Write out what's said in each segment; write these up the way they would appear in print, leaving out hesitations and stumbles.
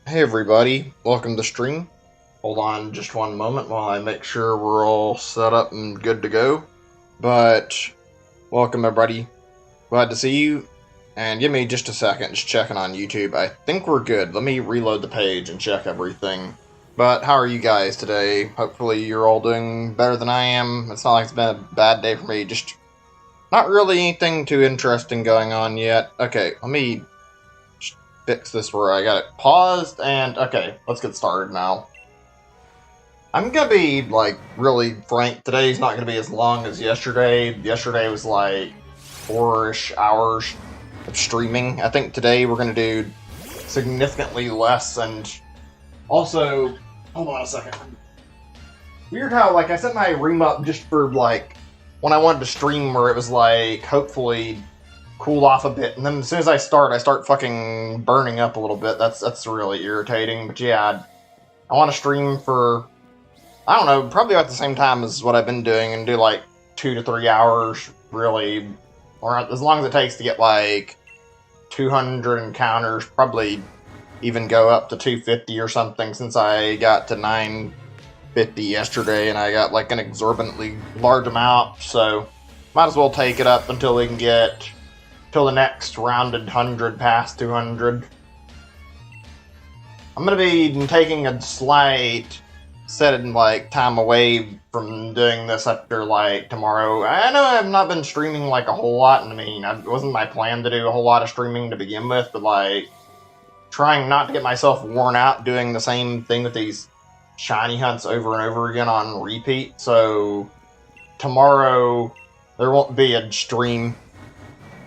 Hey everybody, welcome to the stream. Hold on just one moment while I make sure we're all set up and good to go. But, welcome everybody. Glad to see you. And give me just a second, just checking on YouTube. I think we're good. Let me reload the page and check everything. But how are you guys today? Hopefully you're all doing better than I am. It's not like it's been a bad day for me, just not really anything too interesting going on yet. Okay, let me fix this where I got it paused, and okay, let's get started now. I'm gonna be, like, really frank, today's not gonna be as long as yesterday. Yesterday was like 4-ish hours of streaming. I think today we're gonna do significantly less, and also, hold on a second. Weird how, like, I set my room up just for, like, when I wanted to stream where it was, like, hopefully cool off a bit, and then as soon as I start fucking burning up a little bit. That's really irritating. But yeah, I want to stream for, I don't know, probably about the same time as what I've been doing, and do like 2 to 3 hours, really, or as long as it takes to get like 200 encounters. Probably even go up to 250 or something, since I got to 950 yesterday, and I got like an exorbitantly large amount. So might as well take it up until we can get till the next rounded 100 past 200. I'm gonna be taking a slight time away from doing this after like tomorrow. I know I've not been streaming like a whole lot, and I mean, it wasn't my plan to do a whole lot of streaming to begin with, but like trying not to get myself worn out doing the same thing with these shiny hunts over and over again on repeat. So tomorrow there won't be a stream.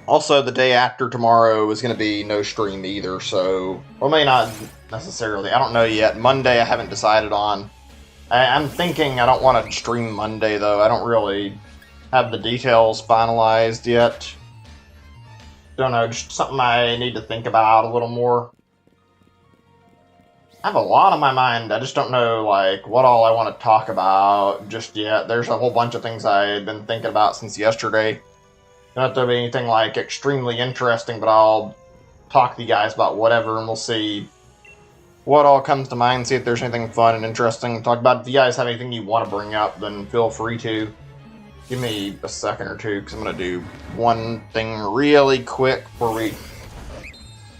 Also, the day after tomorrow is going to be no stream either, so, well, may not necessarily, I don't know yet. Monday I haven't decided on. I'm thinking I don't want to stream Monday, though. I don't really have the details finalized yet. Don't know, just something I need to think about a little more. I have a lot on my mind. I just don't know, like, what all I want to talk about just yet. There's a whole bunch of things I've been thinking about since yesterday. Not to be anything like extremely interesting, but I'll talk to you guys about whatever, and we'll see what all comes to mind, see if there's anything fun and interesting to talk about. If you guys have anything you want to bring up, then feel free to. Give me a second or two, because I'm going to do one thing really quick before we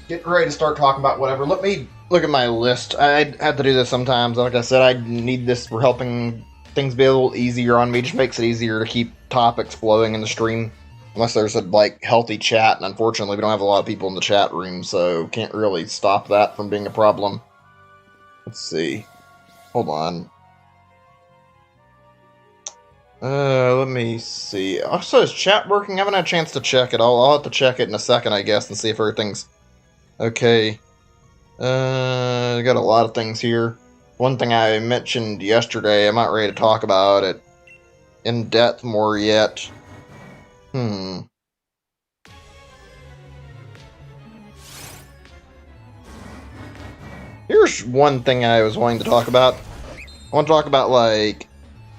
get ready to start talking about whatever. Let me look at my list. I have to do this sometimes. Like I said, I need this for helping things be a little easier on me. It just makes it easier to keep topics flowing in the stream. Unless there's a, like, healthy chat, and unfortunately we don't have a lot of people in the chat room, so can't really stop that from being a problem. Let's see. Hold on. Let me see. Also, is chat working? I haven't had a chance to check it. I'll have to check it in a second, I guess, and see if everything's okay. I got a lot of things here. One thing I mentioned yesterday, I'm not ready to talk about it in depth more yet. Here's one thing I was wanting to talk about. I want to talk about, like,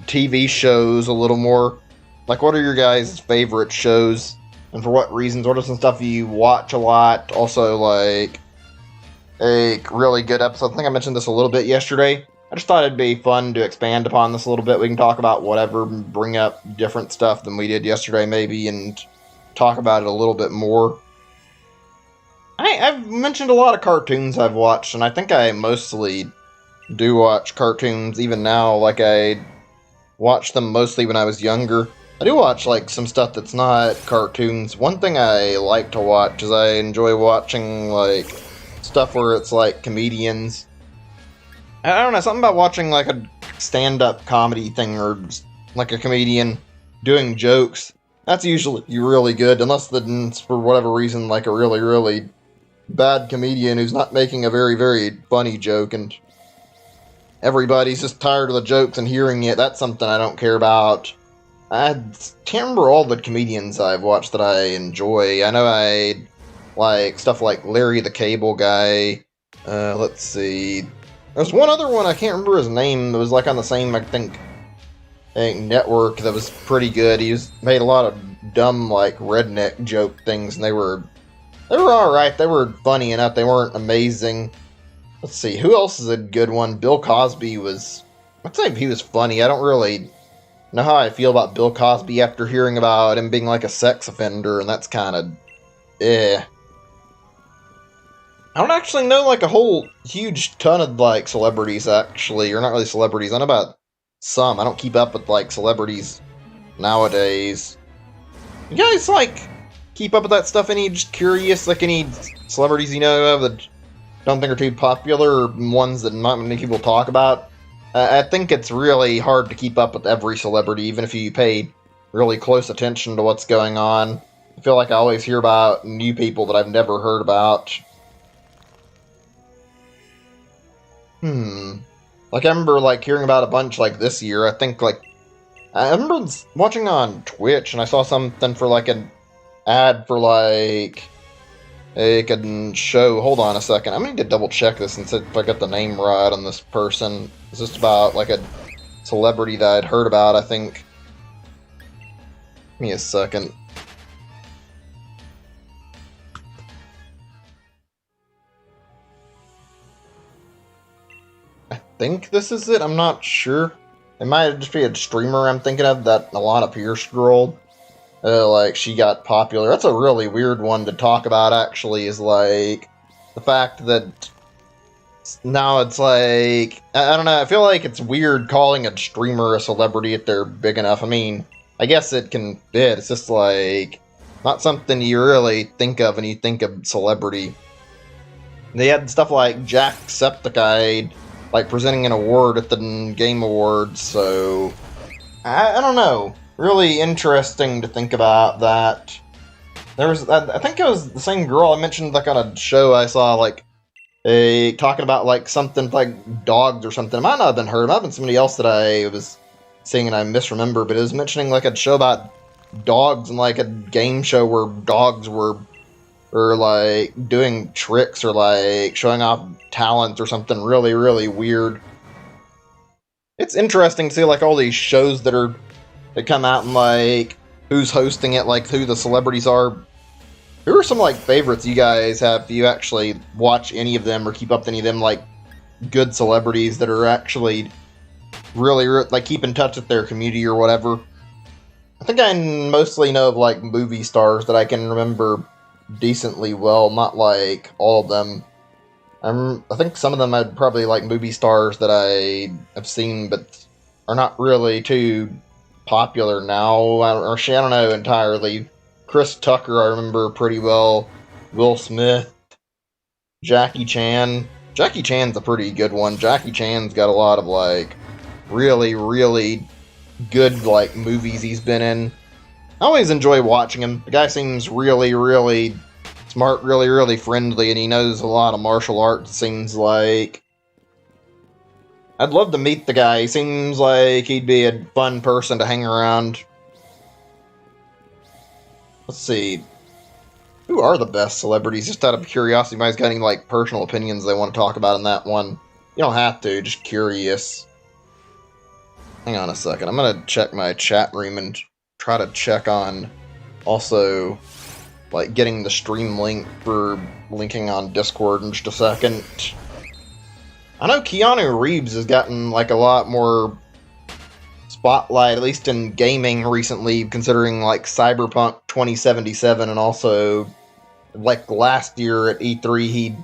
TV shows a little more. Like, what are your guys' favorite shows? And for what reasons? What are some stuff you watch a lot? Also, like, a really good episode. I think I mentioned this a little bit yesterday. I just thought it'd be fun to expand upon this a little bit. We can talk about whatever, bring up different stuff than we did yesterday, maybe, and talk about it a little bit more. I've mentioned a lot of cartoons I've watched, and I think I mostly do watch cartoons even now. Like, I watched them mostly when I was younger. I do watch, like, some stuff that's not cartoons. One thing I like to watch is I enjoy watching, like, stuff where it's, like, comedians. I don't know, something about watching, like, a stand-up comedy thing, or, like, a comedian doing jokes. That's usually really good, unless it's, for whatever reason, like, a really, really bad comedian who's not making a very, very funny joke, and everybody's just tired of the jokes and hearing it. That's something I don't care about. I can't remember all the comedians I've watched that I enjoy. I know I like stuff like Larry the Cable Guy. Let's see. There's one other one, I can't remember his name, that was like on the same, I think network, that was pretty good. He made a lot of dumb, like, redneck joke things, and they were alright. They were funny enough. They weren't amazing. Let's see, who else is a good one? Bill Cosby was... I'd say he was funny. I don't really know how I feel about Bill Cosby after hearing about him being like a sex offender, and that's kind of... I don't actually know like a whole huge ton of like celebrities actually, or not really celebrities. I know about some. I don't keep up with like celebrities nowadays. You guys like keep up with that stuff? Any just curious like any celebrities you know of that don't think are too popular, or ones that not many people talk about? I think it's really hard to keep up with every celebrity, even if you pay really close attention to what's going on. I feel like I always hear about new people that I've never heard about. Like, I remember, like, hearing about a bunch, like, this year. I think, like, I remember watching on Twitch, and I saw something for, like, an ad for, like, a show. Hold on a second. I'm going to double check this and see if I got the name right on this person. It's just about, like, a celebrity that I'd heard about, I think. Give me a second. I think this is it. I'm not sure. It might just be a streamer I'm thinking of, that Alana Pierce girl. Like, she got popular. That's a really weird one to talk about, actually, is, like, the fact that now it's, like, I don't know, I feel like it's weird calling a streamer a celebrity if they're big enough. I mean, I guess it can fit. It's just, like, not something you really think of when you think of celebrity. They had stuff like Jacksepticeye, like, presenting an award at the Game Awards, so I don't know. Really interesting to think about that. There was, I think it was the same girl I mentioned, like, on a show I saw, like, talking about, like, something like dogs or something. It might not have been her. It might have been somebody else that I was seeing and I misremember, but it was mentioning, like, a show about dogs and, like, a game show where dogs were like, doing tricks or, like, showing off talents or something really, really weird. It's interesting to see, like, all these shows that come out and, like, who's hosting it, like, who the celebrities are. Who are some, like, favorites you guys have? Do you actually watch any of them or keep up with any of them, like, good celebrities that are actually really, like, keep in touch with their community or whatever? I think I mostly know of, like, movie stars that I can remember decently well, not, like, all of them. I think some of them I'd probably like movie stars that I have seen, but are not really too popular now. I don't know entirely. Chris Tucker I remember pretty well. Will Smith. Jackie Chan. Jackie Chan's a pretty good one. Jackie Chan's got a lot of, like, really, really good, like, movies he's been in. I always enjoy watching him. The guy seems really, really smart, really, really friendly, and he knows a lot of martial arts, it seems like. I'd love to meet the guy. He seems like he'd be a fun person to hang around. Let's see. Who are the best celebrities? Just out of curiosity, anybody's got any, like, personal opinions they want to talk about in that one? You don't have to, just curious. Hang on a second. I'm gonna check my chat room and try to check on also, like, getting the stream link for linking on Discord in just a second. I know Keanu Reeves has gotten, like, a lot more spotlight, at least in gaming recently, considering, like, Cyberpunk 2077, and also, like, last year at E3 he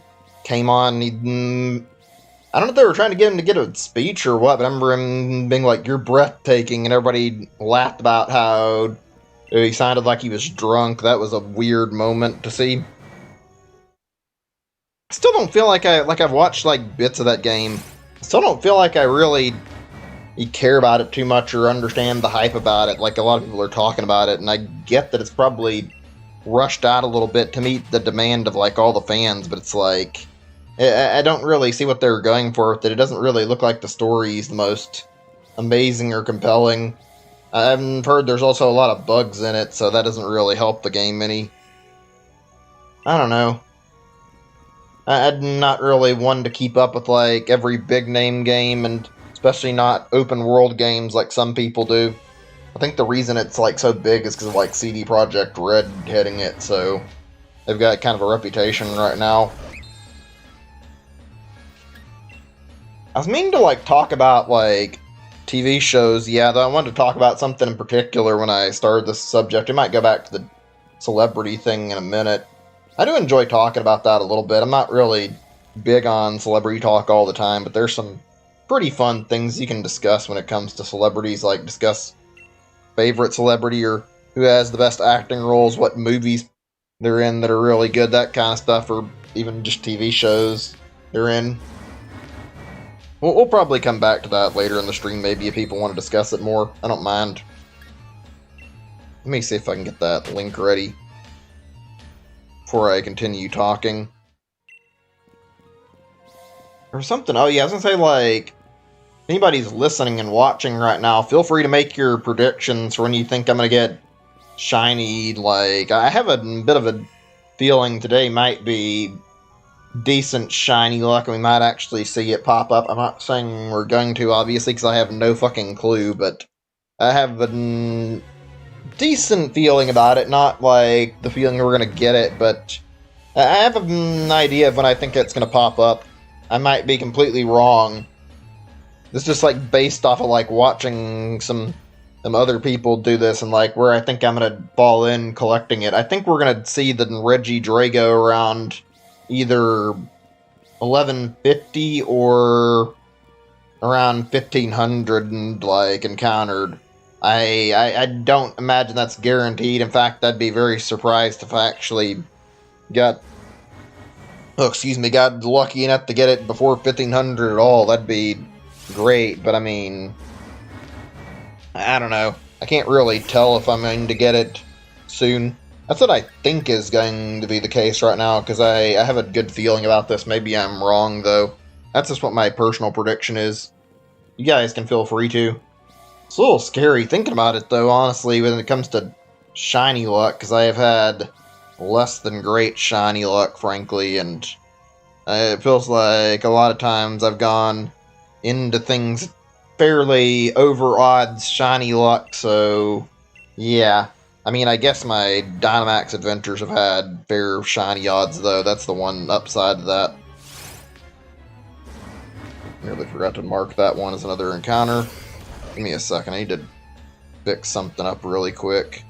came on, I don't know if they were trying to get him to get a speech or what, but I remember him being like, "You're breathtaking," and everybody laughed about how he sounded like he was drunk. That was a weird moment to see. I still don't feel like I've watched, like, bits of that game. I still don't feel like I really care about it too much or understand the hype about it, like a lot of people are talking about it, and I get that it's probably rushed out a little bit to meet the demand of, like, all the fans, but it's like, I don't really see what they're going for with it. It doesn't really look like the story's the most amazing or compelling. I've heard there's also a lot of bugs in it, so that doesn't really help the game any. I don't know. I'm not really one to keep up with, like, every big-name game, and especially not open-world games like some people do. I think the reason it's, like, so big is because of, like, CD Projekt Red heading it, so they've got kind of a reputation right now. I was meaning to, like, talk about, like, TV shows, yeah, though I wanted to talk about something in particular when I started this subject. I might go back to the celebrity thing in a minute. I do enjoy talking about that a little bit. I'm not really big on celebrity talk all the time, but there's some pretty fun things you can discuss when it comes to celebrities, like discuss favorite celebrity or who has the best acting roles, what movies they're in that are really good, that kind of stuff, or even just TV shows they're in. We'll probably come back to that later in the stream, maybe, if people want to discuss it more. I don't mind. Let me see if I can get that link ready before I continue talking. Or something. Oh, yeah, I was going to say, like, anybody's listening and watching right now, feel free to make your predictions for when you think I'm going to get shiny. Like, I have a bit of a feeling today might be decent shiny luck, and we might actually see it pop up. I'm not saying we're going to, obviously, because I have no fucking clue, but I have a decent feeling about it. Not like the feeling we're going to get it, but I have an idea of when I think it's going to pop up. I might be completely wrong. This is just, like, based off of, like, watching some other people do this, and, like, where I think I'm going to fall in collecting it. I think we're going to see the Regidrago around either 1150 or around 1500 and, like, encountered. I don't imagine that's guaranteed. In fact, I'd be very surprised if I actually got lucky enough to get it before 1500 at all. That'd be great, but I mean, I don't know. I can't really tell if I'm going to get it soon. That's what I think is going to be the case right now, because I have a good feeling about this. Maybe I'm wrong, though. That's just what my personal prediction is. You guys can feel free to. It's a little scary thinking about it, though, honestly, when it comes to shiny luck, because I have had less than great shiny luck, frankly, and it feels like a lot of times I've gone into things fairly over odds shiny luck, so yeah. I mean, I guess my Dynamax Adventures have had fair shiny odds, though. That's the one upside to that. Nearly forgot to mark that one as another encounter. Give me a second, I need to fix something up really quick.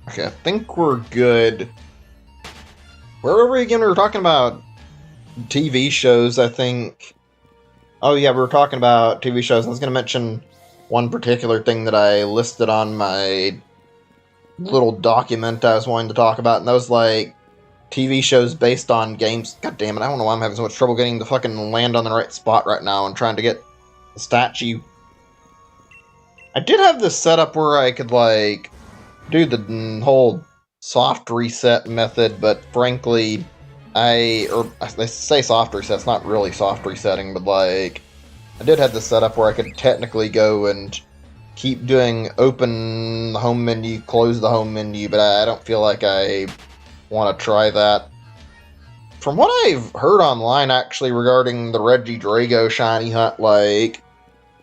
Okay, I think we're good. Where were we again? We were talking about TV shows, I think. Oh yeah, we were talking about TV shows. I was going to mention one particular thing that I listed on my little document I was wanting to talk about, and that was like TV shows based on games. God damn it, I don't know why I'm having so much trouble getting the fucking land on the right spot right now and trying to get the statue. I did have this set up where I could, like, do the whole soft reset method, but frankly, I say soft reset, it's not really soft resetting, but like, I did have this set up where I could technically go and keep doing open the home menu, close the home menu, but I don't feel like I want to try that. From what I've heard online, actually, regarding the Regidrago shiny hunt, like,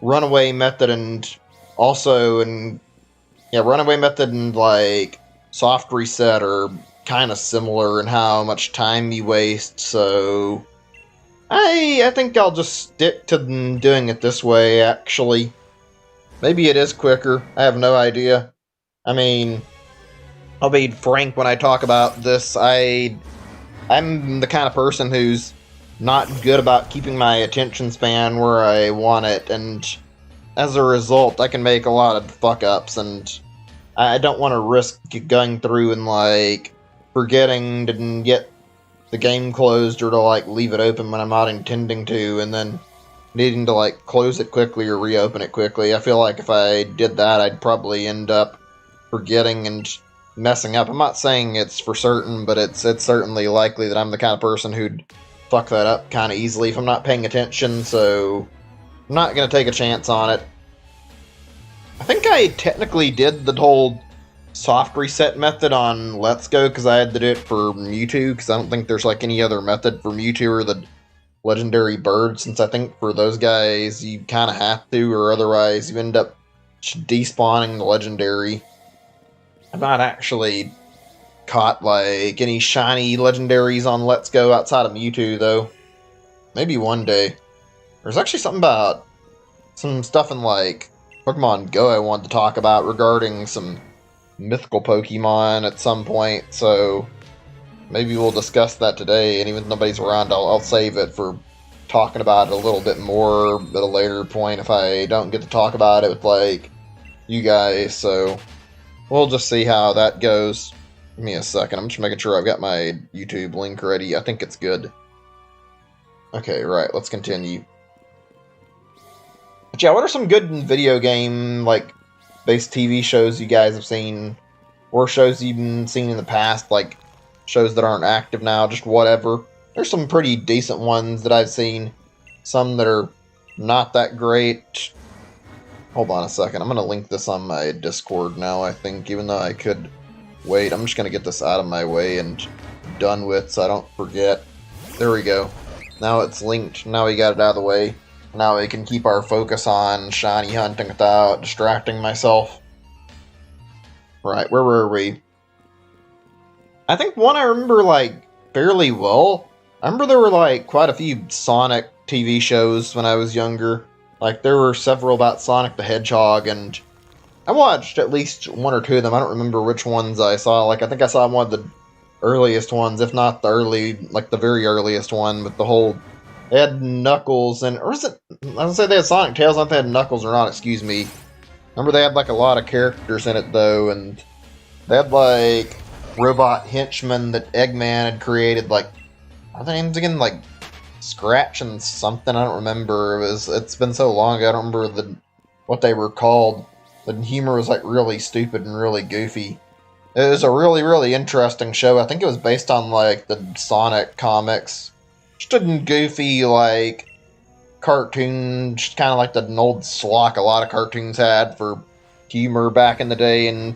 runaway method and runaway method and, like, soft reset are kind of similar in how much time you waste, so I think I'll just stick to doing it this way, actually. Maybe it is quicker, I have no idea. I mean, I'll be frank when I talk about this, I'm the kind of person who's not good about keeping my attention span where I want it, and as a result, I can make a lot of fuck-ups, and I don't want to risk going through and, like, forgetting to get the game closed or to, like, leave it open when I'm not intending to, and then needing to, like, close it quickly or reopen it quickly. I feel like if I did that, I'd probably end up forgetting and messing up. I'm not saying it's for certain, but it's certainly likely that I'm the kind of person who'd fuck that up kind of easily if I'm not paying attention, so I'm not going to take a chance on it. I think I technically did the whole soft reset method on Let's Go because I had to do it for Mewtwo, because I don't think there's like any other method for Mewtwo or the legendary bird, since I think for those guys you kind of have to, or otherwise you end up despawning the legendary. I'm not actually caught like any shiny legendaries on Let's Go outside of Mewtwo though. Maybe one day. There's actually something about some stuff in like Pokemon Go I wanted to talk about regarding some mythical Pokemon at some point, so maybe we'll discuss that today, and even if nobody's around, I'll save it for talking about it a little bit more at a later point if I don't get to talk about it with like you guys, so we'll just see how that goes. Give me a second, I'm just making sure I've got my YouTube link ready. I think it's good. Okay, right, let's continue. But yeah, what are some good video game, like, based TV shows you guys have seen, or shows you've been seen in the past, like, shows that aren't active now, just whatever. There's some pretty decent ones that I've seen, some that are not that great. Hold on a second, I'm going to link this on my Discord now, I think, even though I could wait. I'm just going to get this out of my way and done with so I don't forget. There we go. Now it's linked, now we got it out of the way. Now we can keep our focus on shiny hunting without distracting myself. Right, where were we? I think one I remember, like, fairly well. I remember there were, like, quite a few Sonic TV shows when I was younger. Like, there were several about Sonic the Hedgehog, and I watched at least one or two of them. I don't remember which ones I saw. Like, I think I saw one of the earliest ones, if not the very earliest one, with the whole... They had Knuckles, and... Or is it... I was gonna say they had Sonic Tails, I don't know if they had Knuckles or not, excuse me. Remember they had, like, a lot of characters in it, though, and... They had, like, robot henchmen that Eggman had created, like... What are their names again? Like, Scratch and something? I don't remember. It's been so long, I don't remember what they were called. The humor was, like, really stupid and really goofy. It was a really, really interesting show. I think it was based on, like, the Sonic comics. Just a goofy, like, cartoon, just kind of like the old schlock a lot of cartoons had for humor back in the day, and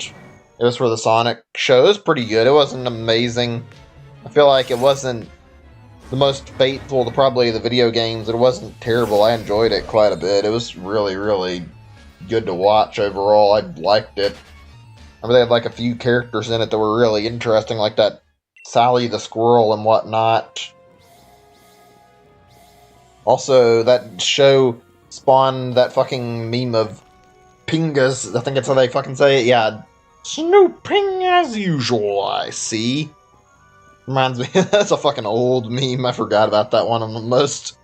it was for the Sonic show. It was pretty good. It wasn't amazing. I feel like it wasn't the most faithful to probably the video games. It wasn't terrible. I enjoyed it quite a bit. It was really, really good to watch overall. I liked it. I mean, they had like a few characters in it that were really interesting, like that Sally the Squirrel and whatnot. Also, that show spawned that fucking meme of Pingas. I think that's how they fucking say it. Yeah. Snooping as usual, I see. Reminds me, that's a fucking old meme. I forgot about that one almost.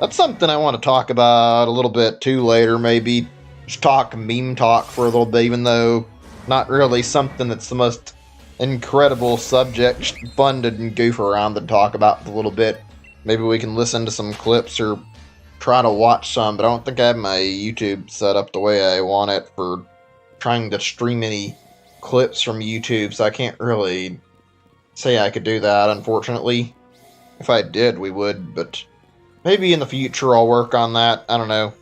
That's something I want to talk about a little bit too later, maybe. Just talk meme talk for a little bit, even though not really something that's the most incredible subject. Just fun to goof around and talk about a little bit. Maybe we can listen to some clips or try to watch some, but I don't think I have my YouTube set up the way I want it for trying to stream any clips from YouTube, so I can't really say I could do that, unfortunately. If I did, we would, but maybe in the future I'll work on that. I don't know.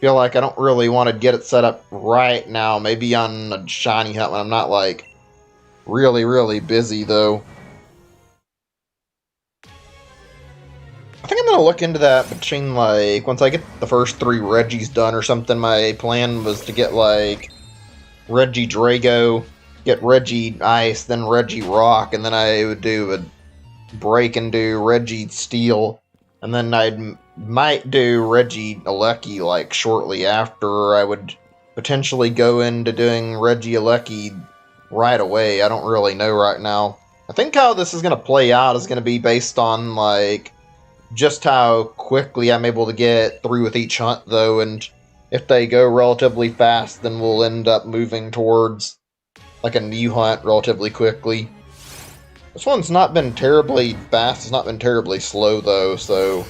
Feel like I don't really want to get it set up right now. Maybe on a shiny hunt when I'm not, like, really, really busy, though. I think I'm going to look into that between, like, once I get the first 3 Regis done or something. My plan was to get, like, Regidrago, get Regice, then Regirock, and then I would do a break and do Registeel, and then I might do Regieleki, like, shortly after. I would potentially go into doing Regieleki right away. I don't really know right now. I think how this is going to play out is going to be based on, like, just how quickly I'm able to get through with each hunt, though, and if they go relatively fast, then we'll end up moving towards, like, a new hunt relatively quickly. This one's not been terribly fast, it's not been terribly slow, though, so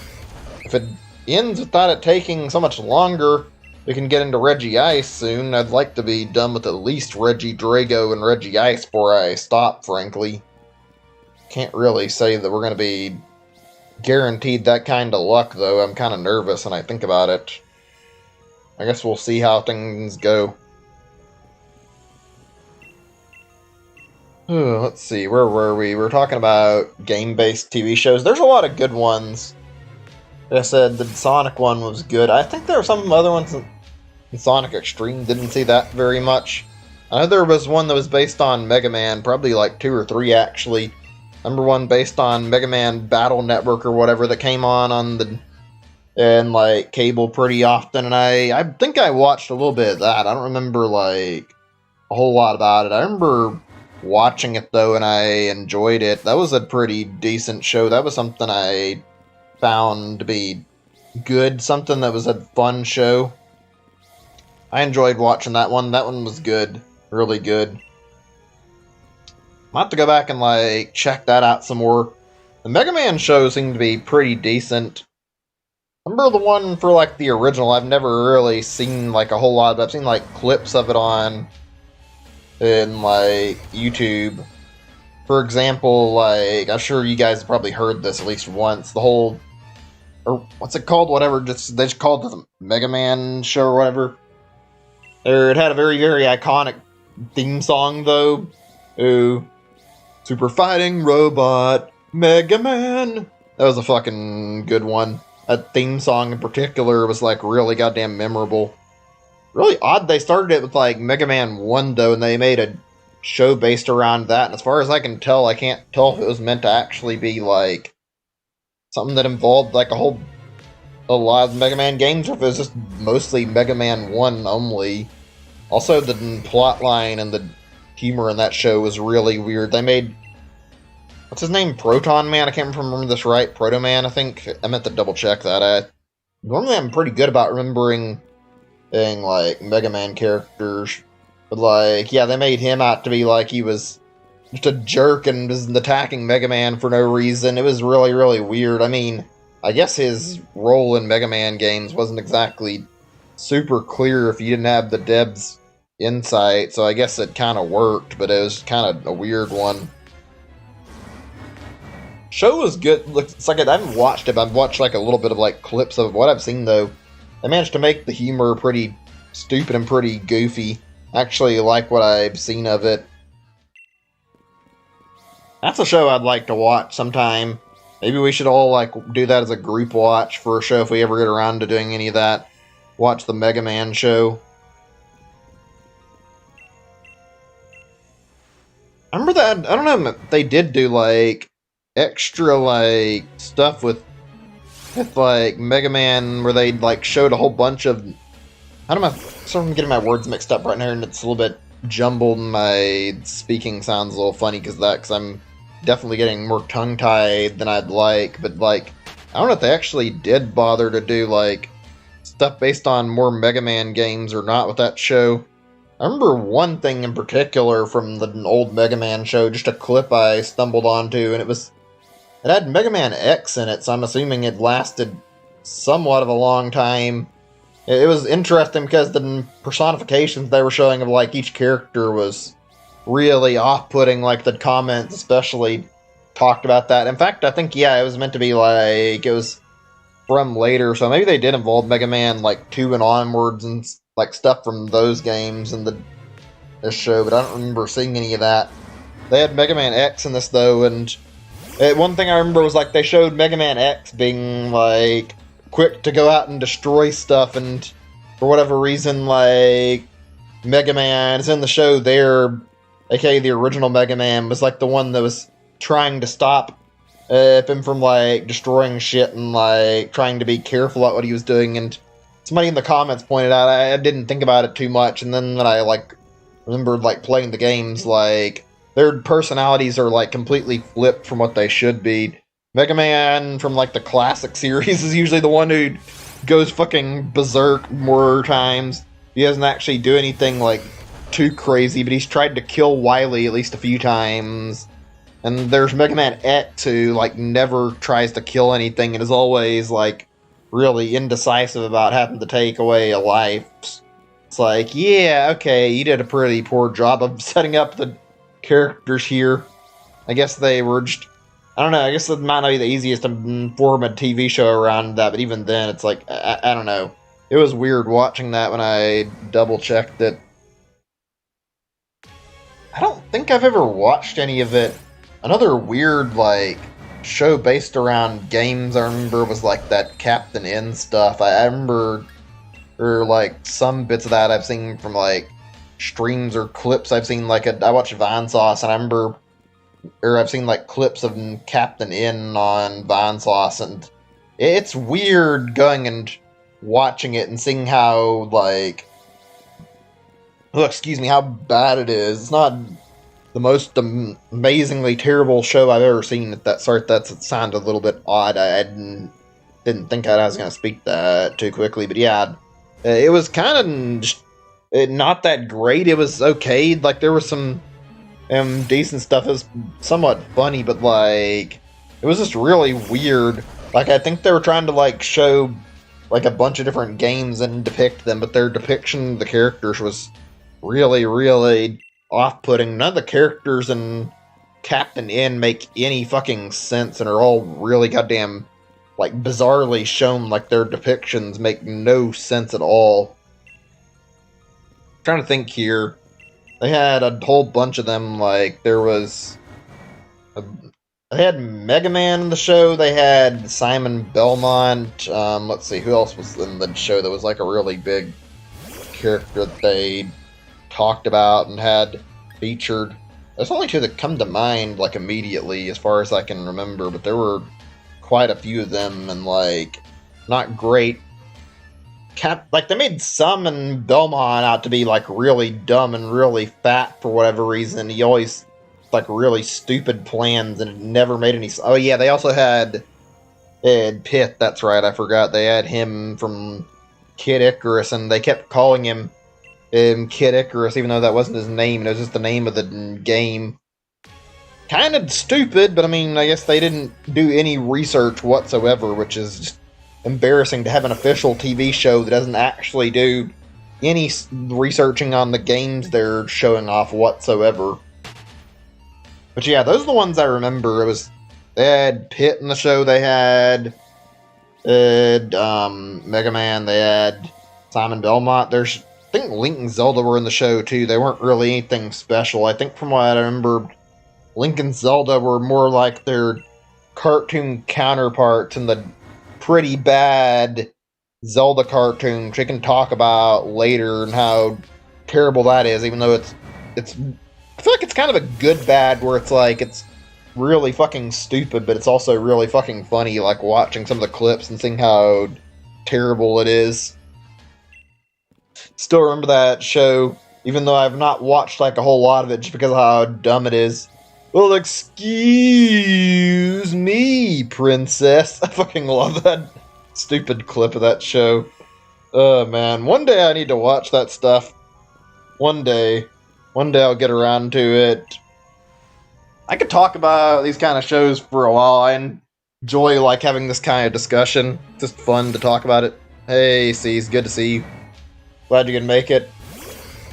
if it ends without it taking so much longer, we can get into Regice soon. I'd like to be done with at least Regidrago and Regice before I stop, frankly. Can't really say that we're going to be guaranteed that kind of luck, though. I'm kind of nervous when I think about it. I guess we'll see how things go. Let's see, where were we? We were talking about game-based TV shows. There's a lot of good ones. Like I said, the Sonic one was good. I think there were some other ones in Sonic Extreme. Didn't see that very much. I know there was one that was based on Mega Man, probably like 2 or 3 actually. Number one based on Mega Man Battle Network or whatever that came on the and like cable pretty often, and I think I watched a little bit of that. I don't remember like a whole lot about it. I remember watching it though, and I enjoyed it. That was a pretty decent show. That was something I found to be good, something that was a fun show. I enjoyed watching that one. That one was good, really good. I'll have to go back and like check that out some more. The Mega Man show seemed to be pretty decent. I remember the one for like the original. I've never really seen like a whole lot, but I've seen like clips of it on in like YouTube. For example, like I'm sure you guys have probably heard this at least once. The whole, or what's it called? Whatever. They just called it the Mega Man show or whatever. It had a very iconic theme song though. Ooh, Super Fighting Robot Mega Man. That was a fucking good one. That theme song in particular was like really goddamn memorable. Really odd they started it with like Mega Man 1 though, and they made a show based around that. And as far as I can tell, I can't tell if it was meant to actually be like something that involved like a lot of Mega Man games, or if it was just mostly Mega Man 1 only. Also, the plotline and the humor in that show was really weird. They made, what's his name? Proton Man? I can't remember this right. Proto Man, I think. I meant to double check that. Normally I'm pretty good about remembering like Mega Man characters. But like, yeah, they made him out to be like he was just a jerk and was attacking Mega Man for no reason. It was really weird. I mean, I guess his role in Mega Man games wasn't exactly super clear if you didn't have the devs' insight, so I guess it kind of worked, but it was kind of a weird one. Show was good. Looks like I haven't watched it, but I've watched like a little bit of like clips of what I've seen though. They managed to make the humor pretty stupid and pretty goofy. Actually like what I've seen of it. That's a show I'd like to watch sometime. Maybe we should all like do that as a group watch for a show if we ever get around to doing any of that. Watch the Mega Man show. I remember that, I don't know if they did do like extra like stuff with like Mega Man where they like showed a whole bunch of, I don't know, sort of getting my words mixed up right now and it's a little bit jumbled and my speaking sounds a little funny because I'm definitely getting more tongue-tied than I'd like, but like, I don't know if they actually did bother to do like stuff based on more Mega Man games or not with that show. I remember one thing in particular from the old Mega Man show, just a clip I stumbled onto, and it had Mega Man X in it, so I'm assuming it lasted somewhat of a long time. It was interesting because the personifications they were showing of like each character was really off-putting, like the comments especially talked about that. In fact, I think, yeah, it was meant to be like, it was from later, so maybe they did involve Mega Man like 2 and onwards and like stuff from those games in this show, but I don't remember seeing any of that. They had Mega Man X in this though, and one thing I remember was like they showed Mega Man X being like quick to go out and destroy stuff, and for whatever reason like Mega Man is in the show there, aka the original Mega Man, was like the one that was trying to stop him from like destroying shit and like trying to be careful about what he was doing. And somebody in the comments pointed out, I didn't think about it too much, and then when I like remembered like playing the games, like their personalities are like completely flipped from what they should be. Mega Man from like the classic series is usually the one who goes fucking berserk more times. He doesn't actually do anything like too crazy, but he's tried to kill Wily at least a few times. And there's Mega Man X who like never tries to kill anything and is always like really indecisive about having to take away a life. It's like, yeah, okay, you did a pretty poor job of setting up the characters here. I guess they were just, I don't know, I guess it might not be the easiest to form a TV show around that, but even then, it's like, I don't know. It was weird watching that when I double-checked it. I don't think I've ever watched any of it. Another weird, like, show based around games I remember was, like, that Captain N stuff. I remember, or, like, some bits of that I've seen from, like, streams or clips I've seen. Like, I watched Vine Sauce, and I remember, or I've seen, like, clips of Captain N on Vine Sauce, and it's weird going and watching it and seeing how, like, oh, excuse me, how bad it is. It's not the most amazingly terrible show I've ever seen. That sounded a little bit odd. I didn't think I was going to speak that too quickly, but yeah, it was kind of not that great. It was okay. Like, there was some decent stuff. It was somewhat funny, but like, it was just really weird. Like, I think they were trying to like show like a bunch of different games and depict them, but their depiction of the characters was really, really off-putting. None of the characters in Captain N make any fucking sense and are all really goddamn, like, bizarrely shown. Like, their depictions make no sense at all. I'm trying to think here. They had a whole bunch of them. Like, there was they had Mega Man in the show. They had Simon Belmont. Let's see, who else was in the show that was like a really big character that they talked about and had featured? There's only two that come to mind, like, immediately, as far as I can remember, but there were quite a few of them, and, like, not great. Like, they made some in Belmont out to be, like, really dumb and really fat for whatever reason. He always, like, really stupid plans, and it never made any... Oh, yeah, they also had Ed Pitt, that's right, I forgot. They had him from Kid Icarus, and they kept calling him Kid Icarus, even though that wasn't his name. It was just the name of the game. Kind of stupid, but I mean, I guess they didn't do any research whatsoever, which is just embarrassing to have an official TV show that doesn't actually do any researching on the games they're showing off whatsoever. But yeah, those are the ones I remember. They had Pitt in the show, they had Mega Man, they had Simon Belmont. I think Link and Zelda were in the show too. They weren't really anything special. I think from what I remember, Link and Zelda were more like their cartoon counterparts in the pretty bad Zelda cartoon, which we can talk about later and how terrible that is, even though it's I feel like it's kind of a good bad, where it's like, it's really fucking stupid, but it's also really fucking funny, like watching some of the clips and seeing how terrible it is. Still remember that show, even though I've not watched like a whole lot of it just because of how dumb it is. Well, excuse me, princess. I fucking love that stupid clip of that show. Oh, man. One day I need to watch that stuff. One day I'll get around to it. I could talk about these kind of shows for a while. I enjoy, like, having this kind of discussion. It's just fun to talk about it. Hey, C's, good to see you. Glad you can make it.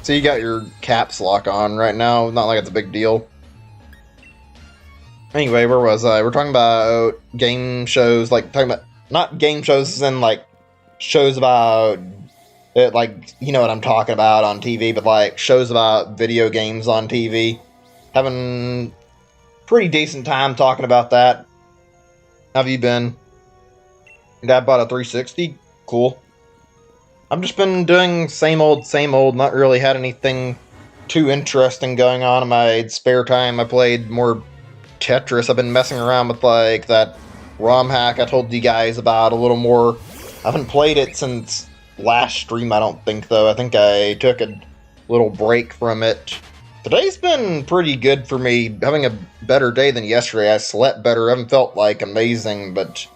So you got your caps lock on right now. Not like it's a big deal. Anyway, where was I? We're talking about game shows, like, talking about, not game shows as in, like, shows about, like, you know what I'm talking about on TV, but, like, shows about video games on TV. Having pretty decent time talking about that. How have you been? Dad bought a 360? Cool. I've just been doing same old, not really had anything too interesting going on in my spare time. I played more Tetris. I've been messing around with, like, that ROM hack I told you guys about a little more. I haven't played it since last stream, I don't think, though. I think I took a little break from it. Today's been pretty good for me, having a better day than yesterday. I slept better, I haven't felt, like, amazing, but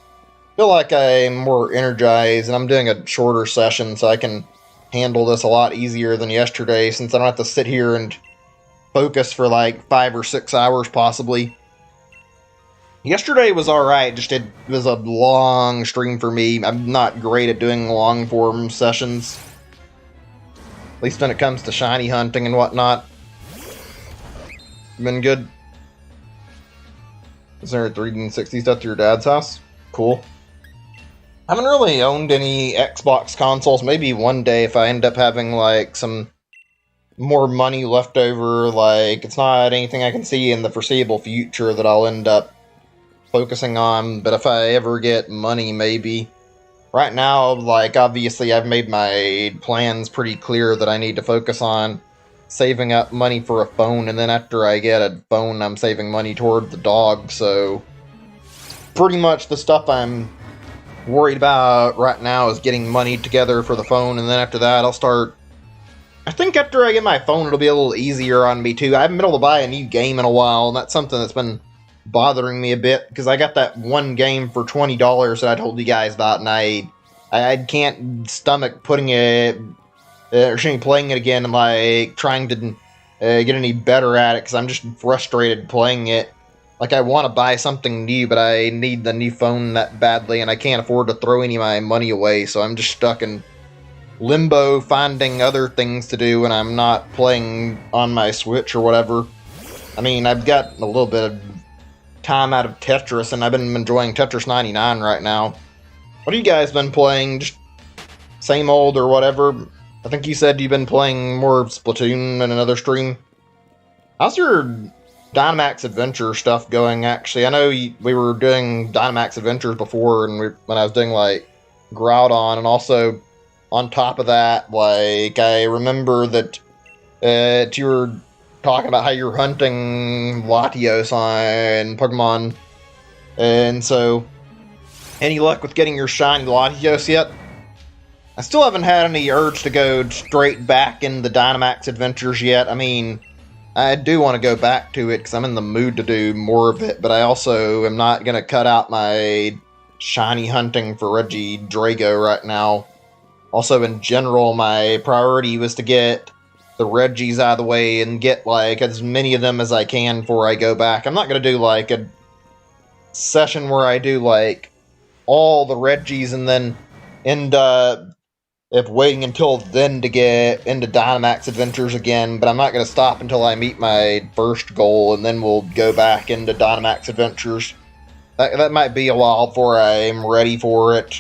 I feel like I'm more energized, and I'm doing a shorter session, so I can handle this a lot easier than yesterday, since I don't have to sit here and focus for, like, 5 or 6 hours, possibly. Yesterday was alright, just it was a long stream for me. I'm not great at doing long-form sessions. At least when it comes to shiny hunting and whatnot. Been good. Is there a 360 stuff to your dad's house? Cool. I haven't really owned any Xbox consoles. Maybe one day if I end up having, like, some more money left over. Like, it's not anything I can see in the foreseeable future that I'll end up focusing on, but if I ever get money, maybe. Right now, like, obviously I've made my plans pretty clear that I need to focus on saving up money for a phone, and then after I get a phone, I'm saving money toward the dog, so pretty much the stuff I'm worried about right now is getting money together for the phone, and then after that, I'll start... I think after I get my phone, it'll be a little easier on me, too. I haven't been able to buy a new game in a while, and that's something that's been bothering me a bit, because I got that one game for $20 that I told you guys about, and I can't stomach putting it, or playing it again, and, like, trying to get any better at it, because I'm just frustrated playing it. Like, I want to buy something new, but I need the new phone that badly, and I can't afford to throw any of my money away, so I'm just stuck in limbo finding other things to do when I'm not playing on my Switch or whatever. I mean, I've got a little bit of time out of Tetris, and I've been enjoying Tetris 99 right now. What have you guys been playing? Just same old or whatever? I think you said you've been playing more Splatoon in another stream. How's your Dynamax Adventure stuff going, actually? I know we were doing Dynamax Adventures before, and when I was doing, like, Groudon, and also, on top of that, like, I remember that you were talking about how you're hunting Latios on Pokemon, and so, any luck with getting your shiny Latios yet? I still haven't had any urge to go straight back in the Dynamax Adventures yet. I mean, I do want to go back to it because I'm in the mood to do more of it, but I also am not going to cut out my shiny hunting for Regidrago right now. Also, in general, my priority was to get the Regis out of the way and get, like, as many of them as I can before I go back. I'm not going to do, like, a session where I do, like, all the Regis and then end up waiting until then to get into Dynamax Adventures again, but I'm not going to stop until I meet my first goal, and then we'll go back into Dynamax Adventures. That might be a while before I'm ready for it.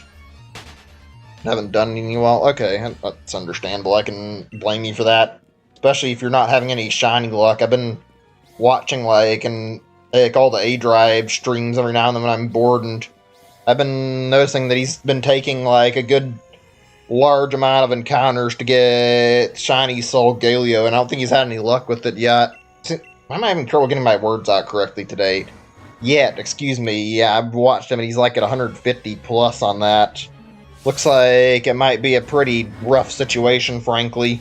Haven't done it in a while. Okay, that's understandable. I can blame you for that. Especially if you're not having any shiny luck. I've been watching, like all the A-Drive streams every now and then when I'm bored, and I've been noticing that he's been taking, like, a good large amount of encounters to get shiny Solgaleo, and I don't think he's had any luck with it yet. I'm having trouble getting my words out correctly today. Yet, excuse me. Yeah, I've watched him, and he's, like, at 150 plus on that. Looks like it might be a pretty rough situation, frankly.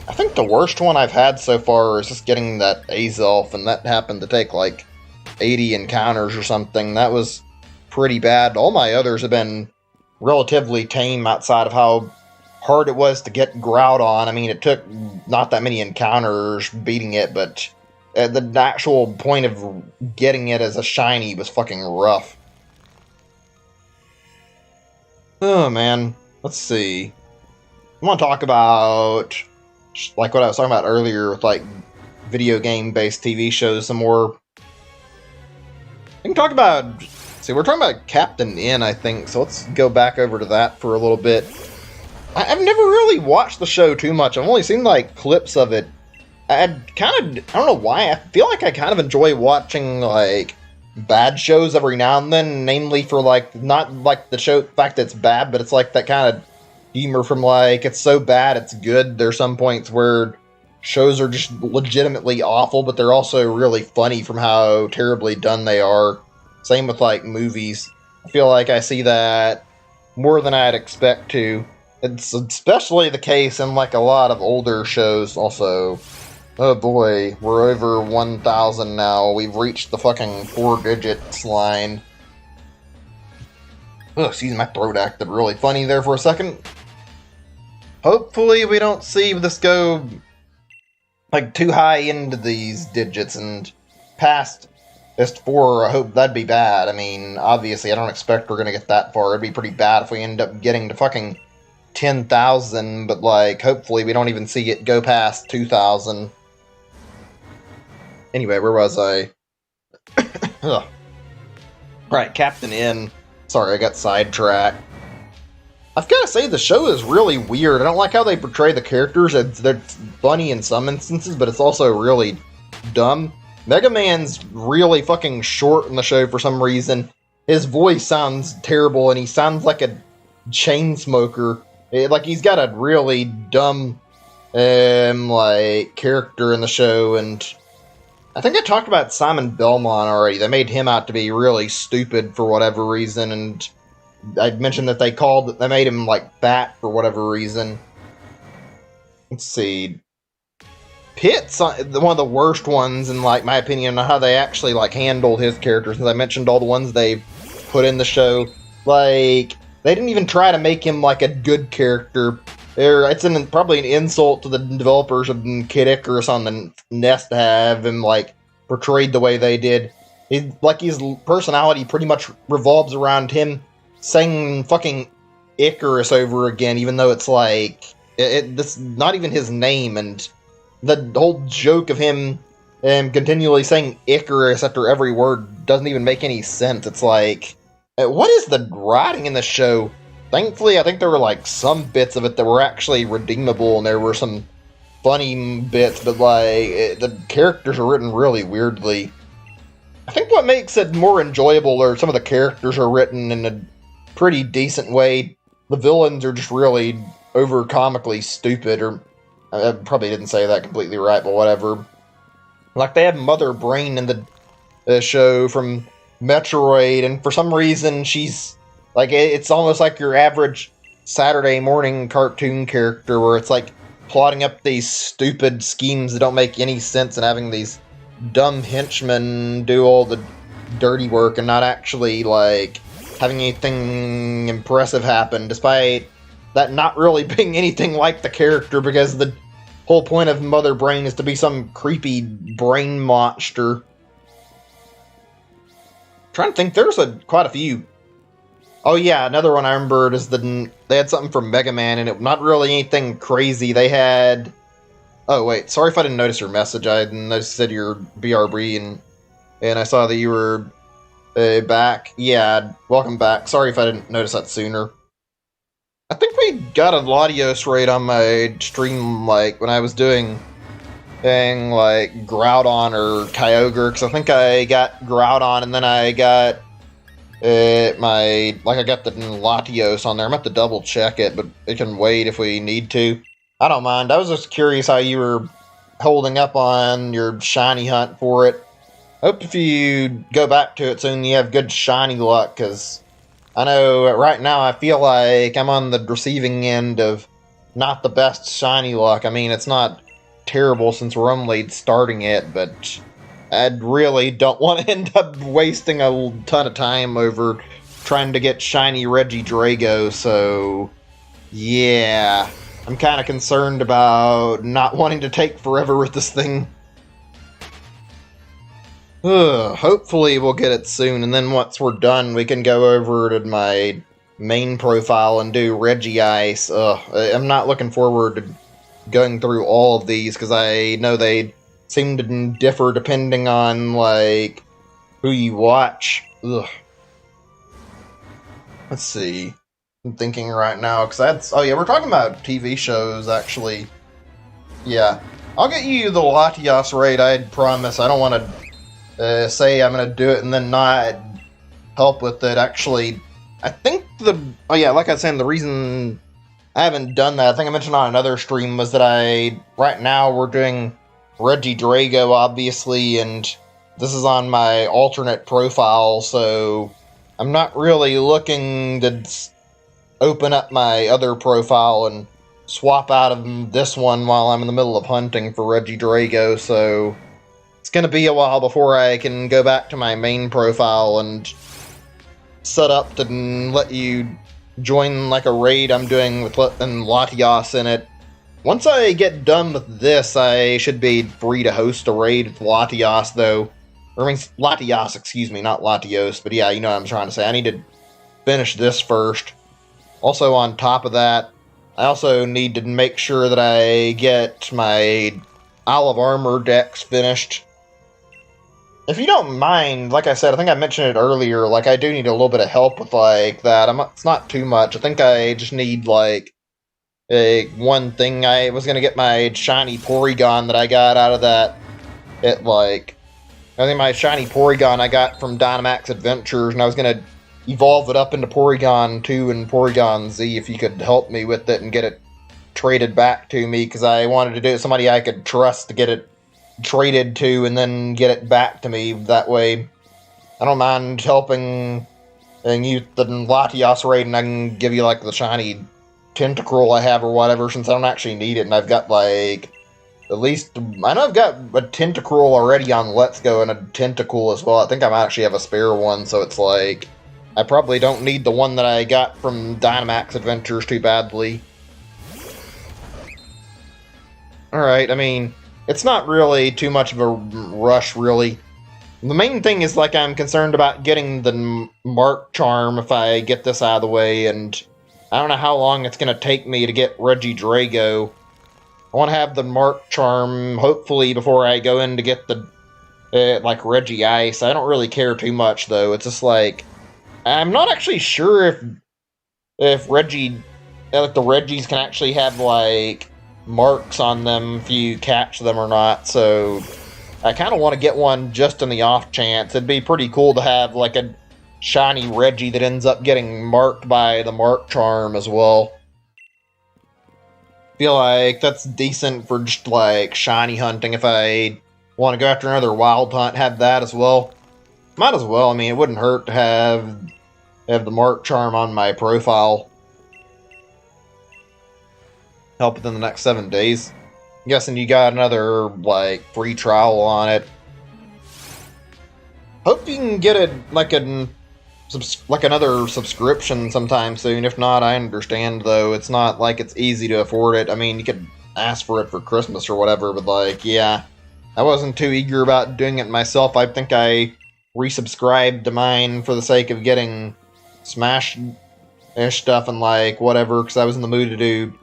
I think the worst one I've had so far is just getting that Azelf, and that happened to take, like, 80 encounters or something. That was pretty bad. All my others have been relatively tame outside of how hard it was to get Groudon. I mean, it took not that many encounters beating it, but the actual point of getting it as a shiny was fucking rough. Oh, man. Let's see. I want to talk about, like, what I was talking about earlier with, like, video game-based TV shows some more. We can talk about... See, we're talking about Captain N, I think, so let's go back over to that for a little bit. I've never really watched the show too much. I've only seen, like, clips of it. I don't know why, I feel like I kind of enjoy watching, like, bad shows every now and then, namely for, like, not, like, the fact that it's bad, but it's, like, that kind of humor from, like, it's so bad it's good. There's some points where shows are just legitimately awful, but they're also really funny from how terribly done they are. Same with, like, movies. I feel like I see that more than I'd expect to. It's especially the case in, like, a lot of older shows also. Oh boy, we're over 1,000 now. We've reached the fucking 4 digits line. Oh, excuse me, my throat acted really funny there for a second. Hopefully we don't see this go, like, too high into these digits and past just 4. I hope that'd be bad. I mean, obviously, I don't expect we're gonna get that far. It'd be pretty bad if we end up getting to fucking 10,000, but, like, hopefully we don't even see it go past 2,000. Anyway, where was I? Right, Captain N. Sorry, I got sidetracked. I've got to say, the show is really weird. I don't like how they portray the characters. They're funny in some instances, but it's also really dumb. Mega Man's really fucking short in the show for some reason. His voice sounds terrible, and he sounds like a chain smoker. Like, he's got a really dumb like character in the show, and I think I talked about Simon Belmont already. They made him out to be really stupid for whatever reason, and I mentioned that they made him like fat for whatever reason. Let's see. Pitt's one of the worst ones in like my opinion on how they actually like handled his characters. Since I mentioned all the ones they put in the show, like they didn't even try to make him like a good character. It's probably an insult to the developers of Kid Icarus on the NES to have him like portrayed the way they did. His personality pretty much revolves around him saying fucking Icarus over again, even though it's like this not even his name, and the whole joke of him continually saying Icarus after every word doesn't even make any sense. It's like, what is the writing in the show? Thankfully, I think there were like some bits of it that were actually redeemable, and there were some funny bits, but like the characters are written really weirdly. I think what makes it more enjoyable are some of the characters are written in a pretty decent way. The villains are just really over comically stupid, or I probably didn't say that completely right, but whatever. Like they have Mother Brain in the show from Metroid, and for some reason she's like, it's almost like your average Saturday morning cartoon character where it's like plotting up these stupid schemes that don't make any sense and having these dumb henchmen do all the dirty work and not actually like having anything impressive happen, despite that not really being anything like the character, because the whole point of Mother Brain is to be some creepy brain monster. I'm trying to think, there's quite a few. Oh yeah, another one I remembered is they had something from Mega Man, and it not really anything crazy. They had... Oh wait, sorry if I didn't notice your message. I noticed you said you're BRB, and I saw that you were back. Yeah, welcome back. Sorry if I didn't notice that sooner. I think we got a Latios raid on my stream, like, when I was doing like Groudon or Kyogre, because I think I got Groudon, and then I got I got the Latios on there. I'm going to have to double check it, but it can wait if we need to. I don't mind. I was just curious how you were holding up on your shiny hunt for it. Hope if you go back to it soon, you have good shiny luck, because I know right now I feel like I'm on the receiving end of not the best shiny luck. I mean, it's not terrible since we're only starting it, but I really don't want to end up wasting a ton of time over trying to get shiny Regidrago, so yeah. I'm kind of concerned about not wanting to take forever with this thing. Hopefully we'll get it soon, and then once we're done, we can go over to my main profile and do Regice. I'm not looking forward to going through all of these, because I know they seem to differ depending on, like, who you watch. Ugh. Let's see. I'm thinking right now, because oh yeah, we're talking about TV shows, actually. Yeah. I'll get you the Latios raid, I promise. I don't want to say I'm going to do it and then not help with it. Actually, I think oh yeah, like I was saying, the reason I haven't done that, I think I mentioned on another stream, was that right now we're doing Regidrago, obviously, and this is on my alternate profile, so I'm not really looking to open up my other profile and swap out of this one while I'm in the middle of hunting for Regidrago, so it's going to be a while before I can go back to my main profile and set up to let you join like a raid I'm doing with Latios in it. Once I get done with this, I should be free to host a raid with Latios, though. Or, I mean, Latios, excuse me, not Latios, but yeah, you know what I'm trying to say. I need to finish this first. Also, on top of that, I also need to make sure that I get my Isle of Armor decks finished. If you don't mind, like I said, I think I mentioned it earlier, like, I do need a little bit of help with, like, that. It's not too much. I think I just need, like, one thing. I was going to get my shiny Porygon that I got out of that. I think my shiny Porygon I got from Dynamax Adventures, and I was going to evolve it up into Porygon 2 and Porygon Z if you could help me with it and get it traded back to me because I wanted to do it with somebody I could trust to get it traded to and then get it back to me. That way, I don't mind helping you the Latios raid, and I can give you like the shiny Tentacruel I have or whatever, since I don't actually need it, and I've got like at least I know I've got a Tentacruel already on Let's Go and a Tentacool as well. I think I might actually have a spare one, so it's like I probably don't need the one that I got from Dynamax Adventures too badly. Alright, I mean, it's not really too much of a rush, really. The main thing is, like, I'm concerned about getting the Mark Charm if I get this out of the way, and I don't know how long it's going to take me to get Regidrago. I want to have the Mark Charm, hopefully, before I go in to get the, like, Regice. I don't really care too much, though. It's just, like, I'm not actually sure if Reggie, like, the Reggies can actually have, like, marks on them if you catch them or not, so I kind of want to get one just in the off chance. It'd be pretty cool to have, like, a shiny Reggie that ends up getting marked by the Mark Charm as well. Feel like that's decent for just, like, shiny hunting. If I want to go after another wild hunt, have that as well. Might as well. I mean, it wouldn't hurt to have the Mark Charm on my profile. Help within the next 7 days. I'm guessing you got another, like, free trial on it. Hope you can get it, like, another subscription sometime soon. If not, I understand, though. It's not like it's easy to afford it. I mean, you could ask for it for Christmas or whatever, but, like, yeah. I wasn't too eager about doing it myself. I think I resubscribed to mine for the sake of getting Smash-ish stuff and, like, whatever, because I was in the mood to do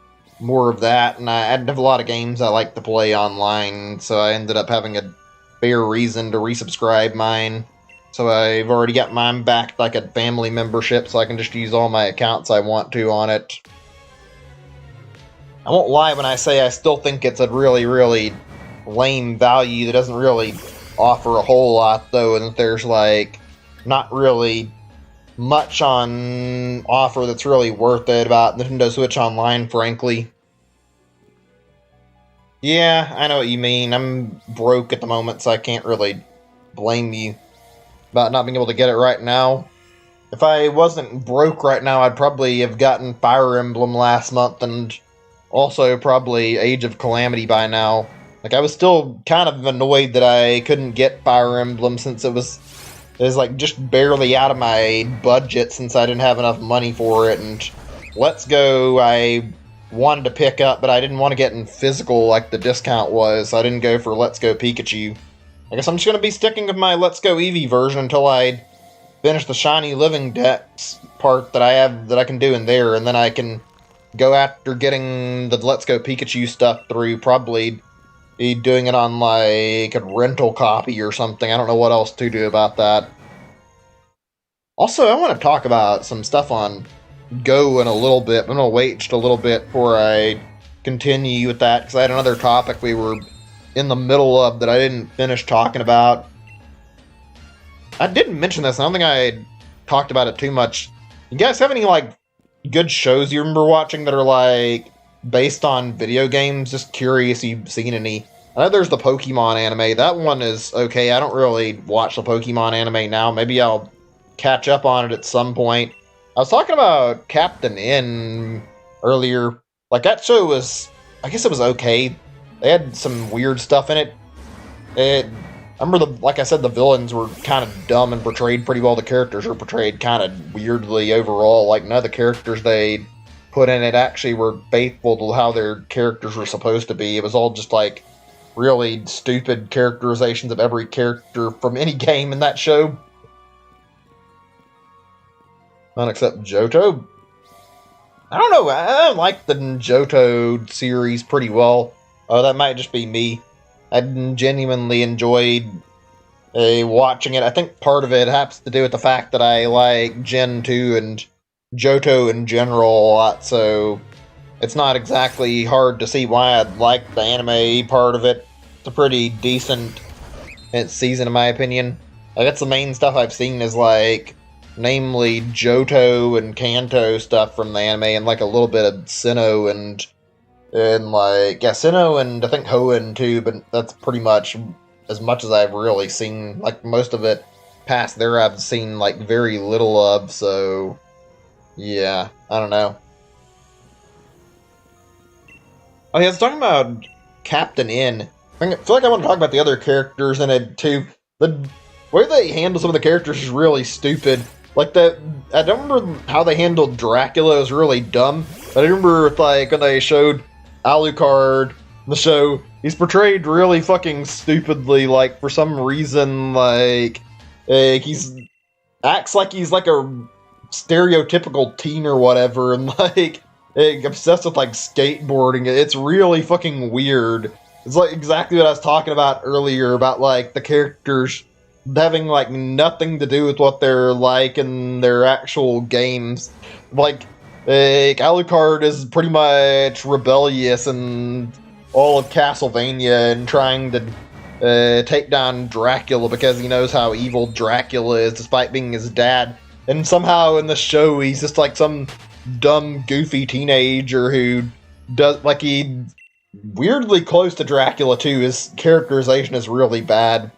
more of that, and I have a lot of games I like to play online, so I ended up having a fair reason to resubscribe mine. So I've already got mine backed like a family membership, so I can just use all my accounts I want to on it. I won't lie when I say I still think it's a really, really lame value that doesn't really offer a whole lot, though, and that there's, like, not really much on offer that's really worth it about Nintendo Switch Online, frankly. Yeah, I know what you mean. I'm broke at the moment, so I can't really blame you about not being able to get it right now. If I wasn't broke right now, I'd probably have gotten Fire Emblem last month, and also probably Age of Calamity by now. Like, I was still kind of annoyed that I couldn't get Fire Emblem since it was like just barely out of my budget since I didn't have enough money for it, and Let's Go I wanted to pick up, but I didn't want to get in physical like the discount was, so I didn't go for Let's Go Pikachu. I guess I'm just going to be sticking with my Let's Go Eevee version until I finish the Shiny Living Dex part that I have that I can do in there, and then I can go after getting the Let's Go Pikachu stuff through, probably be doing it on, like, a rental copy or something. I don't know what else to do about that. Also, I want to talk about some stuff on Go in a little bit. I'm going to wait just a little bit before I continue with that, because I had another topic we were in the middle of that I didn't finish talking about. I didn't mention this. I don't think I talked about it too much. You guys have any, like, good shows you remember watching that are, like, based on video games? Just curious if you've seen any. I know there's the Pokemon anime. That one is okay. I don't really watch the Pokemon anime now. Maybe I'll catch up on it at some point. I was talking about Captain N earlier. Like, that show was, I guess it was okay. They had some weird stuff in it. I remember, like I said, the villains were kind of dumb and portrayed pretty well. The characters were portrayed kind of weirdly overall. Like, none of the characters they put in it actually were faithful to how their characters were supposed to be. It was all just, like, really stupid characterizations of every character from any game in that show. Except Johto. I don't know, I like the Johto series pretty well. That might just be me. I genuinely enjoyed watching it. I think part of it has to do with the fact that I like Gen 2 and Johto in general a lot, so it's not exactly hard to see why I'd like the anime part of it. It's a pretty decent season, in my opinion. Like, that's the main stuff I've seen is, like, namely Johto and Kanto stuff from the anime, and, like, a little bit of Sinnoh and And like, yeah, Sinnoh and I think Hoenn too, but that's pretty much as I've really seen. Like, most of it past there I've seen like very little of, so yeah, I don't know. Oh yeah, I was talking about Captain N. I feel like I want to talk about the other characters in it too. The way they handle some of the characters is really stupid. Like that, I don't remember how they handled Dracula. It was really dumb. But I remember like when they showed Alucard in the show, he's portrayed really fucking stupidly. Like for some reason, like he's acts like he's like a stereotypical teen or whatever, and like obsessed with like skateboarding. It's really fucking weird. It's like exactly what I was talking about earlier about like the characters having like nothing to do with what they're like in their actual games. Like Alucard is pretty much rebellious and all of Castlevania and trying to take down Dracula because he knows how evil Dracula is, despite being his dad. And somehow in the show, he's just like some dumb, goofy teenager who does like he weirdly close to Dracula too. His characterization is really bad.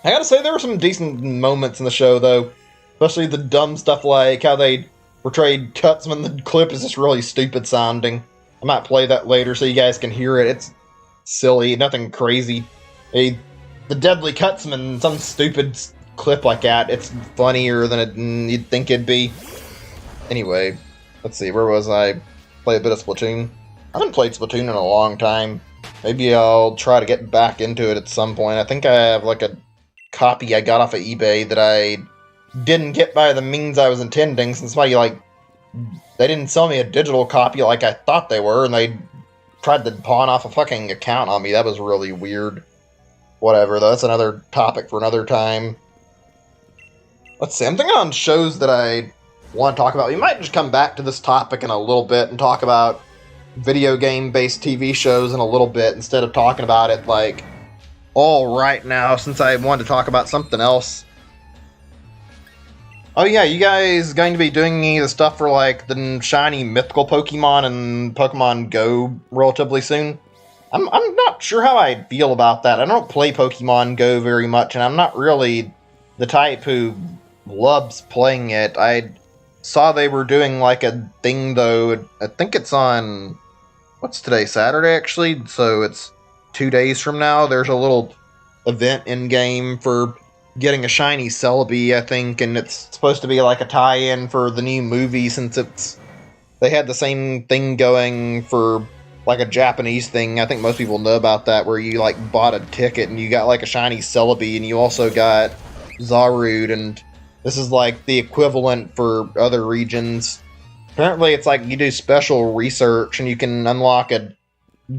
I gotta say, there were some decent moments in the show though, especially the dumb stuff like how they portrayed Tutsman. The clip is just really stupid sounding. I might play that later so you guys can hear it. It's silly, nothing crazy. The Deadly Cutsman, some stupid clip like that. It's funnier than you'd think it'd be. Anyway, let's see, where was I? Play a bit of Splatoon. I haven't played Splatoon in a long time. Maybe I'll try to get back into it at some point. I think I have like a copy I got off of eBay that I didn't get by the means I was intending, since they didn't sell me a digital copy like I thought they were, and they tried to pawn off a fucking account on me. That was really weird. Whatever, though, that's another topic for another time. Let's see, I'm thinking on shows that I want to talk about. We might just come back to this topic in a little bit and talk about video game-based TV shows in a little bit, instead of talking about it, like, all right now, since I wanted to talk about something else. Oh yeah, you guys going to be doing any of the stuff for, like, the shiny mythical Pokemon and Pokemon Go relatively soon? I'm not sure how I feel about that. I don't play Pokemon Go very much, and I'm not really the type who loves playing it. I saw they were doing, like, a thing, though. I think it's on... What's today? Saturday, actually? So it's 2 days from now. There's a little event in-game for getting a shiny Celebi, I think, and it's supposed to be like a tie-in for the new movie, since they had the same thing going for like a Japanese thing. I think most people know about that, where you like bought a ticket and you got like a shiny Celebi, and you also got Zarude, and this is like the equivalent for other regions. Apparently it's like you do special research and you can unlock a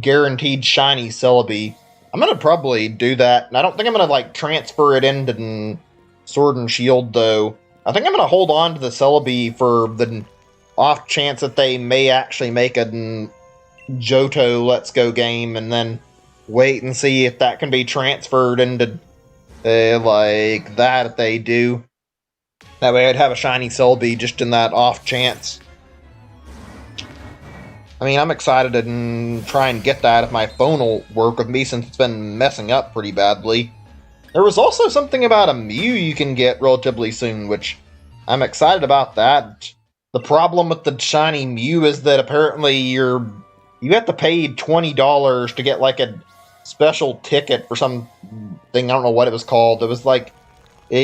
guaranteed shiny Celebi. I'm gonna probably do that, and I don't think I'm gonna like transfer it into Sword and Shield though. I think I'm gonna hold on to the Celebi for the off chance that they may actually make a Johto Let's Go game, and then wait and see if that can be transferred into like that if they do. That way I'd have a shiny Celebi just in that off chance. I mean, I'm excited to try and get that if my phone will work with me, since it's been messing up pretty badly. There was also something about a Mew you can get relatively soon, which I'm excited about that. The problem with the shiny Mew is that apparently you have to pay $20 to get like a special ticket for some thing. I don't know what it was called. It was like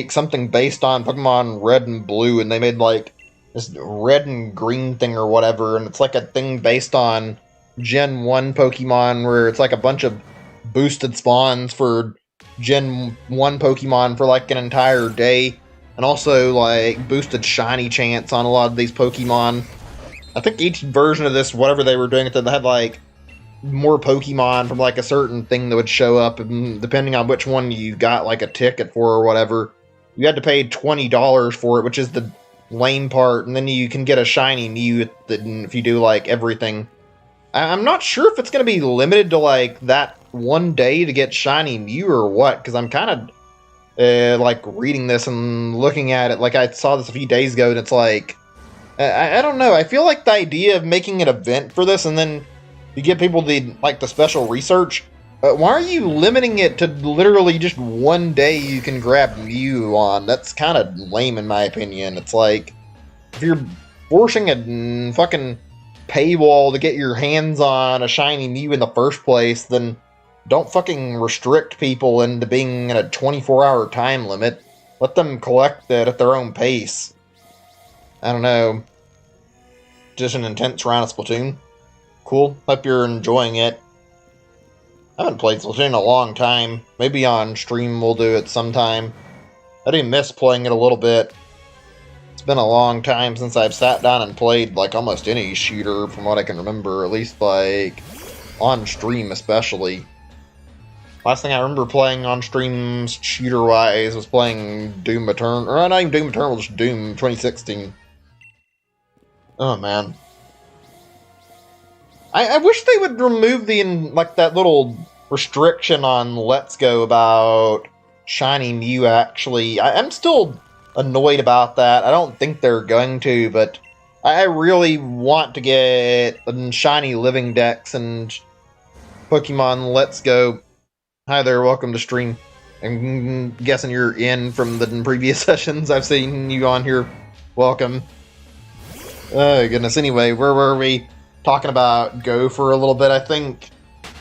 something based on Pokemon Red and Blue, and they made like this red and green thing or whatever, and it's like a thing based on Gen 1 Pokemon, where it's like a bunch of boosted spawns for Gen 1 Pokemon for like an entire day, and also like boosted shiny chance on a lot of these Pokemon. I think each version of this, whatever they were doing, they had like more Pokemon from like a certain thing that would show up, and depending on which one you got like a ticket for or whatever, you had to pay $20 for it, which is the lame part, and then you can get a shiny Mew if you do like everything. I'm not sure if it's going to be limited to like that one day to get shiny Mew or what, because I'm kind of like reading this and looking at it. Like I saw this a few days ago, and it's like I don't know. I feel like the idea of making an event for this and then you give people the special research. Why are you limiting it to literally just one day you can grab Mew on? That's kind of lame in my opinion. It's like, if you're forcing a fucking paywall to get your hands on a shiny Mew in the first place, then don't fucking restrict people into being in a 24-hour time limit. Let them collect it at their own pace. I don't know. Just an intense round of Splatoon. Cool. Hope you're enjoying it. I haven't played Splatoon in a long time. Maybe on stream we'll do it sometime. I do miss playing it a little bit. It's been a long time since I've sat down and played like almost any shooter from what I can remember, at least like on stream especially. Last thing I remember playing on stream shooter-wise was playing Doom Eternal, or not even Doom Eternal, just Doom 2016. Oh man. I wish they would remove that little restriction on Let's Go about Shiny Mew, actually. I'm still annoyed about that. I don't think they're going to, but I really want to get Shiny Living Dex and Pokemon Let's Go. Hi there, welcome to stream. I'm guessing you're in from the previous sessions. I've seen you on here. Welcome. Oh, goodness. Anyway, where were we? Talking about Go for a little bit, I think.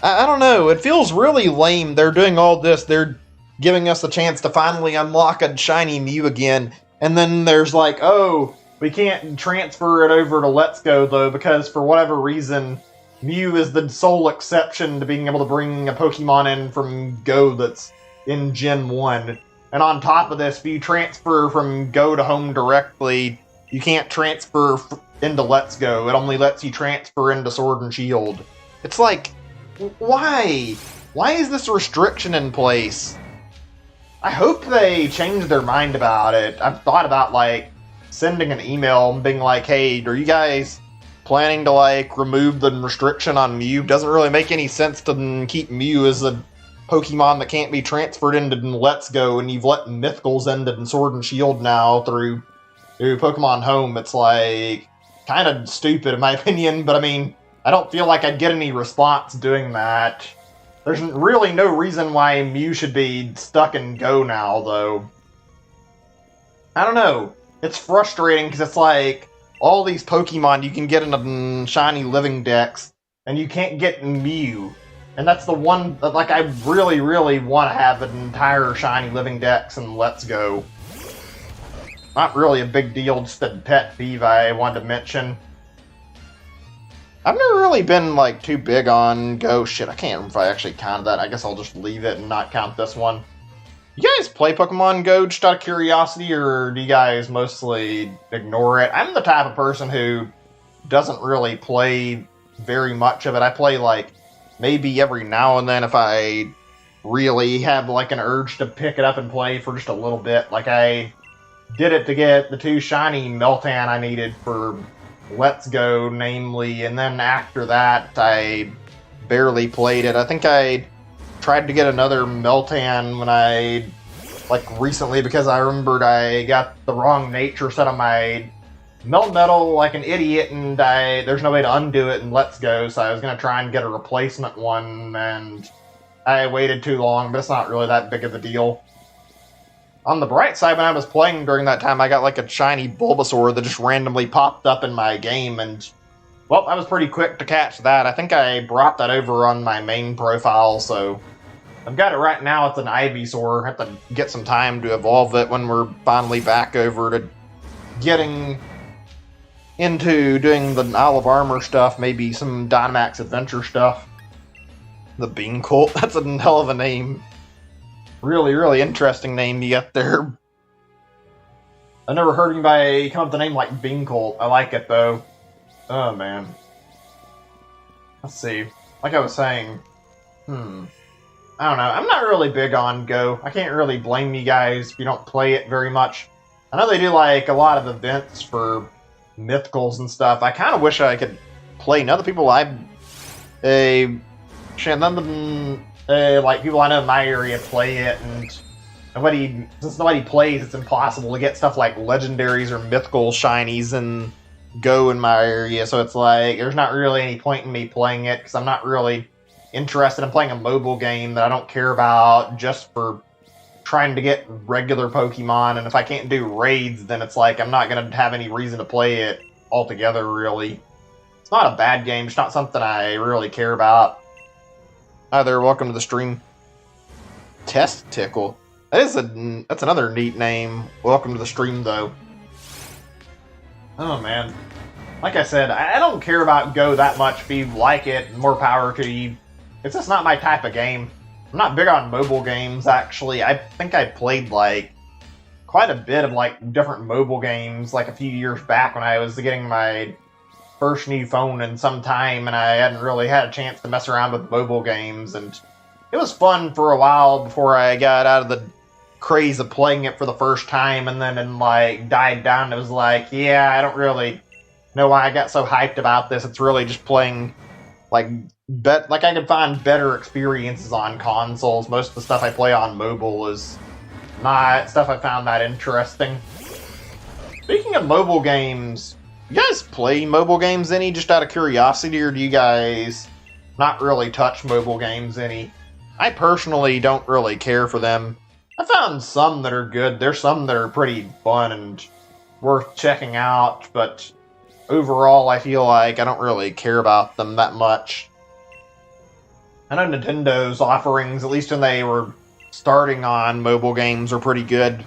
I don't know. It feels really lame. They're doing all this. They're giving us a chance to finally unlock a shiny Mew again. And then there's like, oh, we can't transfer it over to Let's Go, though, because for whatever reason, Mew is the sole exception to being able to bring a Pokemon in from Go that's in Gen 1. And on top of this, if you transfer from Go to Home directly, you can't transfer into Let's Go. It only lets you transfer into Sword and Shield. It's like, why? Why is this restriction in place? I hope they change their mind about it. I've thought about, like, sending an email and being like, hey, are you guys planning to, like, remove the restriction on Mew? Doesn't really make any sense to keep Mew as a Pokemon that can't be transferred into Let's Go, and you've let Mythicals end in Sword and Shield now through Pokemon Home. It's like kind of stupid in my opinion, but I mean, I don't feel like I'd get any response doing that. There's really no reason why Mew should be stuck in Go now, though. I don't know. It's frustrating because it's like all these Pokemon you can get in a shiny Living Dex, and you can't get in Mew. And that's the one that, like, I really, really want to have an entire shiny Living Dex and Let's Go. Not really a big deal, just a pet peeve I wanted to mention. I've never really been, like, too big on Go. Shit, I can't remember if I actually counted that. I guess I'll just leave it and not count this one. You guys play Pokemon Go just out of curiosity, or do you guys mostly ignore it? I'm the type of person who doesn't really play very much of it. I play, like, maybe every now and then if I really have, like, an urge to pick it up and play for just a little bit. Like, I did it to get the 2 shiny Meltan I needed for Let's Go, namely, and then after that, I barely played it. I think I tried to get another Meltan when I, like, recently, because I remembered I got the wrong nature set on my Melmetal like an idiot, and there's no way to undo it in Let's Go, so I was going to try and get a replacement one, and I waited too long, but it's not really that big of a deal. On the bright side, when I was playing during that time, I got like a shiny Bulbasaur that just randomly popped up in my game, and, well, I was pretty quick to catch that. I think I brought that over on my main profile, so I've got it right now. It's an Ivysaur. I have to get some time to evolve it when we're finally back over to getting into doing the Isle of Armor stuff, maybe some Dynamax Adventure stuff. The Bean Cult, that's a hell of a name. Really, really interesting name you got there. I've never heard anybody come up with a name like Bean Cult. I like it, though. Oh, man. Let's see. Like I was saying, I don't know. I'm not really big on Go. I can't really blame you guys if you don't play it very much. I know they do, like, a lot of events for Mythicals and stuff. I kind of wish I could play. Other people like people I know in my area play it, and since nobody plays, it's impossible to get stuff like legendaries or mythical shinies in Go in my area, so it's like there's not really any point in me playing it because I'm not really interested in playing a mobile game that I don't care about just for trying to get regular Pokemon. And if I can't do raids, then it's like I'm not going to have any reason to play it altogether, really. It's not a bad game, it's not something I really care about. Hi there, welcome to the stream. Test Tickle. That's another neat name. Welcome to the stream, though. Oh, man. Like I said, I don't care about Go that much. If you like it, more power to you. It's just not my type of game. I'm not big on mobile games, actually. I think I played, like, quite a bit of, like, different mobile games, like, a few years back when I was getting my first new phone in some time, and I hadn't really had a chance to mess around with mobile games, and it was fun for a while before I got out of the craze of playing it for the first time, and then it, like, died down. It was like, yeah, I don't really know why I got so hyped about this. It's really just playing, like I could find better experiences on consoles. Most of the stuff I play on mobile is not stuff I found that interesting. Speaking of mobile games, you guys play mobile games any, just out of curiosity, or do you guys not really touch mobile games any? I personally don't really care for them. I found some that are good. There's some that are pretty fun and worth checking out, but overall I feel like I don't really care about them that much. I know Nintendo's offerings, at least when they were starting on mobile games, are pretty good.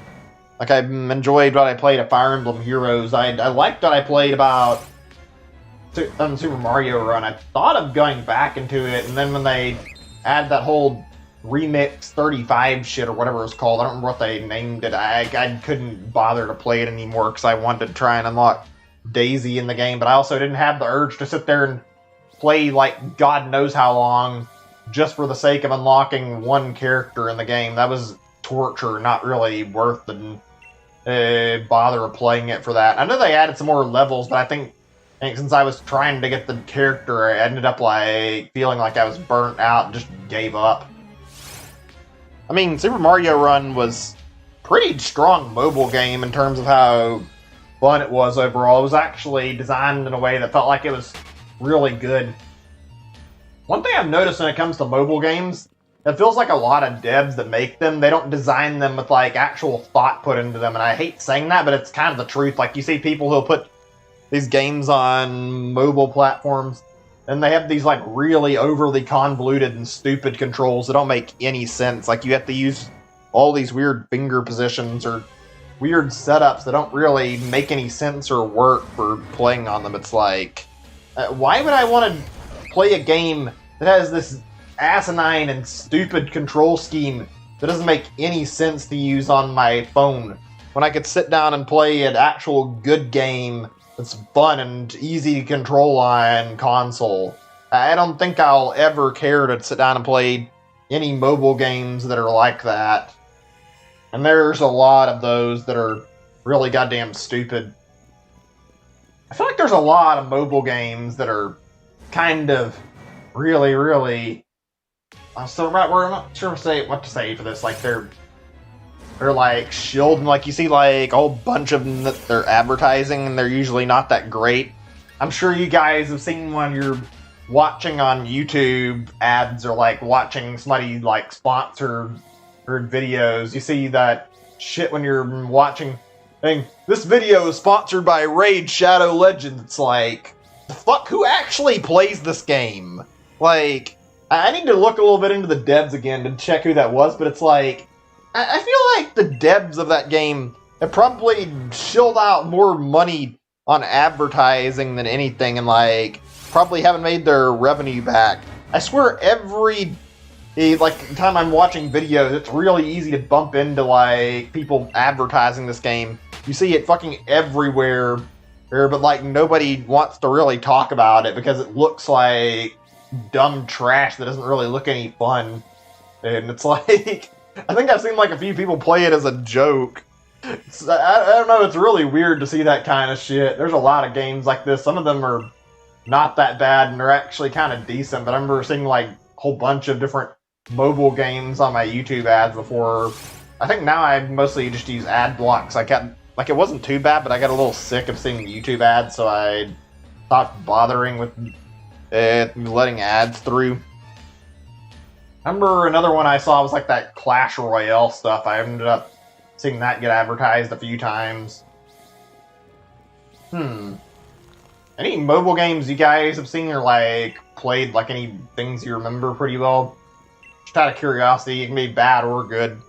Like, I enjoyed what I played at Fire Emblem Heroes. I liked what I played about Super Mario Run. I thought of going back into it, and then when they added that whole Remix 35 shit, or whatever it was called, I don't remember what they named it, I couldn't bother to play it anymore because I wanted to try and unlock Daisy in the game, but I also didn't have the urge to sit there and play, like, God knows how long just for the sake of unlocking one character in the game. That was torture, not really worth the bother of playing it for that. I know they added some more levels, but I think since I was trying to get the character, I ended up, like, feeling like I was burnt out and just gave up. I mean, Super Mario Run was pretty strong mobile game in terms of how fun it was overall. It was actually designed in a way that felt like it was really good. One thing I've noticed when it comes to mobile games, it feels like a lot of devs that make them, they don't design them with, like, actual thought put into them. And I hate saying that, but it's kind of the truth. Like, you see people who'll put these games on mobile platforms, and they have these, like, really overly convoluted and stupid controls that don't make any sense. Like, you have to use all these weird finger positions or weird setups that don't really make any sense or work for playing on them. It's like, why would I want to play a game that has this asinine and stupid control scheme that doesn't make any sense to use on my phone, when I could sit down and play an actual good game that's fun and easy to control on console? I don't think I'll ever care to sit down and play any mobile games that are like that. And there's a lot of those that are really goddamn stupid. I feel like there's a lot of mobile games that are kind of really... I'm not sure what to say for this. Like, they're like shielding, like, you see, like, a whole bunch of them that they're advertising, and they're usually not that great. I'm sure you guys have seen when you're watching on YouTube ads, or, like, watching somebody, like, sponsor videos. You see that shit when you're watching, saying, this video is sponsored by Raid Shadow Legends. It's like, the fuck, who actually plays this game? Like, I need to look a little bit into the devs again to check who that was, but it's like, I feel like the devs of that game have probably shelled out more money on advertising than anything, and, like, probably haven't made their revenue back. I swear every, like, time I'm watching videos, it's really easy to bump into, like, people advertising this game. You see it fucking everywhere, but, like, nobody wants to really talk about it because it looks like dumb trash that doesn't really look any fun. And it's like, I think I've seen, like, a few people play it as a joke. I don't know, it's really weird to see that kind of shit. There's a lot of games like this. Some of them are not that bad, and they're actually kind of decent, but I remember seeing, like, a whole bunch of different mobile games on my YouTube ads before. I think now I mostly just use ad blocks. Like like, it wasn't too bad, but I got a little sick of seeing YouTube ads, so I stopped bothering with letting ads through. I remember another one I saw was like that Clash Royale stuff. I ended up seeing that get advertised a few times. Any mobile games you guys have seen or like played, like any things you remember pretty well? Just out of curiosity, it can be bad or good.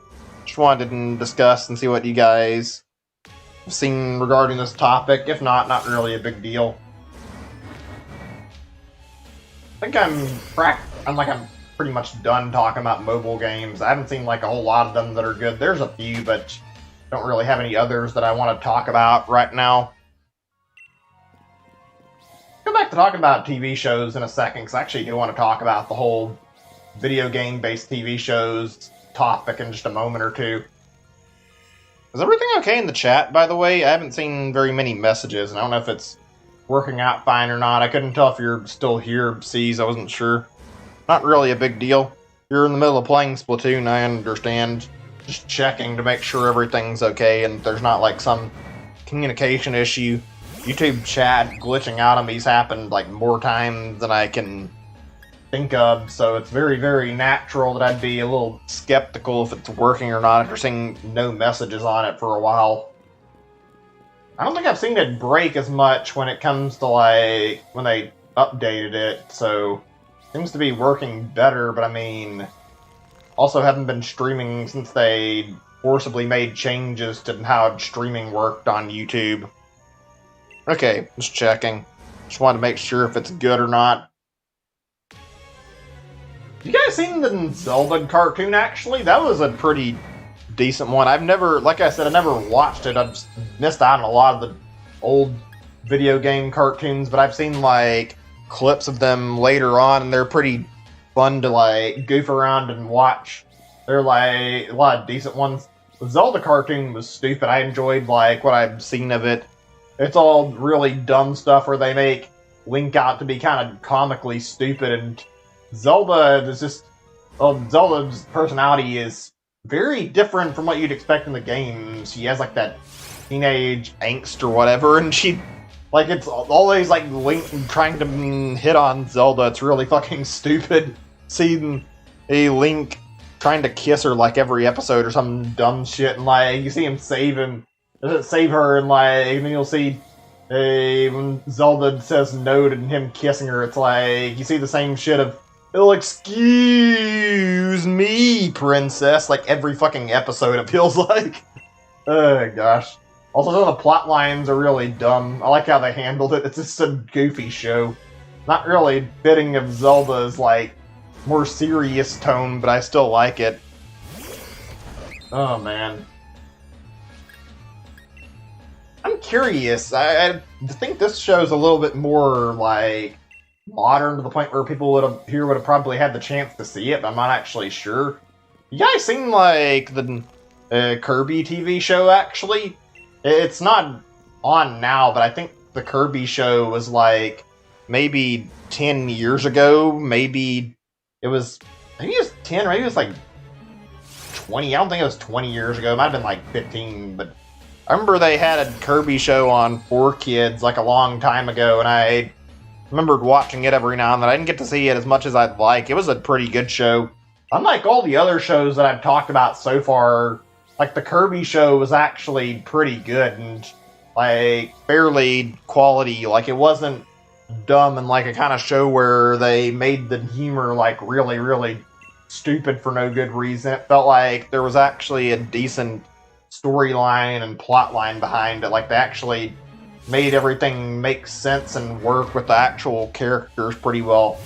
Just wanted to discuss and see what you guys have seen regarding this topic. If not, not really a big deal. I think I'm pretty much done talking about mobile games. I haven't seen like a whole lot of them that are good. There's a few, but don't really have any others that I want to talk about right now. Go back to talking about TV shows in a second, because I actually do want to talk about the whole video game-based TV shows topic in just a moment or two. Is everything okay in the chat, by the way? I haven't seen very many messages, and I don't know if it's working out fine or not. I couldn't tell if you're still here, C's. I wasn't sure. Not really a big deal. You're in the middle of playing Splatoon, I understand. Just checking to make sure everything's okay and there's not like some communication issue. YouTube chat glitching out on me's happened like more times than I can think of, so it's very, very natural that I'd be a little skeptical if it's working or not after seeing no messages on it for a while. I don't think I've seen it break as much when it comes to like when they updated it, so seems to be working better, but I mean, also haven't been streaming since they forcibly made changes to how streaming worked on YouTube. Okay, just checking. Just wanted to make sure if it's good or not. You guys seen the Zelda cartoon, actually? That was a pretty decent one. I've never, like I said, I never watched it. I've just missed out on a lot of the old video game cartoons, but I've seen, like, clips of them later on, and they're pretty fun to, like, goof around and watch. They're, like, a lot of decent ones. The Zelda cartoon was stupid. I enjoyed, like, what I've seen of it. It's all really dumb stuff where they make Link out to be kind of comically stupid, and Zelda is just... Well, Zelda's personality is very different from what you'd expect in the game. She has, like, that teenage angst or whatever, and she... Like, it's always, like, Link trying to hit on Zelda. It's really fucking stupid. Seeing a Link trying to kiss her, like, every episode or some dumb shit, and, like, you see him save her, and, like, and then you'll see when Zelda says no to him kissing her, it's like, you see the same shit of, oh, excuse me, princess, like, every fucking episode, it feels like. Oh, gosh. Also, some of the plot lines are really dumb. I like how they handled it. It's just a goofy show. Not really fitting of Zelda's, like, more serious tone, but I still like it. Oh, man. I'm curious. I think this show's a little bit more, like, modern to the point where people would have probably had the chance to see it, but I'm not actually sure. You guys seen, like, the Kirby TV show, actually? It's not on now, but I think the Kirby show was, like, maybe 10 years ago. Maybe it was 10, maybe it was, like, 20. I don't think it was 20 years ago. It might have been, like, 15, but I remember they had a Kirby show on 4Kids, like, a long time ago, and I remembered watching it every now and then. I didn't get to see it as much as I'd like. It was a pretty good show. Unlike all the other shows that I've talked about so far, like, the Kirby show was actually pretty good and, like, fairly quality. Like, it wasn't dumb and, like, a kind of show where they made the humor, like, really, really stupid for no good reason. It felt like there was actually a decent storyline and plot line behind it. Like, they actually made everything make sense and work with the actual characters pretty well.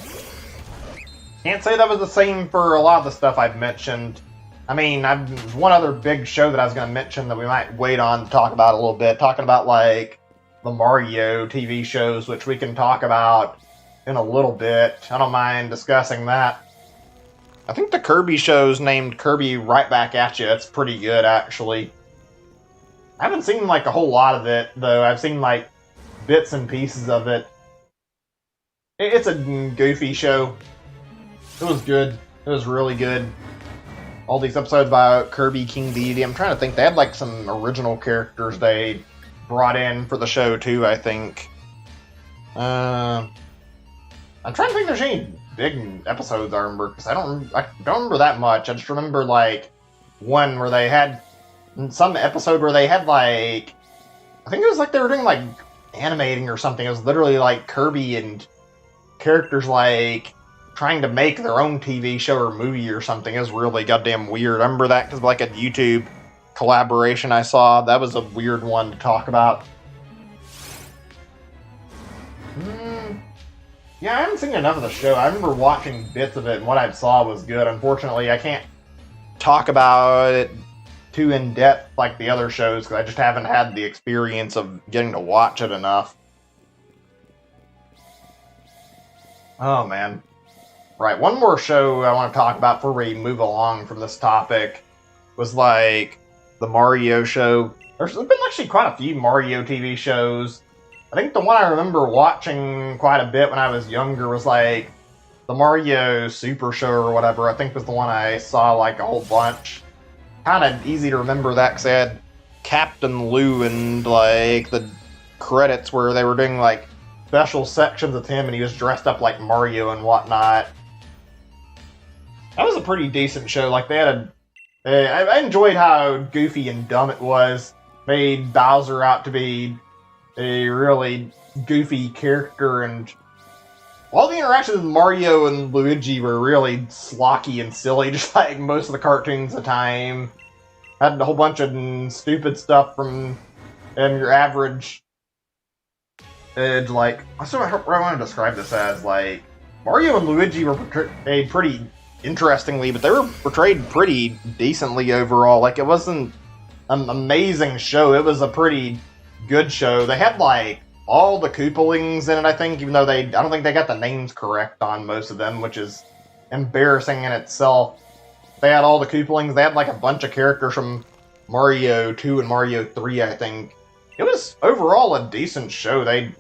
Can't say that was the same for a lot of the stuff I've mentioned. I mean, one other big show that I was going to mention that we might wait on to talk about a little bit, talking about, like, the Mario TV shows, which we can talk about in a little bit. I don't mind discussing that. I think the Kirby show's named Kirby Right Back At You. It's pretty good, actually. I haven't seen, like, a whole lot of it, though. I've seen, like, bits and pieces of it. It's a goofy show. It was good. It was really good. all these episodes about Kirby King Deity. I'm trying to think. They had like some original characters they brought in for the show too, I think. I'm trying to think if there's any big episodes I remember, because I don't remember that much. I just remember like one where they had some episode where they had like, I think it was like they were doing like animating or something. It was literally like Kirby and characters like trying to make their own TV show or movie or something. It was really goddamn weird. I remember that because like a YouTube collaboration I saw. That was a weird one to talk about. Yeah, I haven't seen enough of the show. I remember watching bits of it, and what I saw was good. Unfortunately, I can't talk about it too in depth like the other shows, because I just haven't had the experience of getting to watch it enough. Oh, man. Right, one more show I want to talk about before we move along from this topic was, like, the Mario show. There's been actually quite a few Mario TV shows. I think the one I remember watching quite a bit when I was younger was, like, the Mario Super Show or whatever. I think was the one I saw, like, a whole bunch. Kind of easy to remember that, because they had Captain Lou and, like, the credits where they were doing, like, special sections of him, and he was dressed up like Mario and whatnot. That was a pretty decent show. Like, they had I enjoyed how goofy and dumb it was. Made Bowser out to be a really goofy character, and all the interactions with Mario and Luigi were really slocky and silly, just like most of the cartoons at the time. Had a whole bunch of stupid stuff from your average. And, like, what I want to describe this as, like, Mario and Luigi were portrayed pretty interestingly, but they were portrayed pretty decently overall. Like, it wasn't an amazing show, it was a pretty good show. They had, like, all the Koopalings in it, I think, even though I don't think they got the names correct on most of them, which is embarrassing in itself. They had all the Koopalings. They had, like, a bunch of characters from Mario 2 and Mario 3, I think. It was overall a decent show. They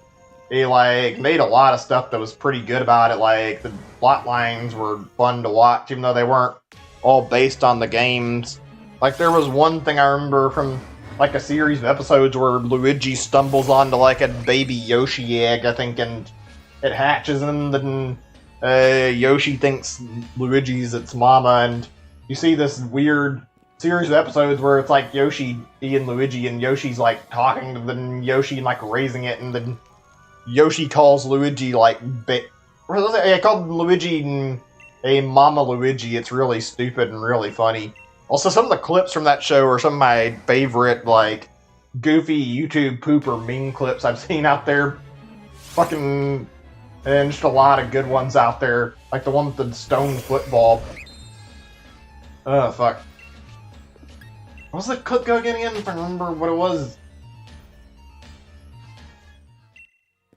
like, made a lot of stuff that was pretty good about it. Like, the plot lines were fun to watch, even though they weren't all based on the games. Like, there was one thing I remember from, like, a series of episodes where Luigi stumbles onto, like, a baby Yoshi egg, I think, and it hatches, and then Yoshi thinks Luigi's its mama, and you see this weird series of episodes where it's like Yoshi and Luigi, and Yoshi's like talking to then Yoshi and like raising it, and then Yoshi calls Luigi like I called Luigi a Mama Luigi. It's really stupid and really funny. Also, some of the clips from that show are some of my favorite, like, goofy YouTube pooper meme clips I've seen out there. Fucking, and just a lot of good ones out there, like the one with the stone football. Oh, fuck. What was the clip go again, if I remember what it was?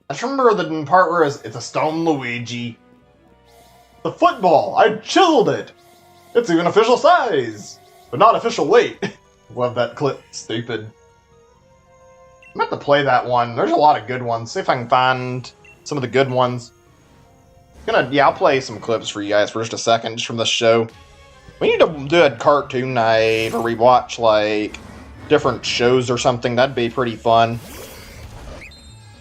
I just remember the part where it's a stone Luigi. The football! I chiseled it! It's even official size! But not official weight! Love that clip. Stupid. I'm about to play that one. There's a lot of good ones. See if I can find some of the good ones. I'll play some clips for you guys for just a second, just from this show. We need to do a cartoon night where we watch, like, different shows or something. That'd be pretty fun.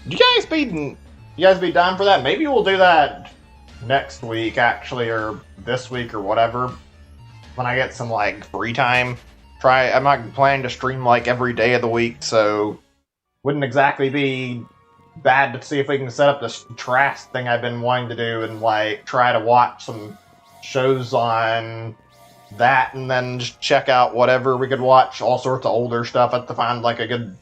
You guys be down for that? Maybe we'll do that next week, actually, or this week, or whatever. When I get some, like, free time. I'm not planning to stream, like, every day of the week, so wouldn't exactly be bad to see if we can set up this trash thing I've been wanting to do and, like, try to watch some shows on that, and then just check out whatever we could watch, all sorts of older stuff. I have to find, like, a good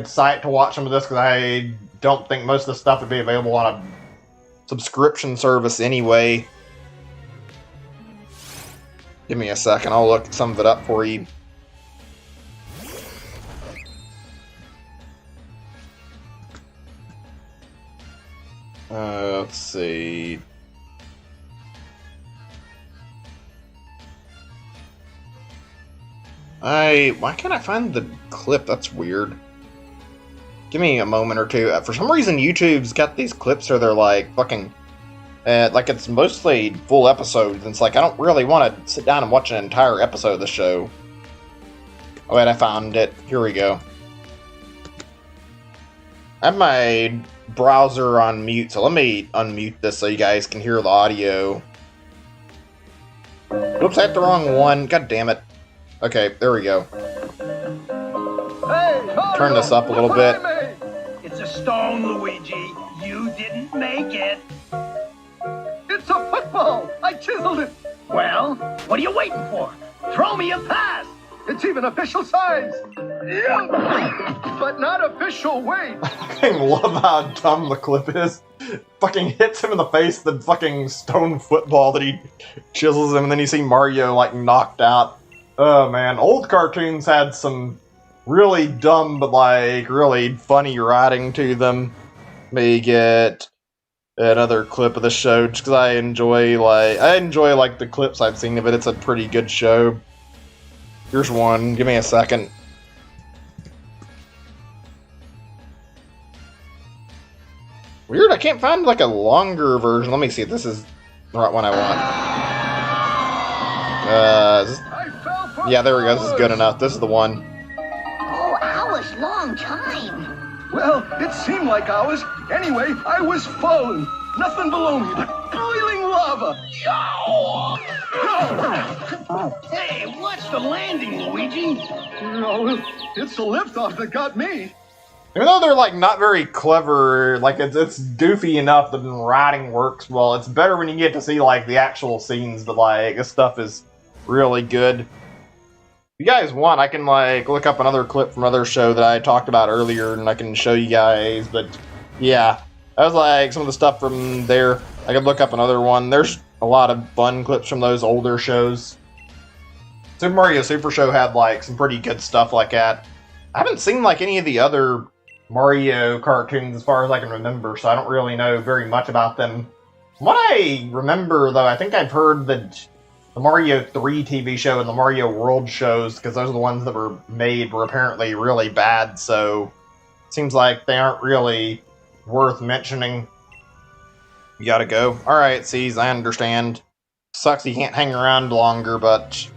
site to watch some of this, because I don't think most of the stuff would be available on a subscription service anyway. Give me a second, I'll look some of it up for you. Let's see. Why can't I find the clip? That's weird. Give me a moment or two. For some reason, YouTube's got these clips where they're like fucking Like, it's mostly full episodes, and it's like, I don't really want to sit down and watch an entire episode of the show. Oh, wait, I found it. Here we go. I have my browser on mute, so let me unmute this so you guys can hear the audio. Oops, I hit the wrong one. God damn it. Okay, there we go. Hey, turn this up a little bit. It's a stone, Luigi. You didn't make it. It's a football. I chiseled it. Well, what are you waiting for? Throw me a pass. It's even official size. Yeah, but not official weight. I fucking love how dumb the clip is. Fucking hits him in the face, the fucking stone football that he chisels him, and then you see Mario, like, knocked out. Oh, man. Old cartoons had some really dumb, but, like, really funny writing to them. Let me get another clip of the show, just because I enjoy, like, the clips I've seen of it. It's a pretty good show. Here's one. Give me a second. Weird, I can't find, like, a longer version. Let me see if this is the right one I want. Yeah, there we go. This is good enough. This is the one. Oh, hours, long time. Well, it seemed like hours. Anyway, I was falling. Nothing below me but boiling lava. No! Hey, what's the landing, Luigi? No, it's the liftoff that got me. Even though they're, like, not very clever, like, it's goofy enough that the writing works well. It's better when you get to see, like, the actual scenes, but, like, this stuff is really good. If you guys want, I can, like, look up another clip from another show that I talked about earlier, and I can show you guys, but, yeah. That was, like, some of the stuff from there. I could look up another one. There's a lot of fun clips from those older shows. Super Mario Super Show had, like, some pretty good stuff like that. I haven't seen, like, any of the other Mario cartoons as far as I can remember, so I don't really know very much about them. From what I remember, though, I think I've heard that the Mario 3 TV show and the Mario World shows, because those are the ones that were made, were apparently really bad, so it seems like they aren't really worth mentioning. You gotta go. Alright, C's, I understand. Sucks you can't hang around longer, but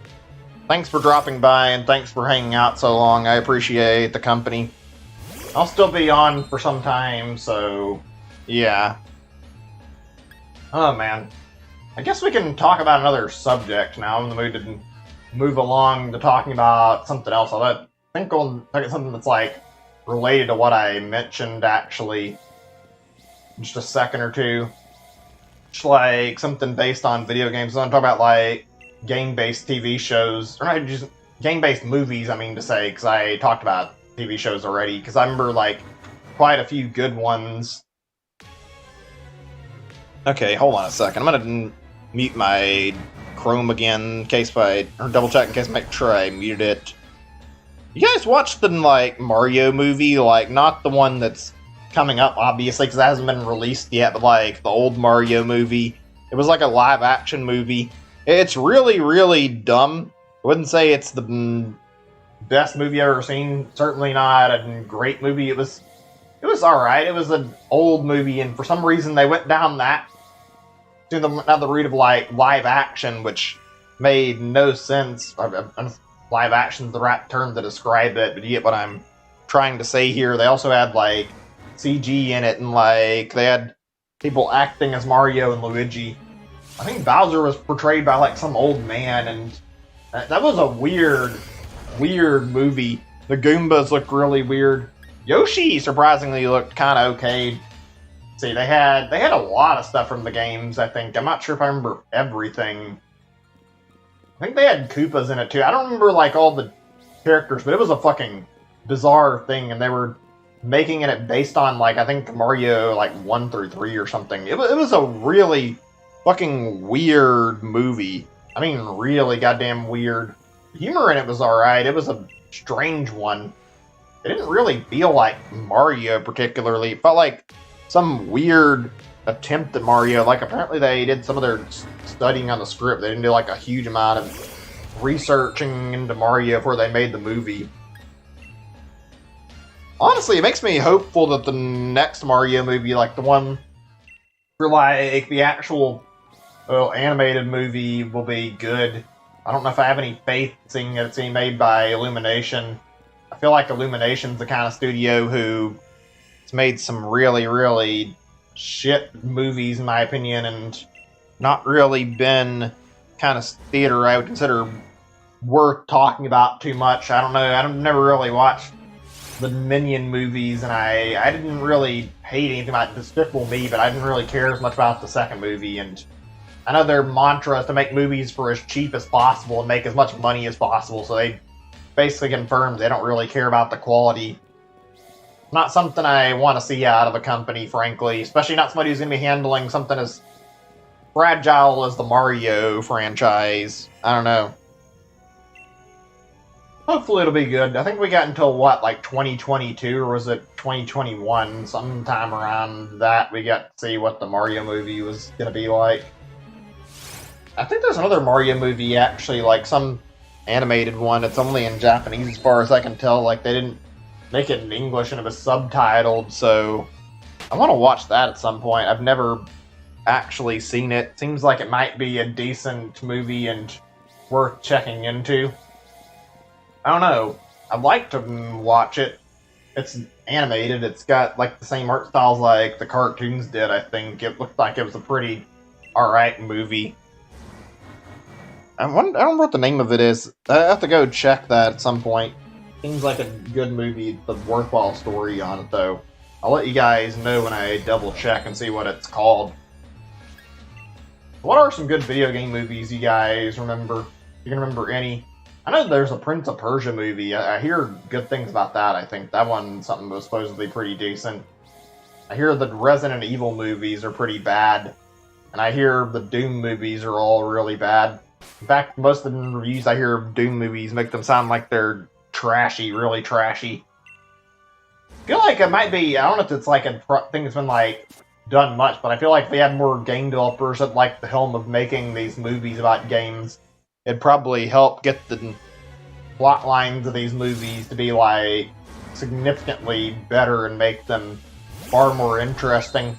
thanks for dropping by, and thanks for hanging out so long. I appreciate the company. I'll still be on for some time, so yeah. Oh, man. I guess we can talk about another subject now. I'm in the mood to move along to talking about something else. I think I'll look at something that's, like, related to what I mentioned, actually. In just a second or two. Just, like, something based on video games. I'm talking about, like, game-based TV shows. Or not just game-based movies, I mean to say, because I talked about TV shows already, because I remember, like, quite a few good ones. Okay, hold on a second. I'm gonna mute my Chrome again, in case or double check in case I make sure I muted it. You guys watched the, like, Mario movie? Like, not the one that's coming up, obviously, because it hasn't been released yet, but, like, the old Mario movie. It was, like, a live-action movie. It's really, really dumb. I wouldn't say it's the best movie I've ever seen. Certainly not a great movie. It was alright. It was an old movie, and for some reason they went down to the route of, like, live action, which made no sense. Live action's the right term to describe it, but you get what I'm trying to say here. They also had, like, CG in it, and, like, they had people acting as Mario and Luigi. I think Bowser was portrayed by, like, some old man, and that was a weird movie. The Goombas looked really weird. Yoshi surprisingly looked kind of okay. See, they had a lot of stuff from the games, I think. I'm not sure if I remember everything. I think they had Koopas in it too. I don't remember, like, all the characters, but it was a fucking bizarre thing, and they were making it based on, like, I think Mario, like, 1 through 3 or something. It was a really fucking weird movie. I mean, really goddamn weird. The humor in it was alright. It was a strange one. It didn't really feel like Mario particularly. It felt like some weird attempt at Mario. Like, apparently they did some of their studying on the script. They didn't do, like, a huge amount of researching into Mario before they made the movie. Honestly, it makes me hopeful that the next Mario movie, like the one for like the actual animated movie will be good. I don't know if I have any faith seeing that it's being made by Illumination. I feel like Illumination's the kind of studio who has made some really, really shit movies, in my opinion, and not really been kind of theater I would consider worth talking about too much. I don't know. I've never really watched the Minion movies, and I didn't really hate anything about Despicable Me, but I didn't really care as much about the second movie. And I know their mantra is to make movies for as cheap as possible and make as much money as possible, so they basically confirmed they don't really care about the quality. Not something I want to see out of a company, frankly, especially not somebody who's going to be handling something as fragile as the Mario franchise. I don't know. Hopefully it'll be good. I think we got until, what, like 2022, or was it 2021? Sometime around that we got to see what the Mario movie was going to be like. I think there's another Mario movie, actually, like some animated one. It's only in Japanese as far as I can tell. Like, they didn't make it in English and it was subtitled, so I want to watch that at some point. I've never actually seen it. Seems like it might be a decent movie and worth checking into. I don't know. I'd like to watch it. It's animated. It's got like the same art styles like the cartoons did, I think. It looked like it was a pretty alright movie. I don't know what the name of it is. I have to go check that at some point. Seems like a good movie, the worthwhile story on it, though. I'll let you guys know when I double check and see what it's called. What are some good video game movies you guys remember? You can remember any? I know there's a Prince of Persia movie. I hear good things about that, I think. That one's something that was supposedly pretty decent. I hear the Resident Evil movies are pretty bad. And I hear the Doom movies are all really bad. In fact, most of the reviews I hear of Doom movies make them sound like they're trashy, really trashy. I feel like it might be, I don't know if it's like a thing that's been like done much, but I feel like if they had more game developers at like the helm of making these movies about games, it'd probably help get the plot lines of these movies to be like significantly better and make them far more interesting.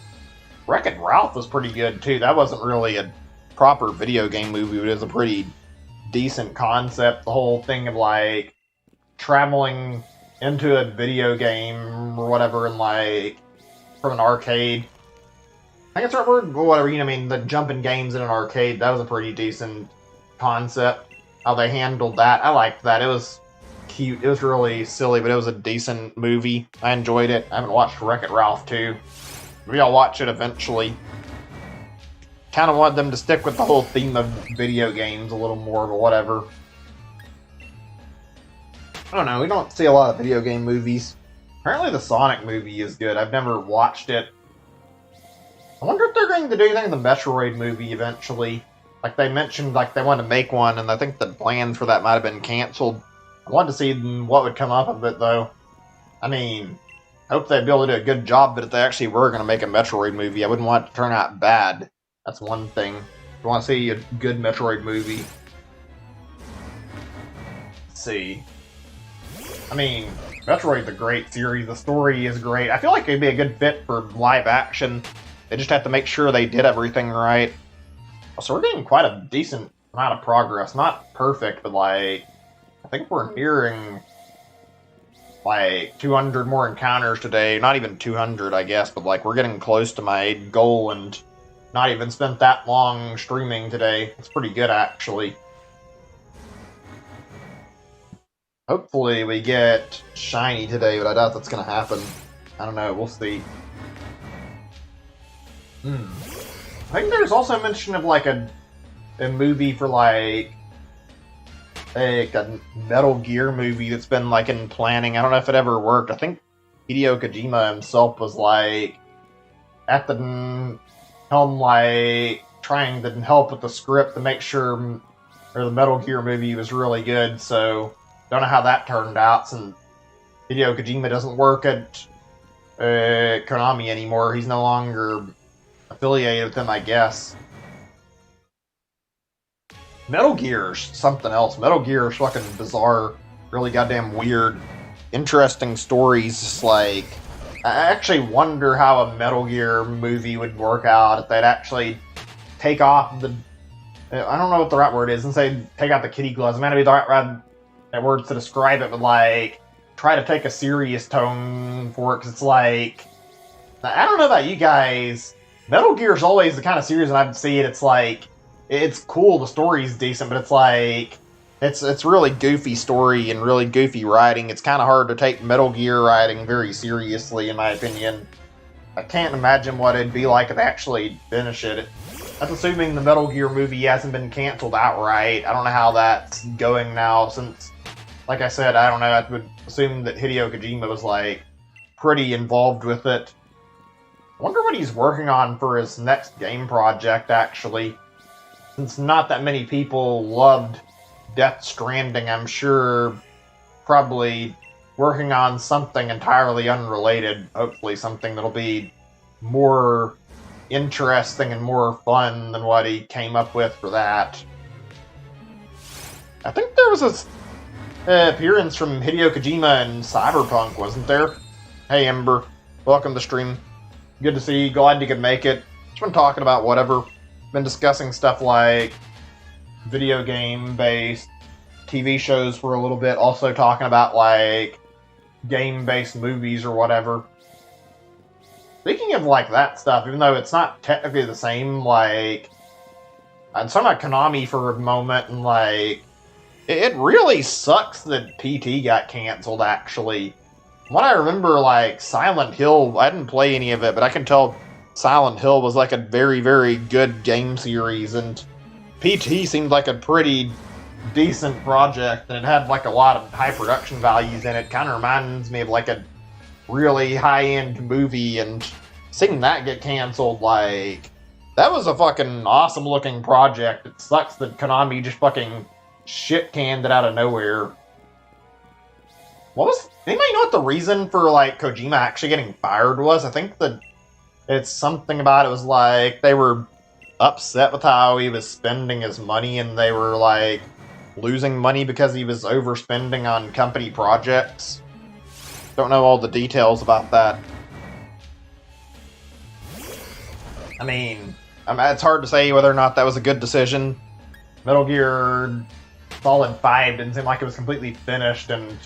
Wreck-It Ralph was pretty good too. That wasn't really a proper video game movie, but it was a pretty decent concept. The whole thing of like traveling into a video game or whatever, and like from an arcade. I think it's the right word, but whatever. You know, I mean, the jumping games in an arcade. That was a pretty decent concept. How they handled that, I liked that. It was cute. It was really silly, but it was a decent movie. I enjoyed it. I haven't watched Wreck-It Ralph 2. Maybe I'll watch it eventually. Kind of want them to stick with the whole theme of video games a little more, but whatever. I don't know, we don't see a lot of video game movies. Apparently the Sonic movie is good. I've never watched it. I wonder if they're going to do anything in the Metroid movie eventually. Like they mentioned, like they wanted to make one, and I think the plans for that might have been canceled. I wanted to see what would come up of it, though. I mean, I hope they'd be able to do a good job, but if they actually were going to make a Metroid movie, I wouldn't want it to turn out bad. That's one thing. If you want to see a good Metroid movie. Let's see. I mean, Metroid's a great series. The story is great. I feel like it'd be a good fit for live action. They just have to make sure they did everything right. So we're getting quite a decent amount of progress. Not perfect, but like, I think we're nearing like 200 more encounters today. Not even 200, I guess, but like we're getting close to my goal and not even spent that long streaming today. It's pretty good, actually. Hopefully we get shiny today, but I doubt that's going to happen. I don't know, we'll see. I think there's also mention of like a movie for like a Metal Gear movie that's been like in planning. I don't know if it ever worked. I think Hideo Kojima himself was like at the helm, like trying to help with the script to make sure the Metal Gear movie was really good. So don't know how that turned out, since Hideo Kojima doesn't work at Konami anymore. He's no longer affiliated with them, I guess. Metal Gear's something else. Metal Gear is fucking bizarre, really goddamn weird, interesting stories. Just like, I actually wonder how a Metal Gear movie would work out if they'd actually take off the... I don't know what the right word is, and say take out the kitty gloves. It might be the right words to describe it, but like try to take a serious tone for it, because it's like... I don't know about you guys. Metal Gear is always the kind of series that I see it. It's like... It's cool, the story's decent, but it's like... It's really goofy story and really goofy writing. It's kind of hard to take Metal Gear writing very seriously, in my opinion. I can't imagine what it'd be like if they actually finish it. That's assuming the Metal Gear movie hasn't been canceled outright. I don't know how that's going now, since, like I said, I don't know. I would assume that Hideo Kojima was, like, pretty involved with it. I wonder what he's working on for his next game project, actually. Since not that many people loved Death Stranding, I'm sure probably working on something entirely unrelated. Hopefully something that'll be more interesting and more fun than what he came up with for that. I think there was an appearance from Hideo Kojima in Cyberpunk, wasn't there? Hey Ember, welcome to stream. Good to see you, glad you could make it. Just been talking about whatever. Been discussing stuff like video game-based TV shows for a little bit. Also talking about, like, game-based movies or whatever. Speaking of, like, that stuff, even though it's not technically the same, like... I'm talking about Konami for a moment, and, like... It really sucks that PT got canceled, actually. What I remember, like, Silent Hill, I didn't play any of it, but I can tell Silent Hill was, like, a very, very good game series, and PT seemed like a pretty decent project, and it had, like, a lot of high production values in it. Kind of reminds me of, like, a really high-end movie, and seeing that get canceled, like, that was a fucking awesome-looking project. It sucks that Konami just fucking shit-canned it out of nowhere. Anybody know what the reason for, like, Kojima actually getting fired was? I think that it's something about it was, like, they were upset with how he was spending his money, and they were, like, losing money because he was overspending on company projects. Don't know all the details about that. I mean, it's hard to say whether or not that was a good decision. Metal Gear Solid 5 didn't seem like it was completely finished, and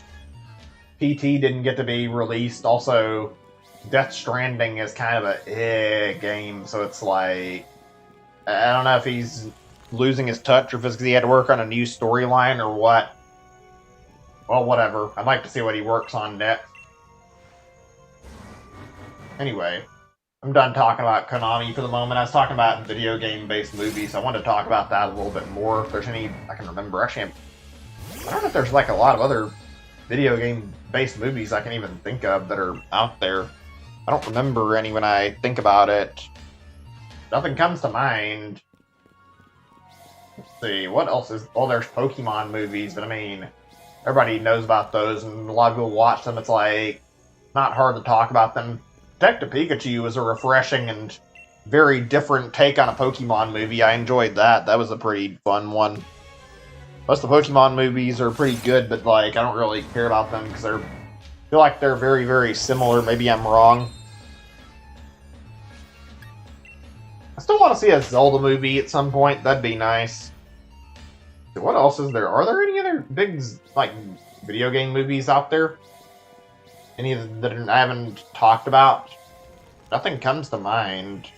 PT didn't get to be released. Also, Death Stranding is kind of a game, so it's like... I don't know if he's losing his touch or if it's because he had to work on a new storyline or what. Well, whatever. I'd like to see what he works on next. Anyway, I'm done talking about Konami for the moment. I was talking about video game-based movies. I wanted to talk about that a little bit more, if there's any I can remember. Actually, I don't know if there's like a lot of other video game-based movies I can even think of that are out there. I don't remember any when I think about it. Nothing comes to mind. Let's see, what else is... Well, there's Pokemon movies, but I mean, everybody knows about those, and a lot of people watch them. It's like, not hard to talk about them. Detective Pikachu was a refreshing and very different take on a Pokemon movie. I enjoyed that. That was a pretty fun one. Most of the Pokemon movies are pretty good, but like, I don't really care about them because I feel like they're very, very similar. Maybe I'm wrong. I still want to see a Zelda movie at some point. That'd be nice. What else is there? Are there any other big, like, video game movies out there? Any that I haven't talked about? Nothing comes to mind.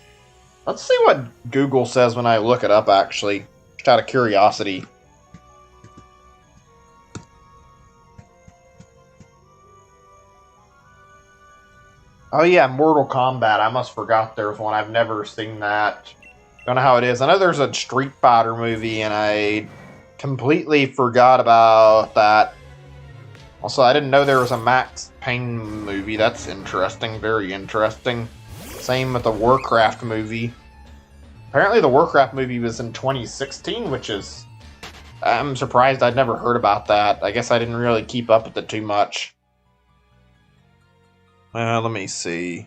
Let's see what Google says when I look it up, actually. Just out of curiosity. Oh yeah, Mortal Kombat. I must forgot there was one. I've never seen that. Don't know how it is. I know there's a Street Fighter movie, and I completely forgot about that. Also, I didn't know there was a Max Payne movie. That's interesting. Very interesting. Same with the Warcraft movie. Apparently the Warcraft movie was in 2016, which is... I'm surprised I'd never heard about that. I guess I didn't really keep up with it too much. Let me see.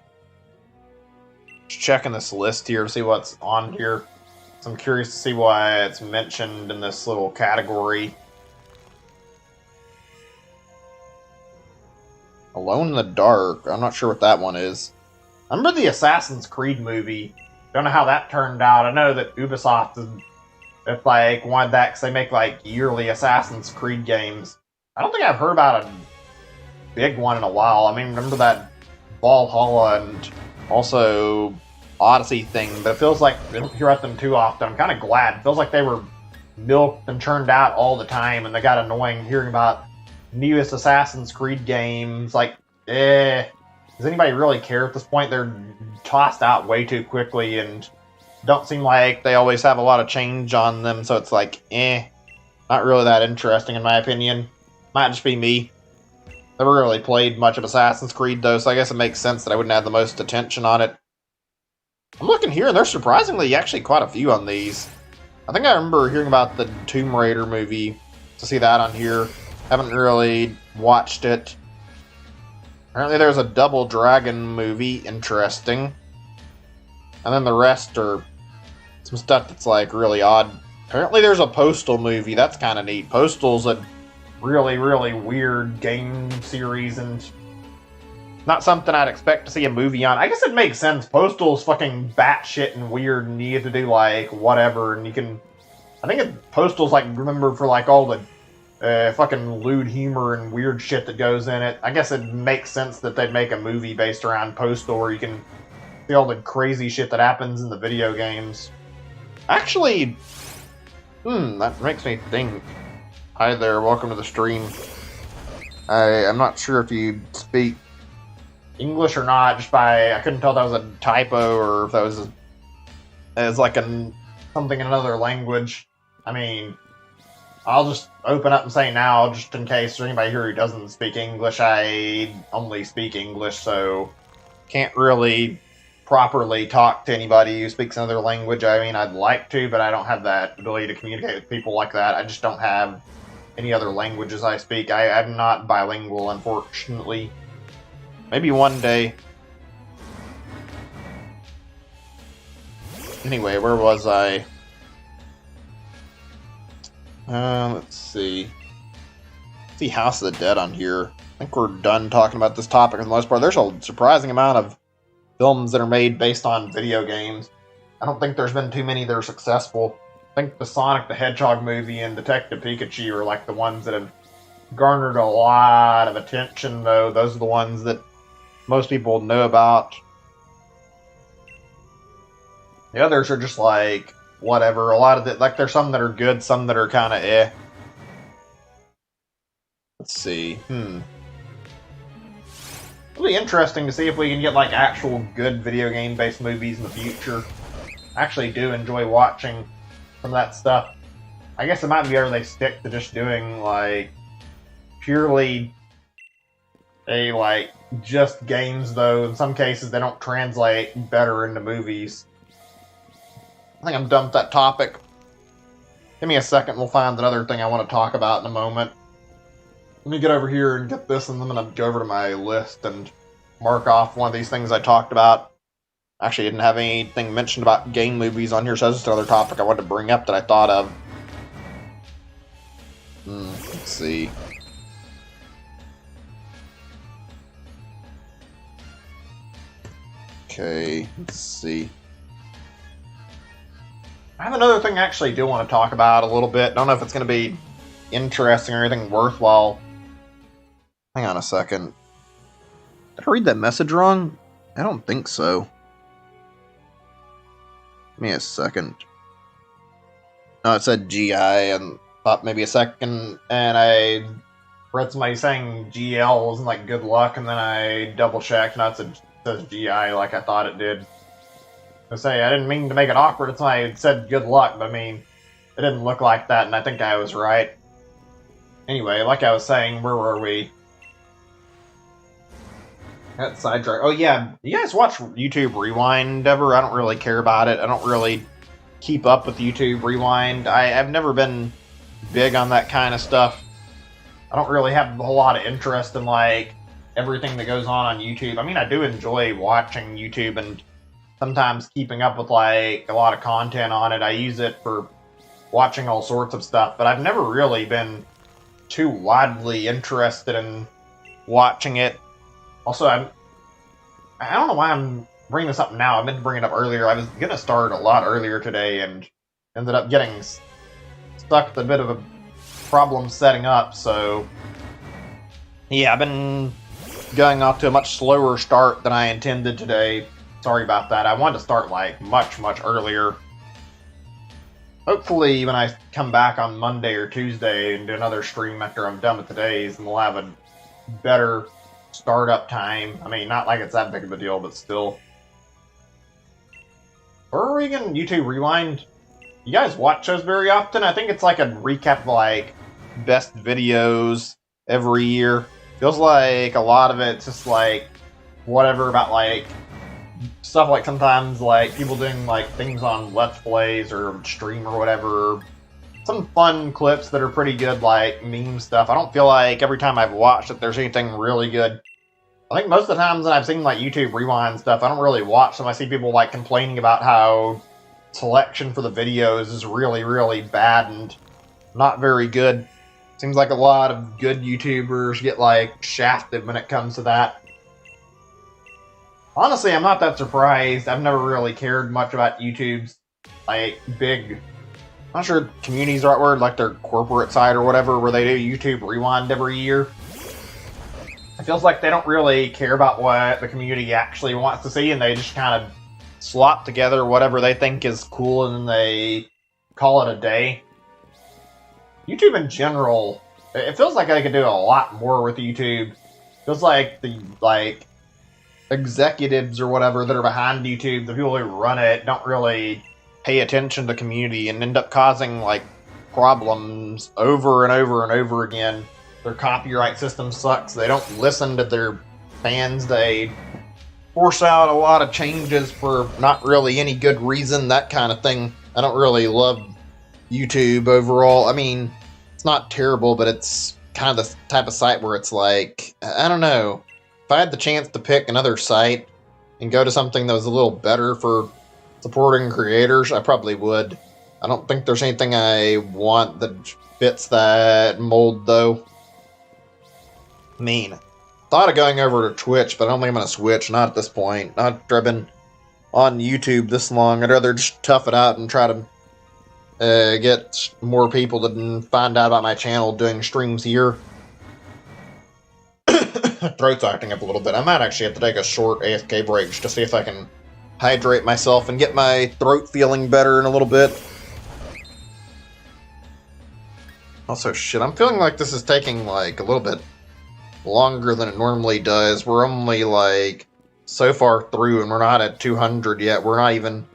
Just checking this list here to see what's on here. So I'm curious to see why it's mentioned in this little category. A Alone in the Dark. I'm not sure what that one is. I remember the Assassin's Creed movie. Don't know how that turned out. I know that Ubisoft is, it's like wanted that because they make like yearly Assassin's Creed games. I don't think I've heard about a big one in a while. I mean, remember that Valhalla and also Odyssey thing, but it feels like I don't hear about them too often. I'm kind of glad. It feels like they were milked and churned out all the time, and they got annoying hearing about newest Assassin's Creed games. Like, does anybody really care at this point? They're tossed out way too quickly and don't seem like they always have a lot of change on them, so it's like, not really that interesting in my opinion. Might just be me. Never really played much of Assassin's Creed though, so I guess it makes sense that I wouldn't have the most attention on it. I'm looking here, and there's surprisingly actually quite a few on these. I think I remember hearing about the Tomb Raider movie, to see that on here. Haven't really watched it. Apparently there's a Double Dragon movie, interesting. And then the rest are some stuff that's like really odd. Apparently there's a Postal movie, that's kind of neat. Postal's a really, really weird game series and not something I'd expect to see a movie on. I guess it makes sense. Postal's fucking batshit and weird and you get to do like whatever and you can... I think Postal's like remembered for like all the fucking lewd humor and weird shit that goes in it. I guess it makes sense that they'd make a movie based around Postal where you can see all the crazy shit that happens in the video games. Actually, that makes me think. Hi there, welcome to the stream. I'm not sure if you speak English or not, just by, I couldn't tell if that was a typo or if that was as like something in another language. I mean, I'll just open up and say now, just in case there's anybody here who doesn't speak English. I only speak English, so can't really properly talk to anybody who speaks another language. I mean, I'd like to, but I don't have that ability to communicate with people like that. I just don't have any other languages I speak. I'm not bilingual, unfortunately. Maybe one day. Anyway, where was I? Let's see. Let's see House of the Dead on here. I think we're done talking about this topic for the most part. There's a surprising amount of films that are made based on video games. I don't think there's been too many that are successful. I think the Sonic the Hedgehog movie and Detective Pikachu are like the ones that have garnered a lot of attention, though. Those are the ones that most people know about. The others are just like, whatever. A lot of it, like, there's some that are good, some that are kind of Let's see. It'll be interesting to see if we can get, like, actual good video game-based movies in the future. I actually do enjoy watching some of that stuff. I guess it might be better they stick to just doing, like, purely like, just games, though. In some cases, they don't translate better into movies. I think I'm done with that topic. Give me a second, we'll find another thing I want to talk about in a moment. Let me get over here and get this, and then I'm going to go over to my list and mark off one of these things I talked about. Actually, I didn't have anything mentioned about game movies on here, so that's just another topic I wanted to bring up that I thought of. Let's see. Okay, let's see. I have another thing I actually do want to talk about a little bit. Don't know if it's going to be interesting or anything worthwhile. Hang on a second. Did I read that message wrong? I don't think so. Give me a second. No, it said GI, and thought maybe a second, and I read somebody saying GL wasn't like good luck, and then I double checked, and it says GI like I thought it did. I say, I didn't mean to make it awkward, it's why I said good luck, but I mean, it didn't look like that, and I think I was right. Anyway, like I was saying, where were we? That sidetrack. Oh yeah, you guys watch YouTube Rewind ever? I don't really care about it. I don't really keep up with YouTube Rewind. I've never been big on that kind of stuff. I don't really have a whole lot of interest in, like, everything that goes on YouTube. I mean, I do enjoy watching YouTube and sometimes keeping up with, like, a lot of content on it. I use it for watching all sorts of stuff, but I've never really been too widely interested in watching it. Also, I don't know why I'm bringing this up now. I meant to bring it up earlier. I was gonna start a lot earlier today and ended up getting stuck with a bit of a problem setting up, so yeah, I've been going off to a much slower start than I intended today. Sorry about that. I wanted to start like much earlier. Hopefully when I come back on Monday or Tuesday and do another stream after I'm done with today's, and we'll have a better startup time. I mean, not like it's that big of a deal, but still. Or are we gonna YouTube Rewind? You guys watch those very often? I think it's like a recap of like best videos every year. Feels like a lot of it's just like whatever about like stuff like sometimes like people doing like things on Let's Plays or stream or whatever. Some fun clips that are pretty good, like meme stuff. I don't feel like every time I've watched it there's anything really good. I think most of the times that I've seen like YouTube Rewind stuff, I don't really watch them. I see people like complaining about how selection for the videos is really bad and not very good. Seems like a lot of good YouTubers get like shafted when it comes to that. Honestly, I'm not that surprised. I've never really cared much about YouTube's like big, I'm not sure community's the right word, like their corporate side or whatever, where they do YouTube Rewind every year. It feels like they don't really care about what the community actually wants to see, and they just kind of slop together whatever they think is cool, and then they call it a day. YouTube in general, it feels like they could do a lot more with YouTube. It feels like the executives or whatever that are behind YouTube, the people who run it, don't really pay attention to the community and end up causing like problems over and over again. Their copyright system sucks. They don't listen to their fans. They force out a lot of changes for not really any good reason, that kind of thing. I don't really love YouTube overall. I mean, it's not terrible, but it's kind of the type of site where it's like, I don't know. If I had the chance to pick another site and go to something that was a little better for supporting creators, I probably would. I don't think there's anything I want that fits that mold, though. I mean, thought of going over to Twitch, but I don't think I'm going to switch. Not at this point. Not after I've been on YouTube this long. I'd rather just tough it out and try to get more people to find out about my channel doing streams here. Throat's acting up a little bit. I might actually have to take a short AFK break just to see if I can hydrate myself and get my throat feeling better in a little bit. Also, shit, I'm feeling like this is taking like a little bit longer than it normally does. We're only like so far through and we're not at 200 yet. We're not even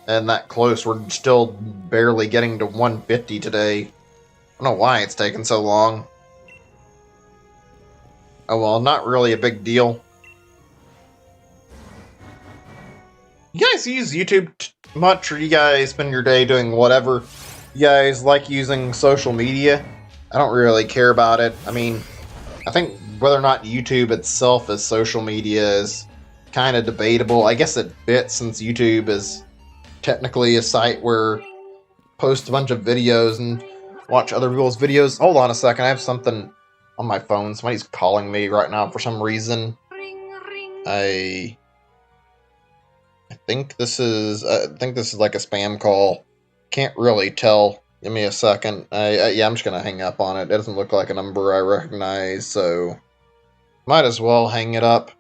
that close. We're still barely getting to 150 today. I don't know why it's taking so long. Oh well, not really a big deal. You guys use YouTube much, or you guys spend your day doing whatever? You guys like using social media? I don't really care about it. I mean, I think whether or not YouTube itself is social media is kind of debatable. I guess it fits since YouTube is technically a site where post a bunch of videos and watch other people's videos. Hold on a second, I have something on my phone. Somebody's calling me right now for some reason. I think this is like a spam call. Can't really tell. Give me a second. Yeah, I'm just gonna hang up on it. It doesn't look like a number I recognize, so might as well hang it up.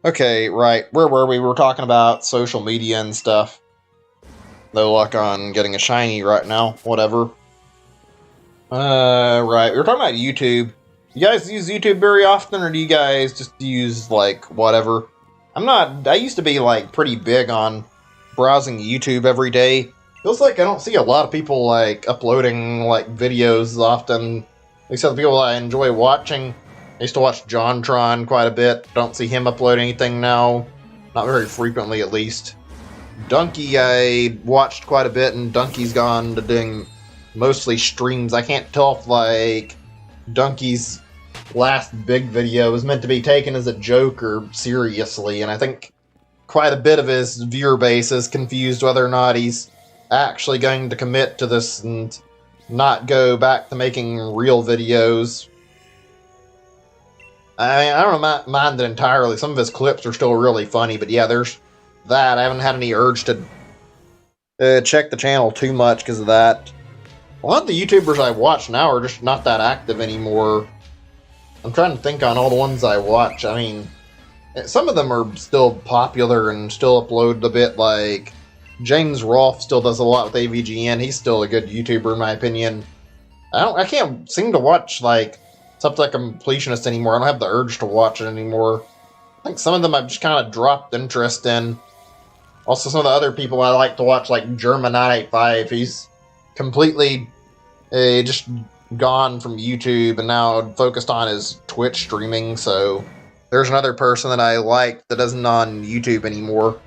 Okay, right. Where were we? We were talking about social media and stuff. No luck on getting a shiny right now. Whatever. Right. We were talking about YouTube. You guys use YouTube very often, or do you guys just use, like, whatever? I used to be, like, pretty big on browsing YouTube every day. Feels like I don't see a lot of people, like, uploading, like, videos often. Except the people I enjoy watching. I used to watch JonTron quite a bit. Don't see him upload anything now. Not very frequently, at least. Donkey I watched quite a bit, and Donkey's gone to doing mostly streams. I can't tell if, like, Donkey's last big video was meant to be taken as a joke or seriously, and I think quite a bit of his viewer base is confused whether or not he's actually going to commit to this and not go back to making real videos. I don't mind it entirely. Some of his clips are still really funny, but yeah, there's that. I haven't had any urge to check the channel too much because of that. A lot of the YouTubers I watch now are just not that active anymore. I'm trying to think on all the ones I watch. I mean, some of them are still popular and still upload a bit, like James Rolfe still does a lot with AVGN. He's still a good YouTuber in my opinion. I can't seem to watch like stuff like a completionist anymore. I don't have the urge to watch it anymore. I think some of them I've just kind of dropped interest in. Also, some of the other people I like to watch, like German985, he's completely just gone from YouTube and now focused on his Twitch streaming, so there's another person that I like that isn't on YouTube anymore.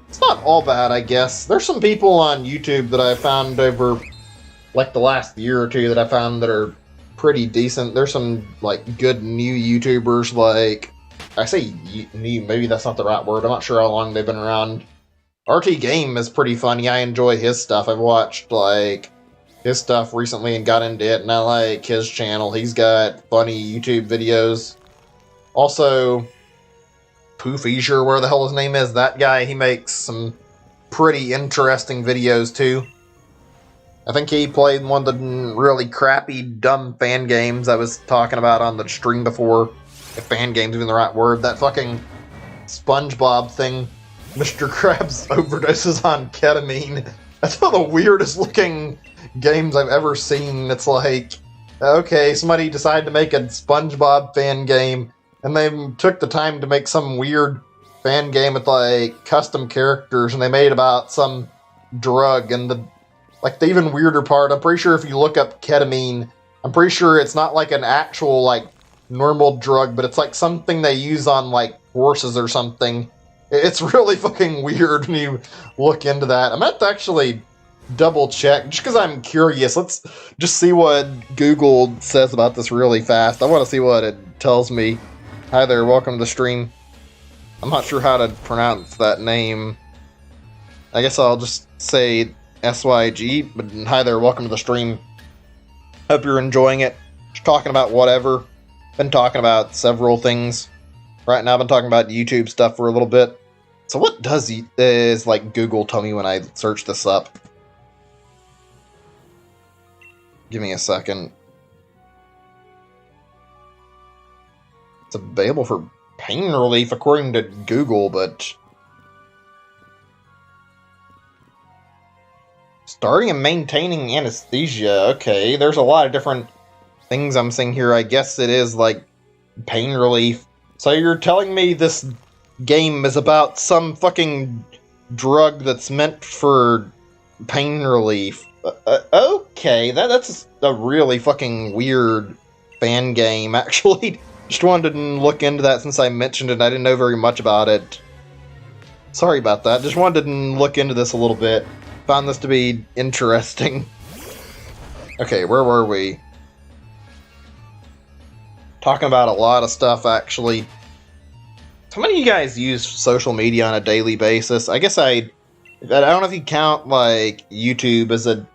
It's not all bad, I guess. There's some people on YouTube that I found over, like, the last year or two that I found that are pretty decent. There's some, like, good new YouTubers, like, I say new, maybe that's not the right word. I'm not sure how long they've been around. RT Game is pretty funny. I enjoy his stuff. I've watched, like, his stuff recently and got into it, and I like his channel. He's got funny YouTube videos. Also, Poofeasier, where the hell his name is, that guy, he makes some pretty interesting videos, too. I think he played one of the really crappy, dumb fan games I was talking about on the stream before. If fan game's even the right word. That fucking SpongeBob thing. Mr. Krabs overdoses on ketamine. That's one of the weirdest looking games I've ever seen. It's like, okay, somebody decided to make a SpongeBob fan game, and they took the time to make some weird fan game with, like, custom characters, and they made about some drug, and the even weirder part, I'm pretty sure if you look up ketamine, I'm pretty sure it's not like an actual, like, normal drug, but it's like something they use on, like, horses or something. It's really fucking weird when you look into that. I'm going to actually double check, just because I'm curious. Let's just see what Google says about this really fast. I want to see what it tells me. Hi there, welcome to the stream. I'm not sure how to pronounce that name. I guess I'll just say SYG, but hi there, welcome to the stream. Hope you're enjoying it. Just talking about whatever. Been talking about several things. Right now I've been talking about YouTube stuff for a little bit. So what is like Google tell me when I search this up? Give me a second. It's available for pain relief according to Google, but starting and maintaining anesthesia. Okay, there's a lot of different things I'm seeing here. I guess it is like pain relief. So you're telling me this game is about some fucking drug that's meant for pain relief. Okay, that's a really fucking weird fan game, actually. Just wanted to look into that since I mentioned it. I didn't know very much about it. Sorry about that. Just wanted to look into this a little bit. Found this to be interesting. Okay, where were we? Talking about a lot of stuff, actually. How many of you guys use social media on a daily basis? I guess I don't know if you count, like, YouTube as a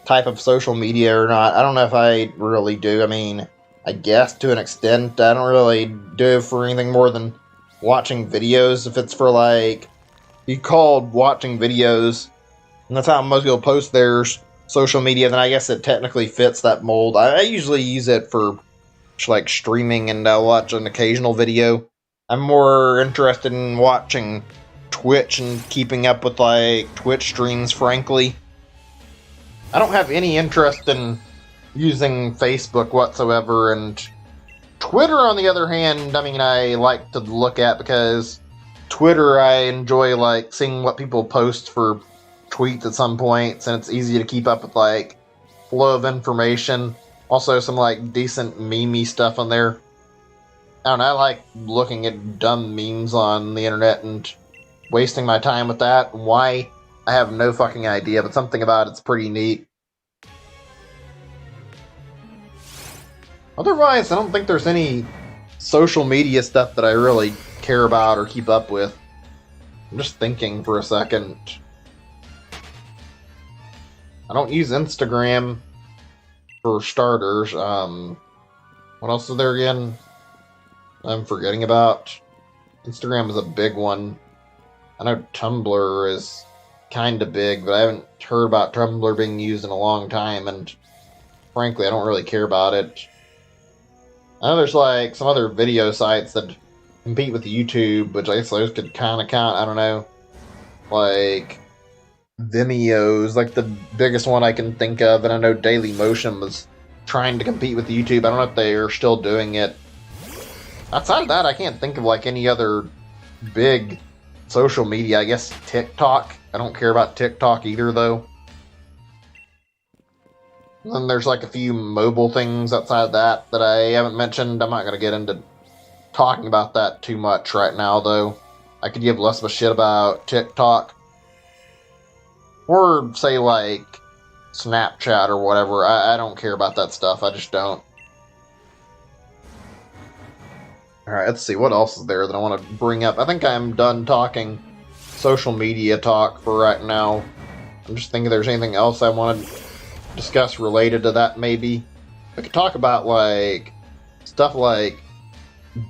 type of social media or not. I don't know if I really do. I mean, I guess to an extent. I don't really do it for anything more than watching videos. If it's for, like, you called watching videos, and that's how most people post their social media, then I guess it technically fits that mold. I usually use it for, like, streaming, and I'll watch an occasional video. I'm more interested in watching Twitch and keeping up with, like, Twitch streams, frankly. I don't have any interest in using Facebook whatsoever, and Twitter, on the other hand, I mean, I like to look at, because Twitter, I enjoy, like, seeing what people post for tweets at some points, and it's easy to keep up with, like, flow of information. Also, some, like, decent meme-y stuff on there. I don't know, I like looking at dumb memes on the internet and wasting my time with that. Why? I have no fucking idea, but something about it's pretty neat. Otherwise, I don't think there's any social media stuff that I really care about or keep up with. I'm just thinking for a second. I don't use Instagram, for starters. What else is there again? I'm forgetting about. Instagram is a big one. I know Tumblr is kind of big, but I haven't heard about Tumblr being used in a long time, and frankly, I don't really care about it. I know there's like some other video sites that compete with YouTube, which I guess those could kind of count. I don't know. Like Vimeo's like the biggest one I can think of, and I know Dailymotion was trying to compete with YouTube. I don't know if they are still doing it. Outside of that, I can't think of like any other big social media. I guess TikTok. I don't care about TikTok either, though. And then there's like a few mobile things outside of that I haven't mentioned. I'm not going to get into talking about that too much right now, though. I could give less of a shit about TikTok. Or say like Snapchat or whatever. I don't care about that stuff. I just don't. Alright, let's see. What else is there that I want to bring up? I think I'm done talking social media talk for right now. I'm just thinking if there's anything else I want to discuss related to that, maybe. I could talk about, like, stuff like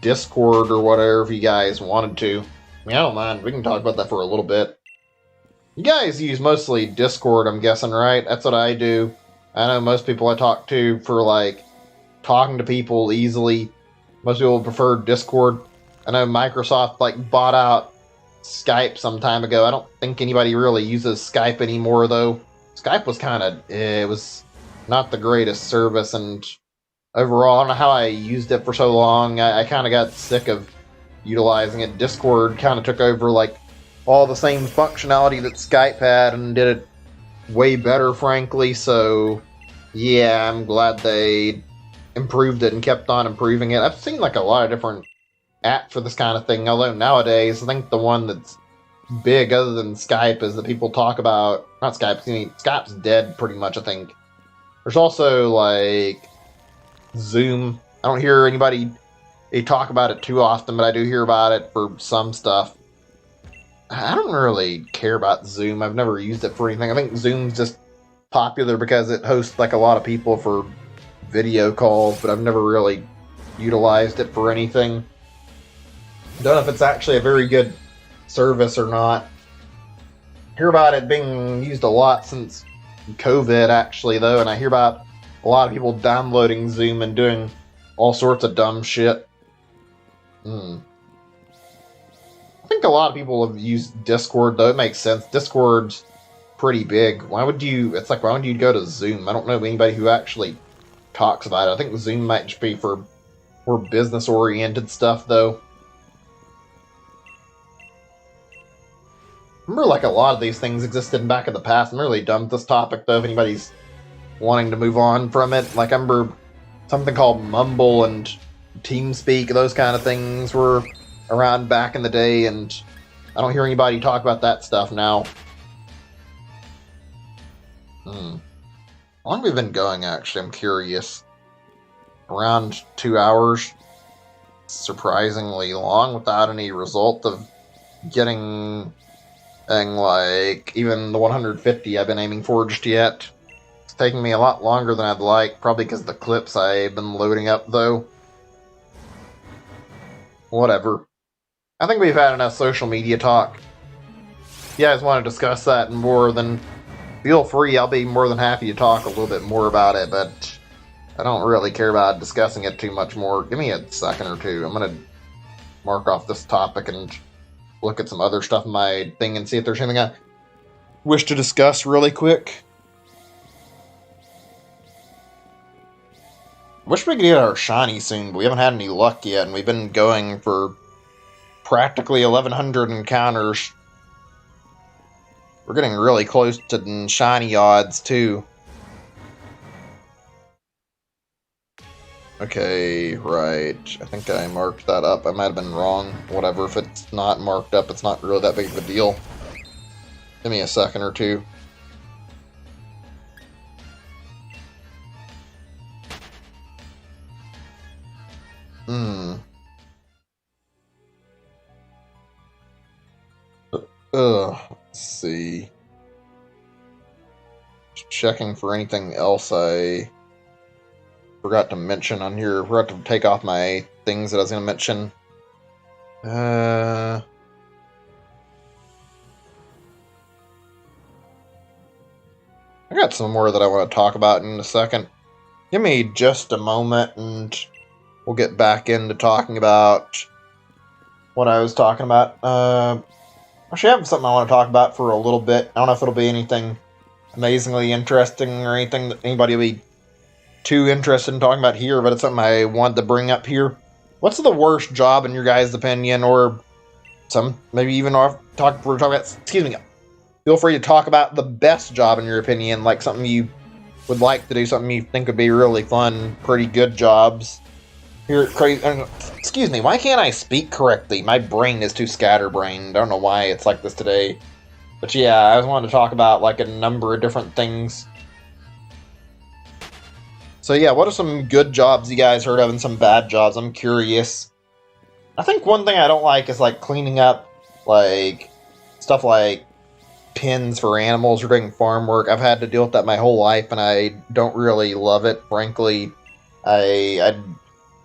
Discord or whatever if you guys wanted to. I mean, I don't mind. We can talk about that for a little bit. You guys use mostly Discord, I'm guessing, right? That's what I do. I know most people I talk to for, like, talking to people easily. Most people prefer Discord. I know Microsoft, like, bought out Skype some time ago. I don't think anybody really uses Skype anymore, though. Skype was kind of, it was not the greatest service, and overall, I don't know how I used it for so long. I kind of got sick of utilizing it. Discord kind of took over, like, all the same functionality that Skype had and did it way better, frankly, so yeah, I'm glad they improved it and kept on improving it. I've seen, like, a lot of different apps for this kind of thing, although nowadays, I think the one that's big other than Skype is that people talk about, not Skype, I mean, Skype's dead pretty much, I think. There's also, like, Zoom. I don't hear anybody talk about it too often, but I do hear about it for some stuff. I don't really care about Zoom. I've never used it for anything. I think Zoom's just popular because it hosts, like, a lot of people for video calls, but I've never really utilized it for anything. Don't know if it's actually a very good service or not. Hear about it being used a lot since COVID, actually, though, and I hear about a lot of people downloading Zoom and doing all sorts of dumb shit. I think a lot of people have used Discord, though. It makes sense. Discord's pretty big. Why would you go to Zoom? I don't know anybody who actually talks about it. I think Zoom might just be for more business-oriented stuff, though. Remember, like, a lot of these things existed back in the past. I'm really done with this topic, though, if anybody's wanting to move on from it. Like, I remember something called Mumble and TeamSpeak, those kind of things were around back in the day, and I don't hear anybody talk about that stuff now. How long have we been going, actually? I'm curious. Around 2 hours. Surprisingly long, without any result of getting, like, even the 150 I've been aiming for just yet. It's taking me a lot longer than I'd like, probably because of the clips I've been loading up, though. Whatever. I think we've had enough social media talk. If you guys want to discuss that more, then feel free. I'll be more than happy to talk a little bit more about it, but I don't really care about discussing it too much more. Give me a second or two. I'm going to mark off this topic and look at some other stuff in my thing and see if there's anything I wish to discuss really quick. Wish we could get our shiny soon, but we haven't had any luck yet, and we've been going for practically 1,100 encounters. We're getting really close to shiny odds, too. Okay, right. I think I marked that up. I might have been wrong. Whatever, if it's not marked up, it's not really that big of a deal. Give me a second or two. Let's see. Just checking for anything else I forgot to mention on here. Forgot to take off my things that I was going to mention. I got some more that I want to talk about in a second. Give me just a moment and we'll get back into talking about what I was talking about. Actually, I have something I want to talk about for a little bit. I don't know if it'll be anything amazingly interesting or anything that anybody will be too interested in talking about here, but it's something I wanted to bring up here. What's the worst job in your guys' opinion, or some maybe even we're talking about? Excuse me. Feel free to talk about the best job in your opinion, like something you would like to do, something you think would be really fun, pretty good jobs. Here, crazy. Excuse me. Why can't I speak correctly? My brain is too scatterbrained. I don't know why it's like this today. But yeah, I just wanted to talk about like a number of different things. So yeah, what are some good jobs you guys heard of and some bad jobs? I'm curious. I think one thing I don't like is like cleaning up like stuff like pens for animals or doing farm work. I've had to deal with that my whole life and I don't really love it. Frankly, I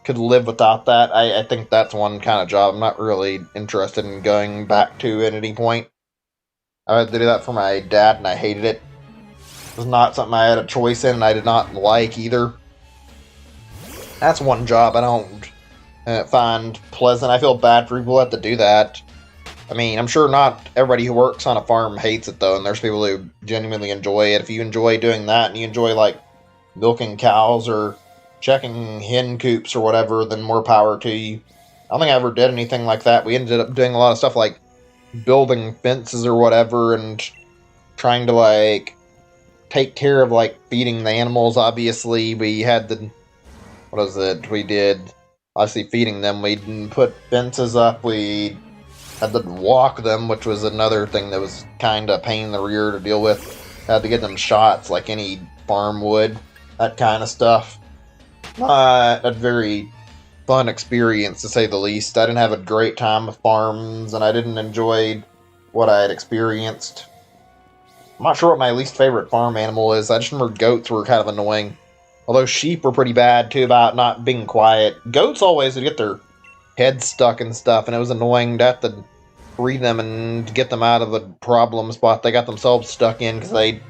could live without that. I think that's one kind of job I'm not really interested in going back to at any point. I had to do that for my dad and I hated it. It was not something I had a choice in and I did not like either. That's one job I don't find pleasant. I feel bad for people who have to do that. I mean, I'm sure not everybody who works on a farm hates it though, and there's people who genuinely enjoy it. If you enjoy doing that and you enjoy like milking cows or checking hen coops or whatever, then more power to you. I don't think I ever did anything like that. We ended up doing a lot of stuff like building fences or whatever and trying to like take care of like feeding the animals. Obviously, we had the we did obviously feeding them. We put fences up. We had to walk them, which was another thing that was kind of pain in the rear to deal with. Had to get them shots like any farm would, that kind of stuff. Not a very fun experience, to say the least. I didn't have a great time with farms, and I didn't enjoy what I had experienced. I'm not sure what my least favorite farm animal is. I just remember goats were kind of annoying. Although sheep were pretty bad, too, about not being quiet. Goats always would get their heads stuck and stuff, and it was annoying to have to free them and get them out of the problem spot they got themselves stuck in, because they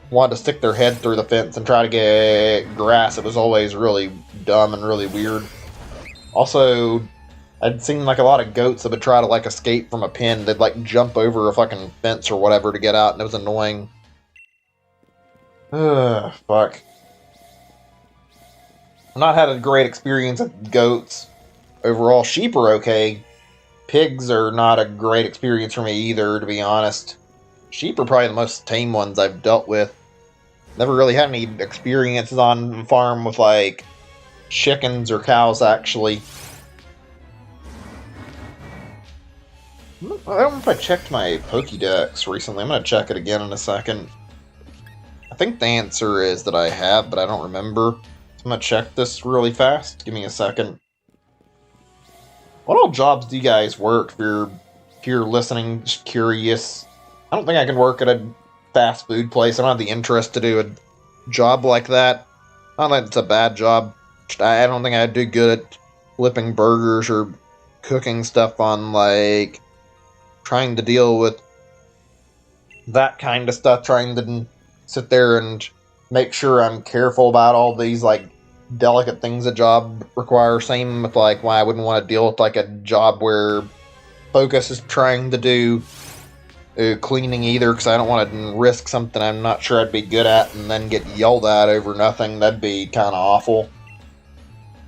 wanted to stick their head through the fence and try to get grass. It was always really dumb and really weird. Also, I'd seen like a lot of goats that would try to like escape from a pen. They'd like jump over a fucking fence or whatever to get out, and it was annoying. Ugh, fuck. I've not had a great experience with goats. Overall, sheep are okay. Pigs are not a great experience for me either, to be honest. Sheep are probably the most tame ones I've dealt with. Never really had any experiences on the farm with, like, chickens or cows, actually. I don't know if I checked my Pokédex recently. I'm going to check it again in a second. I think the answer is that I have, but I don't remember. So I'm going to check this really fast. Give me a second. What all jobs do you guys work if you're listening, just curious? I don't think I can work at a fast food place. I don't have the interest to do a job like that. Not that it's a bad job. I don't think I'd do good at flipping burgers or cooking stuff on, like, trying to deal with that kind of stuff. Trying to sit there and make sure I'm careful about all these, like, delicate things a job requires. Same with, like, why I wouldn't want to deal with, like, a job where focus is trying to do cleaning either, because I don't want to risk something I'm not sure I'd be good at and then get yelled at over nothing. That'd be kind of awful.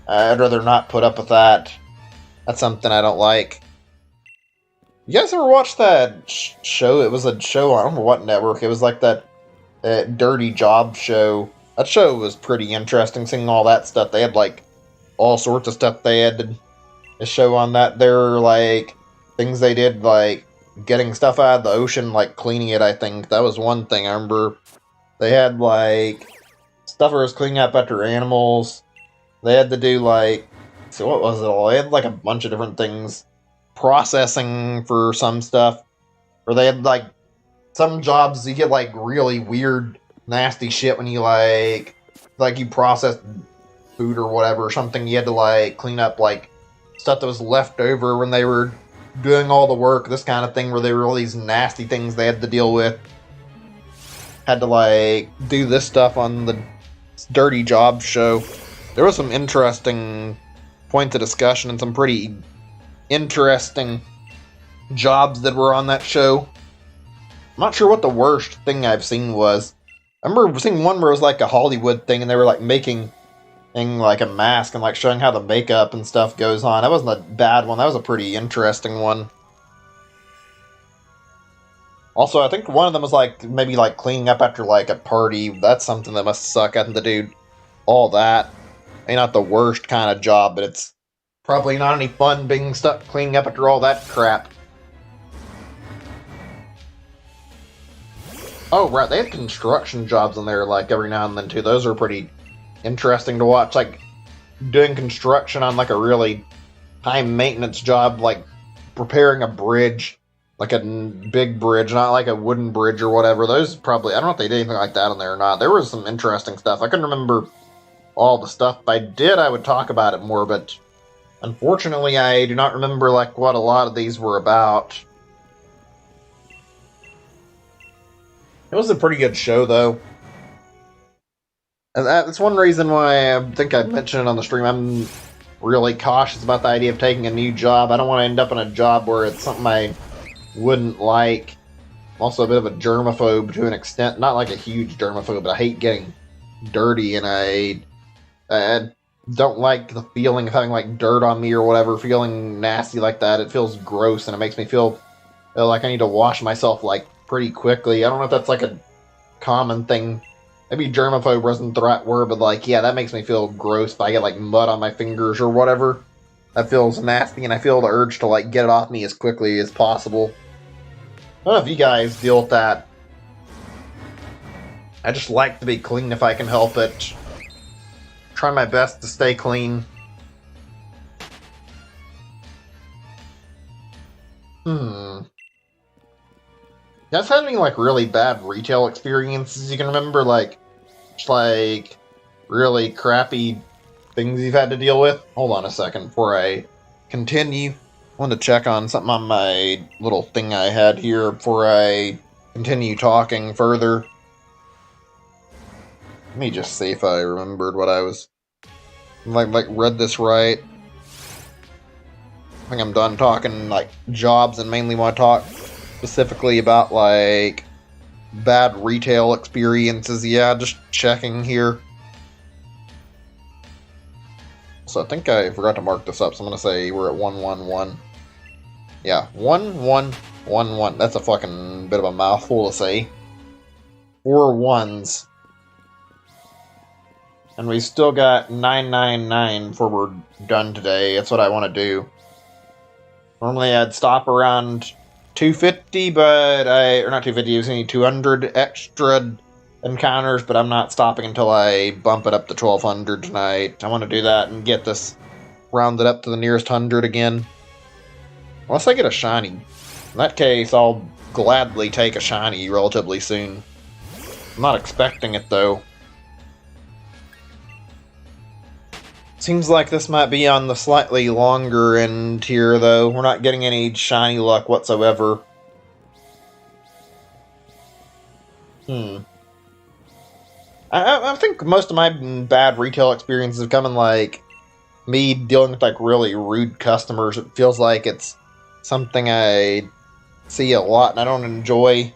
I'd rather not put up with that. That's something I don't like. You guys ever watched that show? It was a show, I don't remember what network. It was like that Dirty Job show. That show was pretty interesting, seeing all that stuff. They had, like, all sorts of stuff they had to show on that. There were, like, things they did, like, getting stuff out of the ocean, like, cleaning it, I think. That was one thing I remember. They had, like, stuff where it was cleaning up after animals. They had to do, like, so what was it all? They had, like, a bunch of different things. Processing for some stuff. Or they had, like, some jobs you get, like, really weird, nasty shit when you, like you process food or whatever, or something. You had to like clean up like stuff that was left over when they were doing all the work, this kind of thing, where there were all these nasty things they had to deal with. Had to like do this stuff on the Dirty Job show. There was some interesting points of discussion and some pretty interesting jobs that were on that show. I'm not sure what the worst thing I've seen was. I remember seeing one where it was like a Hollywood thing and they were like making like a mask and like showing how the makeup and stuff goes on. That wasn't a bad one. That was a pretty interesting one. Also, I think one of them was like maybe like cleaning up after like a party. That's something that must suck, having to do all that. Ain't not the worst kind of job, but it's probably not any fun being stuck cleaning up after all that crap. Oh, right, they had construction jobs in there like every now and then too. Those are pretty interesting to watch. Like doing construction on like a really high maintenance job, like preparing a bridge, like a big bridge, not like a wooden bridge or whatever. Those probably, I don't know if they did anything like that in there or not. There was some interesting stuff. I couldn't remember all the stuff. If I did, I would talk about it more, but unfortunately I do not remember like what a lot of these were about. It was a pretty good show, though. And that's one reason why I think I mentioned it on the stream. I'm really cautious about the idea of taking a new job. I don't want to end up in a job where it's something I wouldn't like. I'm also a bit of a germaphobe to an extent. Not like a huge germaphobe, but I hate getting dirty, and I don't like the feeling of having like dirt on me or whatever, feeling nasty like that. It feels gross, and it makes me feel like I need to wash myself like pretty quickly. I don't know if that's like a common thing. Maybe germaphobe wasn't the right word, but like, yeah, that makes me feel gross if I get like mud on my fingers or whatever. That feels nasty, and I feel the urge to like get it off me as quickly as possible. I don't know if you guys deal with that. I just like to be clean if I can help it. Try my best to stay clean. You guys had any like really bad retail experiences you can remember? Like, just like really crappy things you've had to deal with? Hold on a second before I continue. I wanted to check on something on my little thing I had here before I continue talking further. Let me just see if I remembered what I was like read this right. I think I'm done talking like jobs and mainly want to talk specifically about like bad retail experiences. Yeah, just checking here. So I think I forgot to mark this up, so I'm gonna say we're at 111. Yeah, 1111. That's a fucking bit of a mouthful to say. 4 ones. And we still got 999 before we're done today. That's what I want to do. Normally I'd stop around 250, but or not 250, it was only 200 extra encounters, but I'm not stopping until I bump it up to 1200 tonight. I want to do that and get this rounded up to the nearest 100 again. Unless I get a shiny. In that case, I'll gladly take a shiny relatively soon. I'm not expecting it, though. Seems like this might be on the slightly longer end here, though. We're not getting any shiny luck whatsoever. I think most of my bad retail experiences have come in, like, me dealing with, like, really rude customers. It feels like it's something I see a lot and I don't enjoy.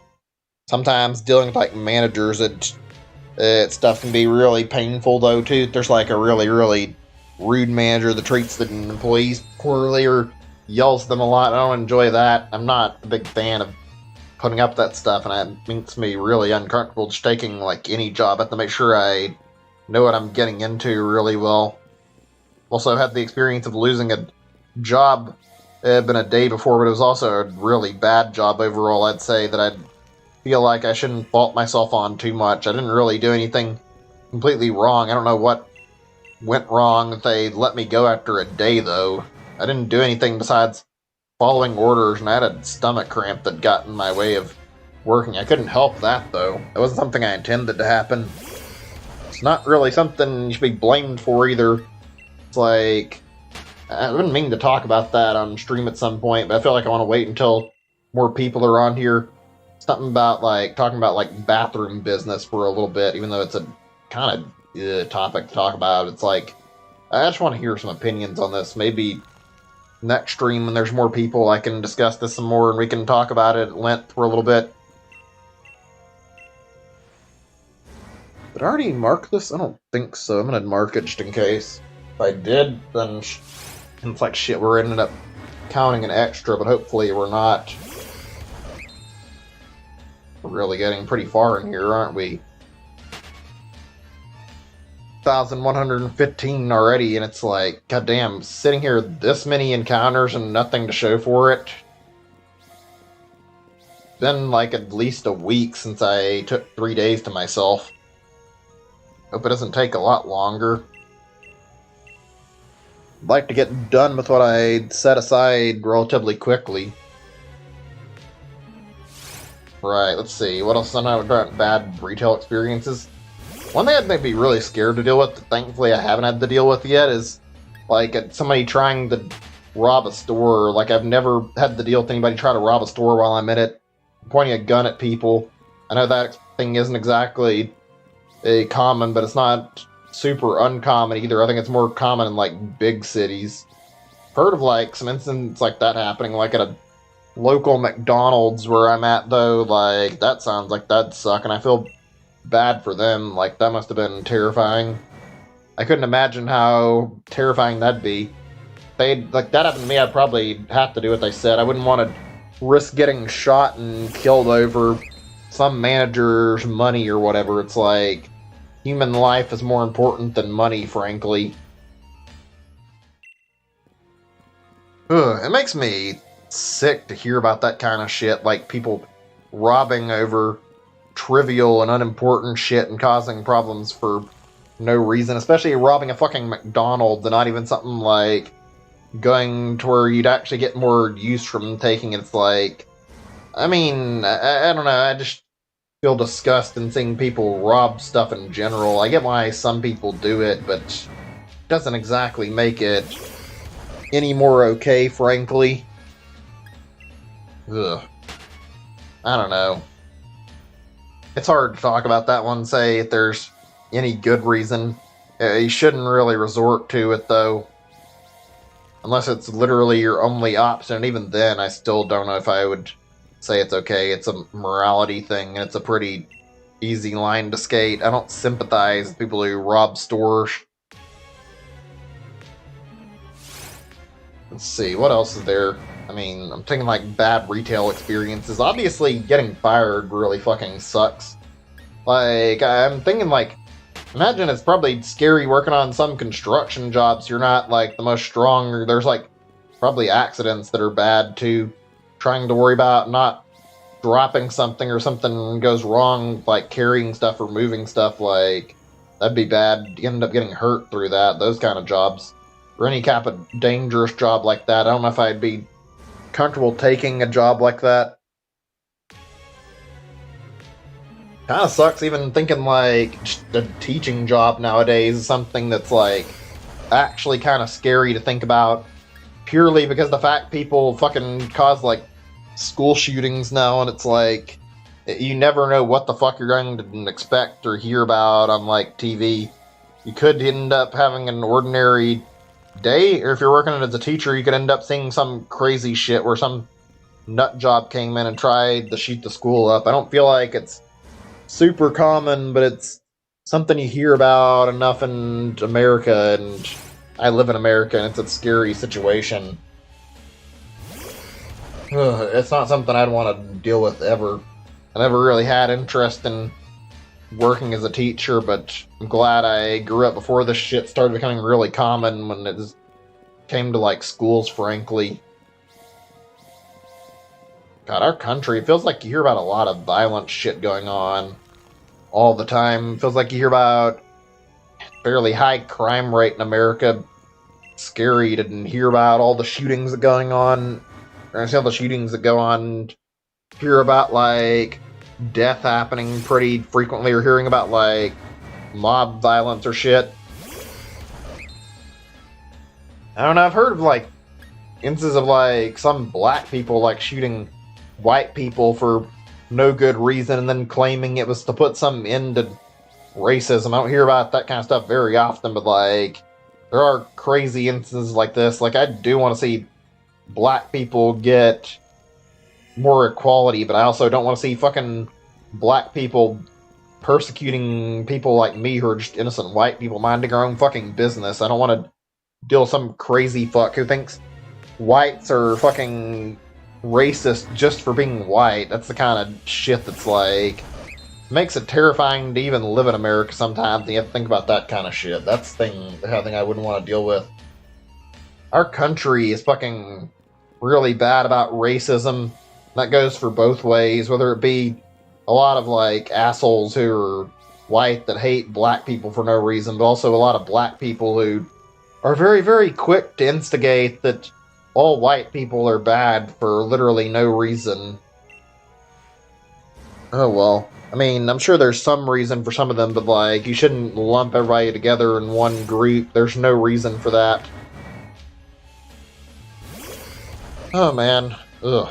Sometimes dealing with, like, managers, stuff can be really painful, though, too. There's, like, a really, really rude manager that treats the employees poorly or yells at them a lot. I don't enjoy that. I'm not a big fan of putting up that stuff, and it makes me really uncomfortable just taking like any job. I have to make sure I know what I'm getting into really well. Also had the experience of losing a job. It had been a day before, but it was also a really bad job overall. I'd say that I'd feel like I shouldn't fault myself on too much. I didn't really do anything completely wrong. I don't know what went wrong. They let me go after a day, though. I didn't do anything besides following orders, and I had a stomach cramp that got in my way of working. I couldn't help that, though. It wasn't something I intended to happen. It's not really something you should be blamed for either. It's like, I wouldn't mean to talk about that on stream at some point, but I feel like I want to wait until more people are on here. Something about, like, talking about, like, bathroom business for a little bit, even though it's a kind of topic to talk about. It's like, I just want to hear some opinions on this. Maybe next stream, when there's more people, I can discuss this some more and we can talk about it at length for a little bit. Did I already mark this? I don't think so. I'm going to mark it just in case. If I did, then it's like shit, we're ended up counting an extra, but hopefully we're not. We're really getting pretty far in here, aren't we? 1,115 already, and it's like, goddamn, sitting here this many encounters and nothing to show for it. Been like at least a week since I took 3 days to myself. Hope it doesn't take a lot longer. I'd like to get done with what I set aside relatively quickly. Right, let's see. What else? I know about bad retail experiences. One thing I'd maybe really scared to deal with, that thankfully I haven't had to deal with yet, is like somebody trying to rob a store. Like, I've never had to deal with anybody try to rob a store while I'm in it, pointing a gun at people. I know that thing isn't exactly common, but it's not super uncommon either. I think it's more common in like big cities. Heard of like some incidents like that happening, like at a local McDonald's where I'm at, though. Like, that sounds like that'd suck, and I feel bad for them. Like, that must have been terrifying. I couldn't imagine how terrifying that'd be. They'd like that happened to me, I'd probably have to do what they said. I wouldn't want to risk getting shot and killed over some manager's money or whatever. It's like, human life is more important than money, frankly. Ugh, it makes me sick to hear about that kind of shit, like people robbing over trivial and unimportant shit and causing problems for no reason, especially robbing a fucking McDonald's and not even something like going to where you'd actually get more use from taking it. It's like, I mean, I don't know, I just feel disgust in seeing people rob stuff in general. I get why some people do it, but it doesn't exactly make it any more okay, frankly. Ugh. I don't know. It's hard to talk about that one, say if there's any good reason. You shouldn't really resort to it, though. Unless it's literally your only option, and even then, I still don't know if I would say it's okay. It's a morality thing, and it's a pretty easy line to skate. I don't sympathize with people who rob stores. Let's see, what else is there? I mean, I'm thinking like bad retail experiences. Obviously, getting fired really fucking sucks. Like, I'm thinking like, imagine it's probably scary working on some construction jobs. You're not like the most strong, or there's like probably accidents that are bad too. Trying to worry about not dropping something or something goes wrong, like carrying stuff or moving stuff, like, that'd be bad. You end up getting hurt through that, those kind of jobs. Or any kind of dangerous job like that. I don't know if I'd be comfortable taking a job like that. Kind of sucks even thinking like the teaching job nowadays is something that's like actually kind of scary to think about, purely because the fact people fucking cause like school shootings now, and it's like you never know what the fuck you're going to expect or hear about on like TV. You could end up having an ordinary day, or if you're working as a teacher, you could end up seeing some crazy shit where some nut job came in and tried to shoot the school up. I don't feel like it's super common, but it's something you hear about enough in America, and I live in America, and it's a scary situation. It's not something I'd want to deal with ever. I never really had interest in working as a teacher, but I'm glad I grew up before this shit started becoming really common when it came to like schools, frankly. God, our country, it feels like you hear about a lot of violent shit going on all the time. It feels like you hear about fairly high crime rate in America. It's scary to hear about all the shootings that are going on. Or I see all the shootings that go on. Hear about like death happening pretty frequently, or hearing about like mob violence or shit. I don't know, I've heard of like instances of like some black people like shooting white people for no good reason and then claiming it was to put some end to racism. I don't hear about that kind of stuff very often, but like there are crazy instances like this. Like I do want to see black people get more equality, but I also don't want to see fucking black people persecuting people like me who are just innocent white people minding our own fucking business. I don't want to deal with some crazy fuck who thinks whites are fucking racist just for being white. That's the kind of shit that's like makes it terrifying to even live in America sometimes, and you have to think about that kind of shit. That's the kind of thing I wouldn't want to deal with. Our country is fucking really bad about racism. That goes for both ways, whether it be a lot of like assholes who are white that hate black people for no reason, but also a lot of black people who are very, very quick to instigate that all white people are bad for literally no reason. Oh well. I mean, I'm sure there's some reason for some of them, but like, you shouldn't lump everybody together in one group. There's no reason for that. Oh man. Ugh.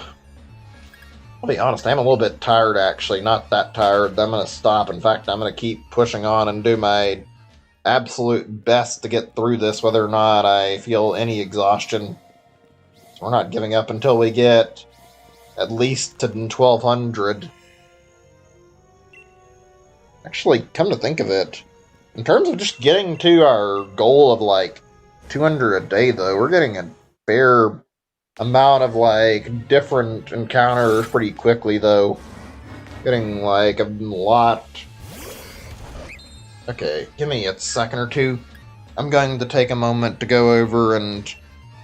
I'll be honest, I'm a little bit tired actually. Not that tired. I'm gonna stop. In fact, I'm gonna keep pushing on and do my absolute best to get through this, whether or not I feel any exhaustion. So we're not giving up until we get at least to 1200. Actually, come to think of it, in terms of just getting to our goal of like 200 a day though, we're getting a fair amount of like different encounters pretty quickly though. Getting like a lot. Okay, give me a second or two. I'm going to take a moment to go over and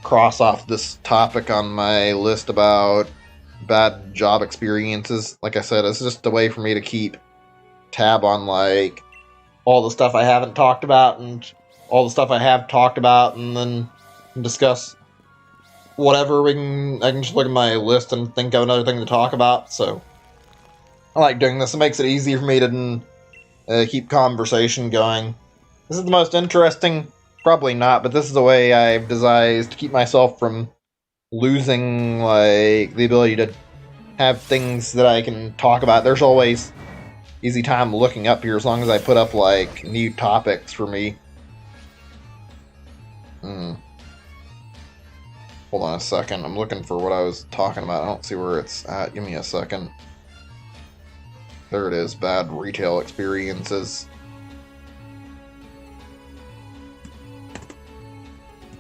cross off this topic on my list about bad job experiences. Like I said, it's just a way for me to keep tab on like all the stuff I haven't talked about and all the stuff I have talked about, and then discuss whatever I can just look at my list and think of another thing to talk about. So I like doing this. It makes it easy for me to keep conversation going. This is the most interesting? Probably not, but this is the way I've devised to keep myself from losing like the ability to have things that I can talk about. There's always easy time looking up here as long as I put up like new topics for me. Hold on a second. I'm looking for what I was talking about. I don't see where it's at. Give me a second. There it is. Bad retail experiences.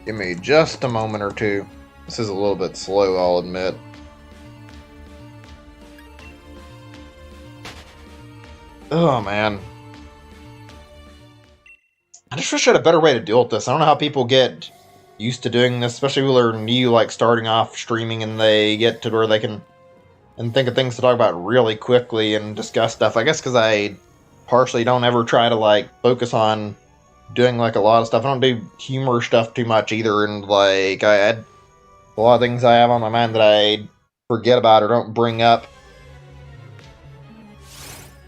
Give me just a moment or two. This is a little bit slow, I'll admit. Oh, man. I just wish I had a better way to deal with this. I don't know how people get used to doing this, especially people who are new, like starting off streaming, and they get to where they can and think of things to talk about really quickly and discuss stuff. I guess because I partially don't ever try to like focus on doing like a lot of stuff. I don't do humor stuff too much either, and like I had a lot of things I have on my mind that I forget about or don't bring up.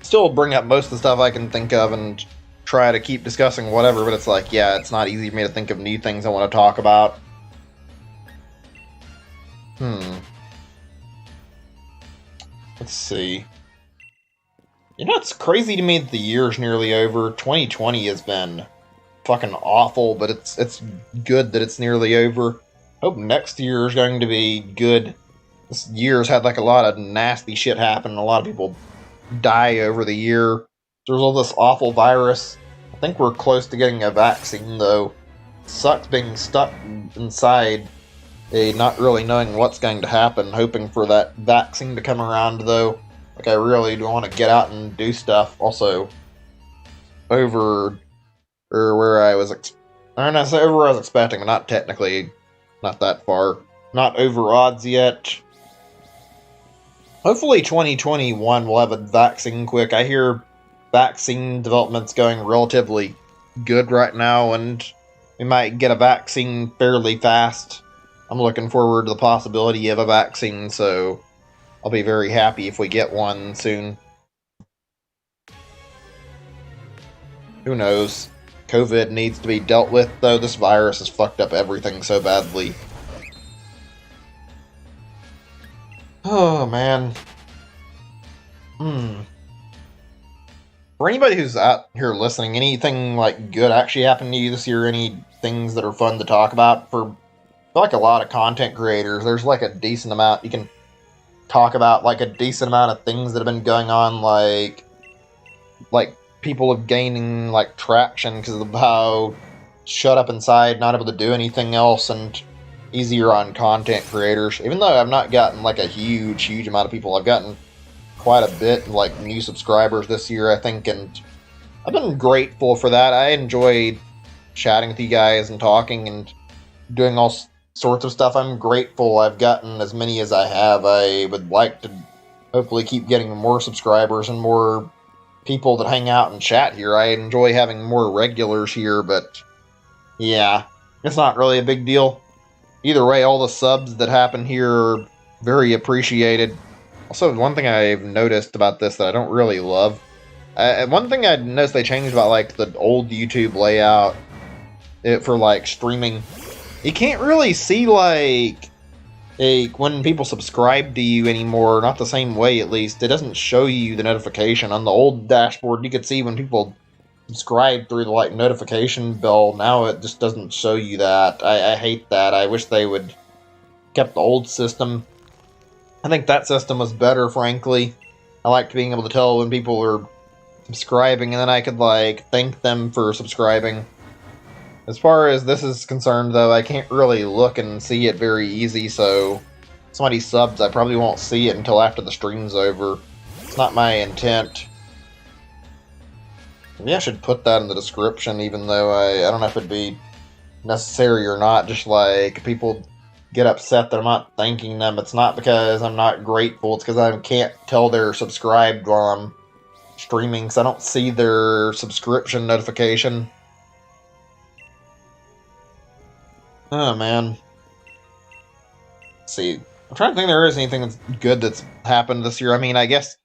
Still bring up most of the stuff I can think of and try to keep discussing whatever, but it's like, yeah, it's not easy for me to think of new things I want to talk about. Let's see. You know, it's crazy to me that the year's nearly over. 2020 has been fucking awful, but it's good that it's nearly over. Hope next year is going to be good. This year's had like a lot of nasty shit happen, and a lot of people die over the year. There's all this awful virus. I think we're close to getting a vaccine, though. It sucks being stuck inside, not really knowing what's going to happen, hoping for that vaccine to come around, though. Like, I really do want to get out and do stuff. Also, over where I was expecting, but not technically, not that far. Not over odds yet. Hopefully 2021 will have a vaccine quick. I hear vaccine development's going relatively good right now, and we might get a vaccine fairly fast. I'm looking forward to the possibility of a vaccine, so I'll be very happy if we get one soon. Who knows? COVID needs to be dealt with, though. This virus has fucked up everything so badly. Oh, man. For anybody who's out here listening, anything, like, good actually happened to you this year? Any things that are fun to talk about? For like a lot of content creators, there's, like, a decent amount. You can talk about, like, a decent amount of things that have been going on, like people have gaining, like, traction because of how shut up inside, not able to do anything else, and easier on content creators. Even though I've not gotten, like, a huge amount of people, I've gotten quite a bit, like, new subscribers this year, I think, and I've been grateful for that. I enjoy chatting with you guys and talking and doing all sorts of stuff. I'm grateful I've gotten as many as I have. I would like to hopefully keep getting more subscribers and more people that hang out and chat here. I enjoy having more regulars here, but yeah, it's not really a big deal. Either way, all the subs that happen here are very appreciated. Also, one thing I've noticed about this that I don't really love, one thing I noticed they changed about, like, the old YouTube layout for, like, streaming, you can't really see, like, when people subscribe to you anymore, not the same way at least. It doesn't show you the notification. On the old dashboard, you could see when people subscribe through the, like, notification bell. Now it just doesn't show you that. I hate that. I wish they would kept the old system. I think that system was better, frankly. I liked being able to tell when people were subscribing, and then I could, like, thank them for subscribing. As far as this is concerned, though, I can't really look and see it very easy, so if somebody subs, I probably won't see it until after the stream's over. It's not my intent. Maybe I should put that in the description, even though I don't know if it'd be necessary or not. Just, like, people get upset that I'm not thanking them. It's not because I'm not grateful, it's because I can't tell they're subscribed while I'm streaming, because I don't see their subscription notification. Oh, man. Let's see. I'm trying to think if there is anything that's good that's happened this year. I mean, I guess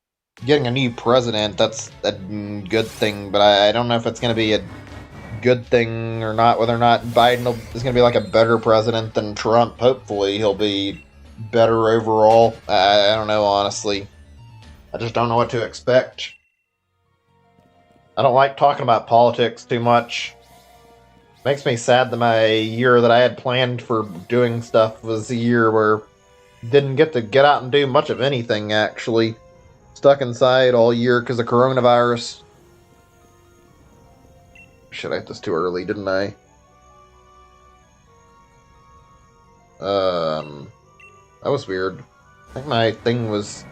getting a new president, that's a good thing, but I don't know if it's going to be a good thing or not, whether or not Biden is going to be, like, a better president than Trump. Hopefully he'll be better overall. I don't know, honestly. I just don't know what to expect. I don't like talking about politics too much. Makes me sad that my year that I had planned for doing stuff was a year where didn't get to get out and do much of anything, actually. Stuck inside all year because of coronavirus. Shit, I hit this too early, didn't I? That was weird. I think my thing was,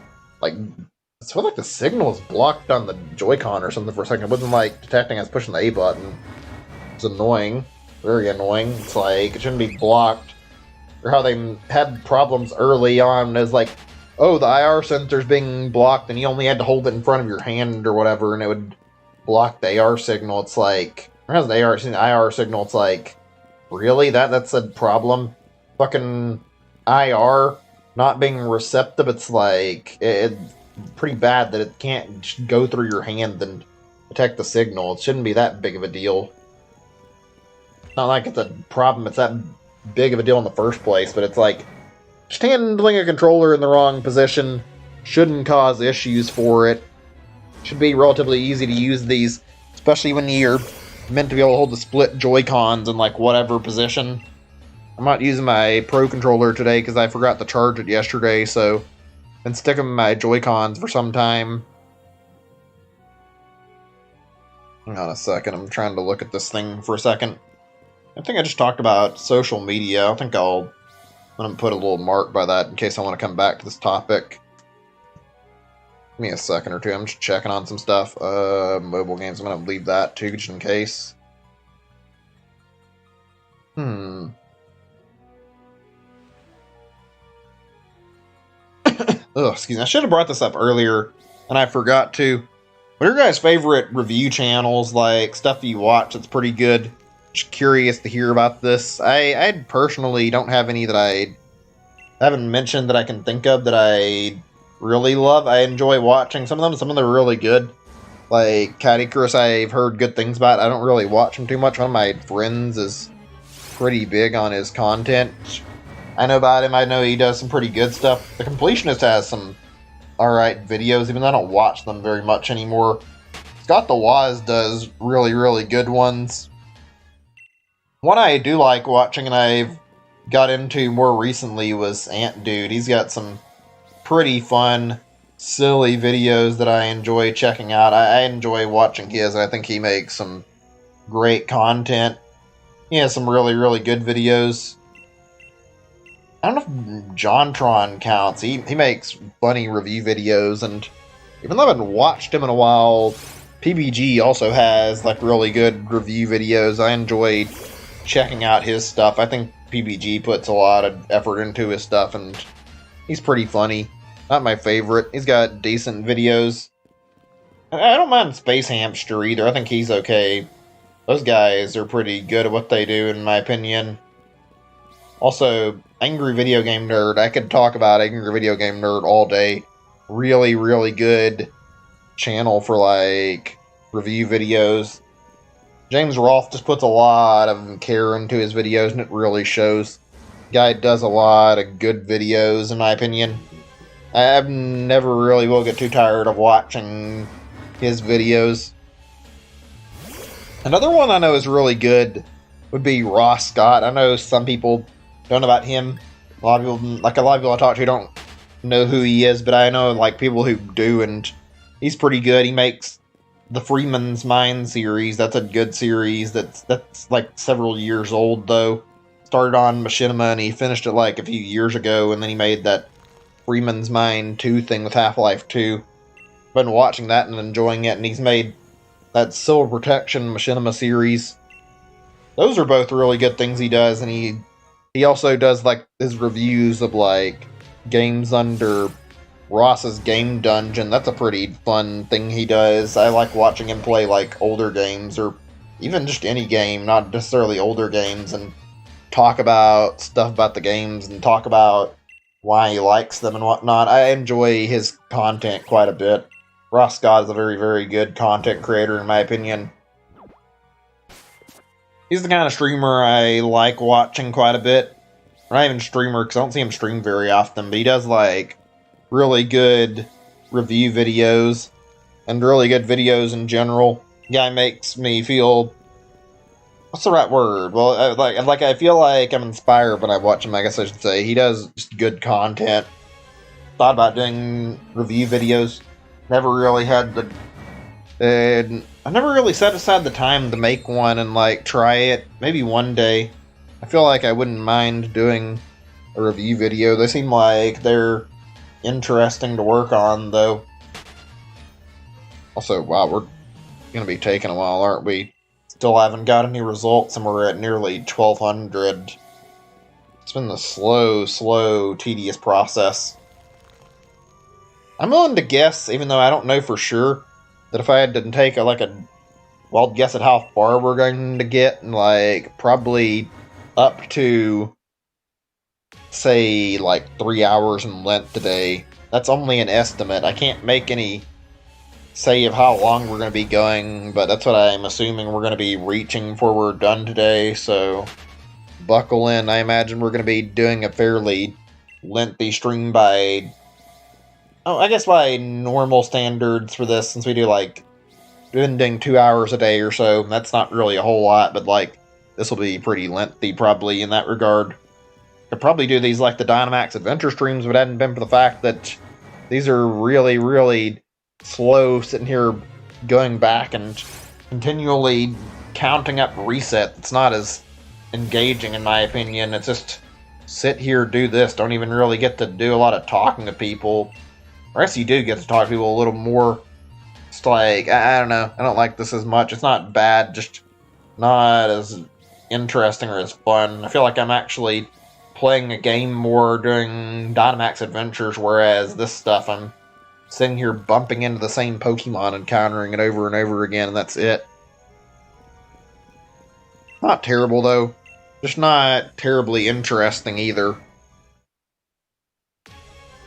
like, it felt like the signal was blocked on the Joy-Con or something for a second. It wasn't, like, detecting I was pushing the A button. It's annoying. Very annoying. It's like, it shouldn't be blocked. Or how they had problems early on. It was like, oh, the IR sensor's being blocked, and you only had to hold it in front of your hand or whatever, and it would block the AR signal. It's like, or has the IR signal, it's like, really? That's a problem? Fucking IR not being receptive, it's like, it's pretty bad that it can't just go through your hand and detect the signal. It shouldn't be that big of a deal. Not like it's a problem, it's that big of a deal in the first place, but it's like, just handling a controller in the wrong position shouldn't cause issues for it. Should be relatively easy to use these, especially when you're meant to be able to hold the split Joy-Cons in, like, whatever position. I'm not using my Pro Controller today because I forgot to charge it yesterday, so I've been sticking with my Joy-Cons for some time. Hang on a second, I'm trying to look at this thing for a second. I think I just talked about social media. I think I'm going to put a little mark by that in case I want to come back to this topic. Give me a second or two. I'm just checking on some stuff. Mobile games. I'm going to leave that too, just in case. Oh, excuse me. I should have brought this up earlier, and I forgot to. What are your guys' favorite review channels? Like, stuff you watch that's pretty good? Just curious to hear about this. I personally don't have any that I haven't mentioned that I can think of that I really love. I enjoy watching some of them. Some of them are really good. Like, Cadicurus, I've heard good things about. I don't really watch him too much. One of my friends is pretty big on his content. I know about him. I know he does some pretty good stuff. The Completionist has some alright videos, even though I don't watch them very much anymore. Scott the Waz does really, really good ones. One I do like watching and I've got into more recently was Ant Dude. He's got some pretty fun, silly videos that I enjoy checking out. I enjoy watching his. I think he makes some great content. He has some really, really good videos. I don't know if JonTron counts. He makes funny review videos, and even though I haven't watched him in a while, PBG also has like really good review videos. I enjoy checking out his stuff. I think PBG puts a lot of effort into his stuff, and he's pretty funny. Not my favorite. He's got decent videos. I don't mind Space Hamster either. I think he's okay. Those guys are pretty good at what they do, in my opinion. Also, Angry Video Game Nerd. I could talk about Angry Video Game Nerd all day. Really, really good channel for, like, review videos. James Rolfe just puts a lot of care into his videos, and it really shows. Guy does a lot of good videos, in my opinion. I never really will get too tired of watching his videos. Another one I know is really good would be Ross Scott. I know some people don't know about him. A lot of people I talk to don't know who he is, but I know like people who do, and he's pretty good. He makes the Freeman's Mind series. That's a good series. That's like several years old though. Started on Machinima and he finished it like a few years ago, and then he made that Freeman's Mind 2 thing with Half-Life 2. Been watching that and enjoying it, and he's made that Silver Protection Machinima series. Those are both really good things he does, and he also does like his reviews of like games under Ross's Game Dungeon. That's a pretty fun thing he does. I like watching him play like older games, or even just any game, not necessarily older games, and talk about stuff about the games and talk about why he likes them and whatnot. I enjoy his content quite a bit. Ross Scott is a very, very good content creator, in my opinion. He's the kind of streamer I like watching quite a bit. Not even streamer, because I don't see him stream very often, but he does, like, really good review videos, and really good videos in general. The guy makes me feel... What's the right word? Well, I feel like I'm inspired when I watch him, I guess I should say. He does just good content. Thought about doing review videos. Never really had the... I never really set aside the time to make one and, like, try it. Maybe one day. I feel like I wouldn't mind doing a review video. They seem like they're interesting to work on, though. Also, wow, we're going to be taking a while, aren't we? Still haven't got any results, and we're at nearly 1,200. It's been a slow, tedious process. I'm willing to guess, even though I don't know for sure, that if I had to take a wild guess at how far we're going to get, and like probably up to, say, like 3 hours in length today. That's only an estimate. I can't make any say of how long we're going to be going, but that's what I'm assuming we're going to be reaching before we're done today, so buckle in. I imagine we're going to be doing a fairly lengthy stream by... Oh, I guess by normal standards for this, since we do, like, we've been doing 2 hours a day or so. That's not really a whole lot, but, like, this will be pretty lengthy, probably, in that regard. Could probably do these like the Dynamax Adventure streams, but it hadn't been for the fact that these are really, really slow, sitting here going back and continually counting up reset. It's not as engaging, in my opinion. It's just sit here, do this. Don't even really get to do a lot of talking to people. Or else you do get to talk to people a little more. It's like, I don't know. I don't like this as much. It's not bad, just not as interesting or as fun. I feel like I'm actually playing a game more during Dynamax Adventures, whereas this stuff, I'm sitting here bumping into the same Pokemon and countering it over and over again, and that's it. Not terrible, though. Just not terribly interesting, either.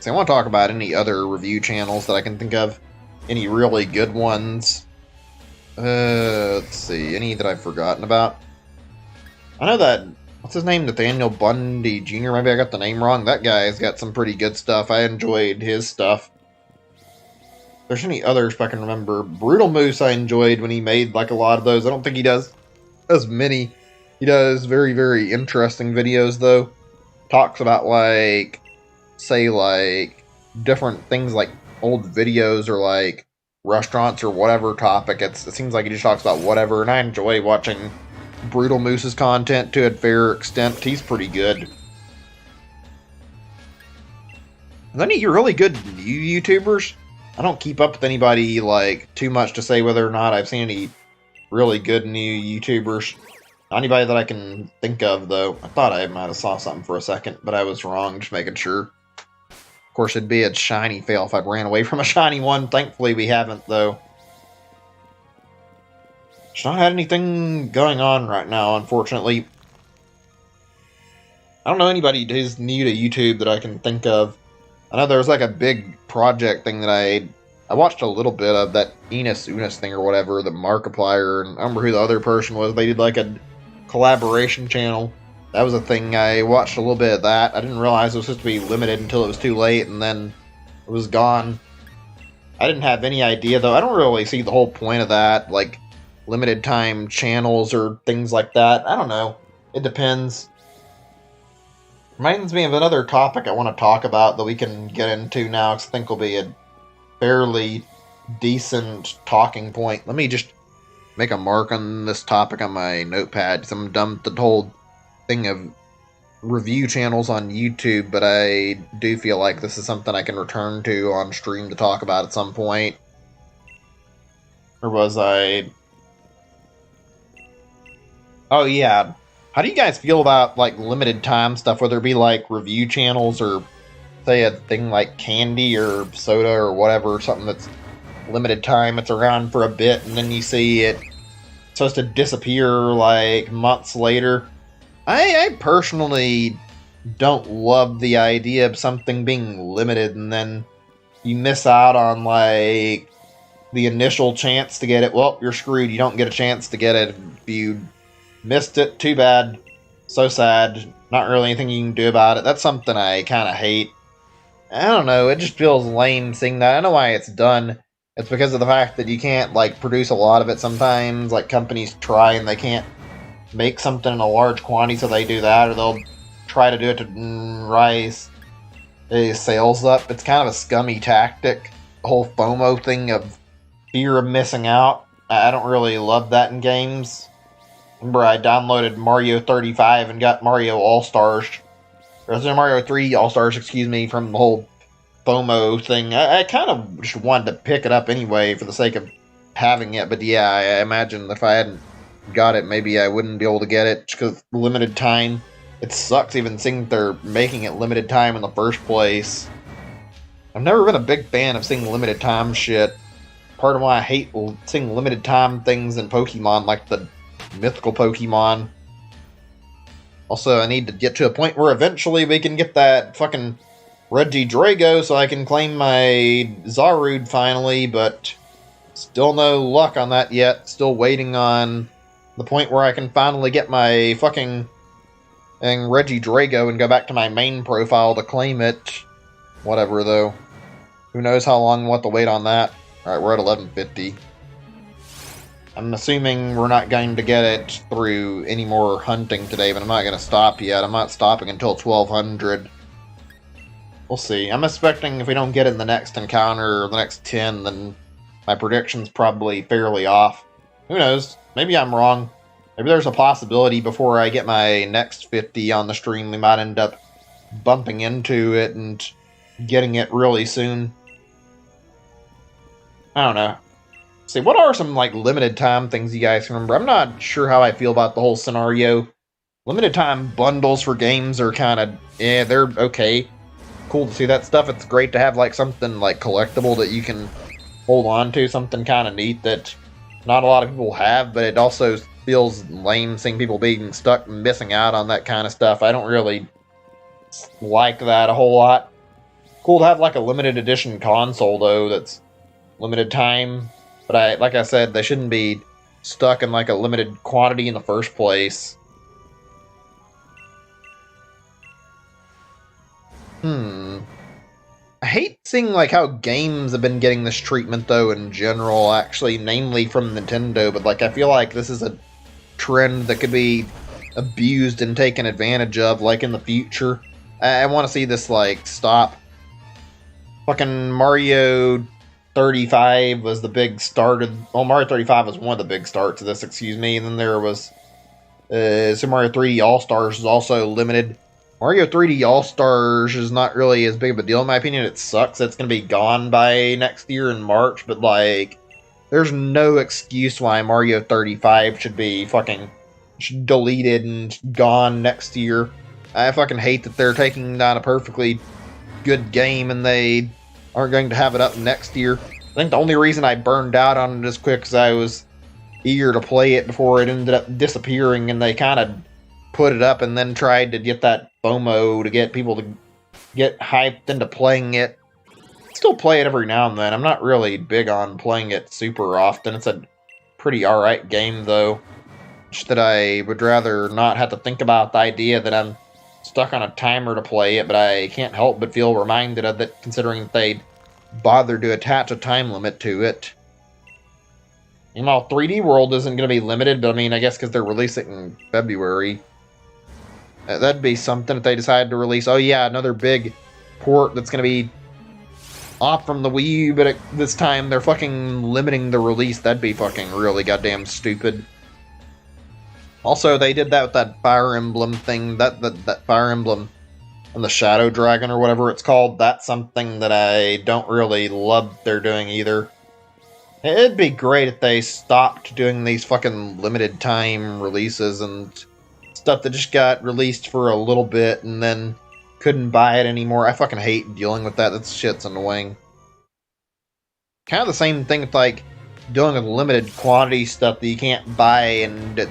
See, I want to talk about any other review channels that I can think of. Any really good ones. Let's see. Any that I've forgotten about? I know that, what's his name? Nathaniel Bundy Jr. Maybe I got the name wrong. That guy's got some pretty good stuff. I enjoyed his stuff. If there's any others I can remember. Brutal Moose I enjoyed when he made like a lot of those. I don't think he does as many. He does very, very interesting videos though. Talks about like, say like, different things like old videos or like restaurants or whatever topic. It seems like he just talks about whatever, and I enjoy watching Brutal Moose's content to a fair extent. He's pretty good. And then any really good new YouTubers? I don't keep up with anybody like too much to say whether or not I've seen any really good new YouTubers. Not anybody that I can think of though. I thought I might have saw something for a second, but I was wrong, just making sure. Of course, it'd be a shiny fail if I ran away from a shiny one. Thankfully, we haven't, though. Just not had anything going on right now, unfortunately. I don't know anybody who's new to YouTube that I can think of. I know there was like a big project thing that I watched a little bit of, that Enos Unis thing or whatever, the Markiplier, and I remember who the other person was. They did like a collaboration channel. That was a thing. I watched a little bit of that. I didn't realize it was supposed to be limited until it was too late, and then it was gone. I didn't have any idea, though. I don't really see the whole point of that, like limited time channels or things like that. I don't know. It depends. Reminds me of another topic I want to talk about that we can get into now, because I think will be a fairly decent talking point. Let me just make a mark on this topic on my notepad, because I'm done with the whole thing of review channels on YouTube, but I do feel like this is something I can return to on stream to talk about at some point. Or was I... Oh yeah. How do you guys feel about like limited time stuff, whether it be like review channels or say a thing like candy or soda or whatever, something that's limited time, it's around for a bit and then you see it supposed to disappear like months later? I personally don't love the idea of something being limited and then you miss out on like the initial chance to get it. Well, you're screwed. You don't get a chance to get it if you missed it. Too bad. So sad. Not really anything you can do about it. That's something I kind of hate. I don't know. It just feels lame seeing that. I know why it's done. It's because of the fact that you can't like produce a lot of it sometimes. Like companies try and they can't make something in a large quantity, so they do that, or they'll try to do it to rise the sales up. It's kind of a scummy tactic. The whole FOMO thing of fear of missing out. I don't really love that in games. Remember, I downloaded Mario 35 and got Mario All-Stars. Or Mario 3 All-Stars, excuse me, from the whole FOMO thing. I kind of just wanted to pick it up anyway for the sake of having it, but yeah, I imagine if I hadn't got it, maybe I wouldn't be able to get it because limited time. It sucks even seeing they're making it limited time in the first place. I've never been a big fan of seeing limited time shit. Part of why I hate seeing limited time things in Pokemon, like the mythical Pokemon. Also, I need to get to a point where eventually we can get that fucking Regidrago so I can claim my Zarude finally, but still no luck on that yet. Still waiting on the point where I can finally get my fucking Regidrago and go back to my main profile to claim it. Whatever, though. Who knows how long we'll have to wait on that. Alright, we're at 1150. I'm assuming we're not going to get it through any more hunting today, but I'm not going to stop yet. I'm not stopping until 1200. We'll see. I'm expecting if we don't get it in the next encounter or the next 10, then my prediction's probably fairly off. Who knows? Maybe I'm wrong. Maybe there's a possibility before I get my next 50 on the stream, we might end up bumping into it and getting it really soon. I don't know. See, what are some, like, limited time things you guys remember? I'm not sure how I feel about the whole scenario. Limited time bundles for games are kind of, they're okay. Cool to see that stuff. It's great to have, like, something, like, collectible that you can hold on to. Something kind of neat that not a lot of people have, but it also feels lame seeing people being stuck and missing out on that kind of stuff. I don't really like that a whole lot. Cool to have, like, a limited edition console, though, that's limited time. But like I said, they shouldn't be stuck in like a limited quantity in the first place. I hate seeing like how games have been getting this treatment though in general, actually, namely from Nintendo, but like I feel like this is a trend that could be abused and taken advantage of like in the future. I want to see this like stop. Fucking Mario 35 was the big start of, well, Mario 35 was one of the big starts of this, excuse me, and then there was Super Mario 3D All-Stars is also limited. Mario 3D All-Stars is not really as big of a deal in my opinion. It sucks. It's going to be gone by next year in March, but like, there's no excuse why Mario 35 should be fucking deleted and gone next year. I fucking hate that they're taking down a perfectly good game and they aren't going to have it up next year. I think the only reason I burned out on it as quick as I was eager to play it before it ended up disappearing, and they kind of put it up and then tried to get that FOMO to get people to get hyped into playing it. Still play it every now and then. I'm not really big on playing it super often. It's a pretty alright game though. Just that I would rather not have to think about the idea that I'm stuck on a timer to play it, but I can't help but feel reminded of it considering that they bothered to attach a time limit to it. You know, 3D World isn't going to be limited, but I mean, I guess because they're releasing it in February. That'd be something if they decided to release, oh yeah, another big port that's going to be off from the Wii U, but this time they're fucking limiting the release. That'd be fucking really goddamn stupid. Also, they did that with that Fire Emblem thing, that Fire Emblem and the Shadow Dragon or whatever it's called. That's something that I don't really love they're doing either. It'd be great if they stopped doing these fucking limited time releases and stuff that just got released for a little bit and then couldn't buy it anymore. I fucking hate dealing with that. That shit's annoying. Kind of the same thing with like dealing with limited quantity stuff that you can't buy and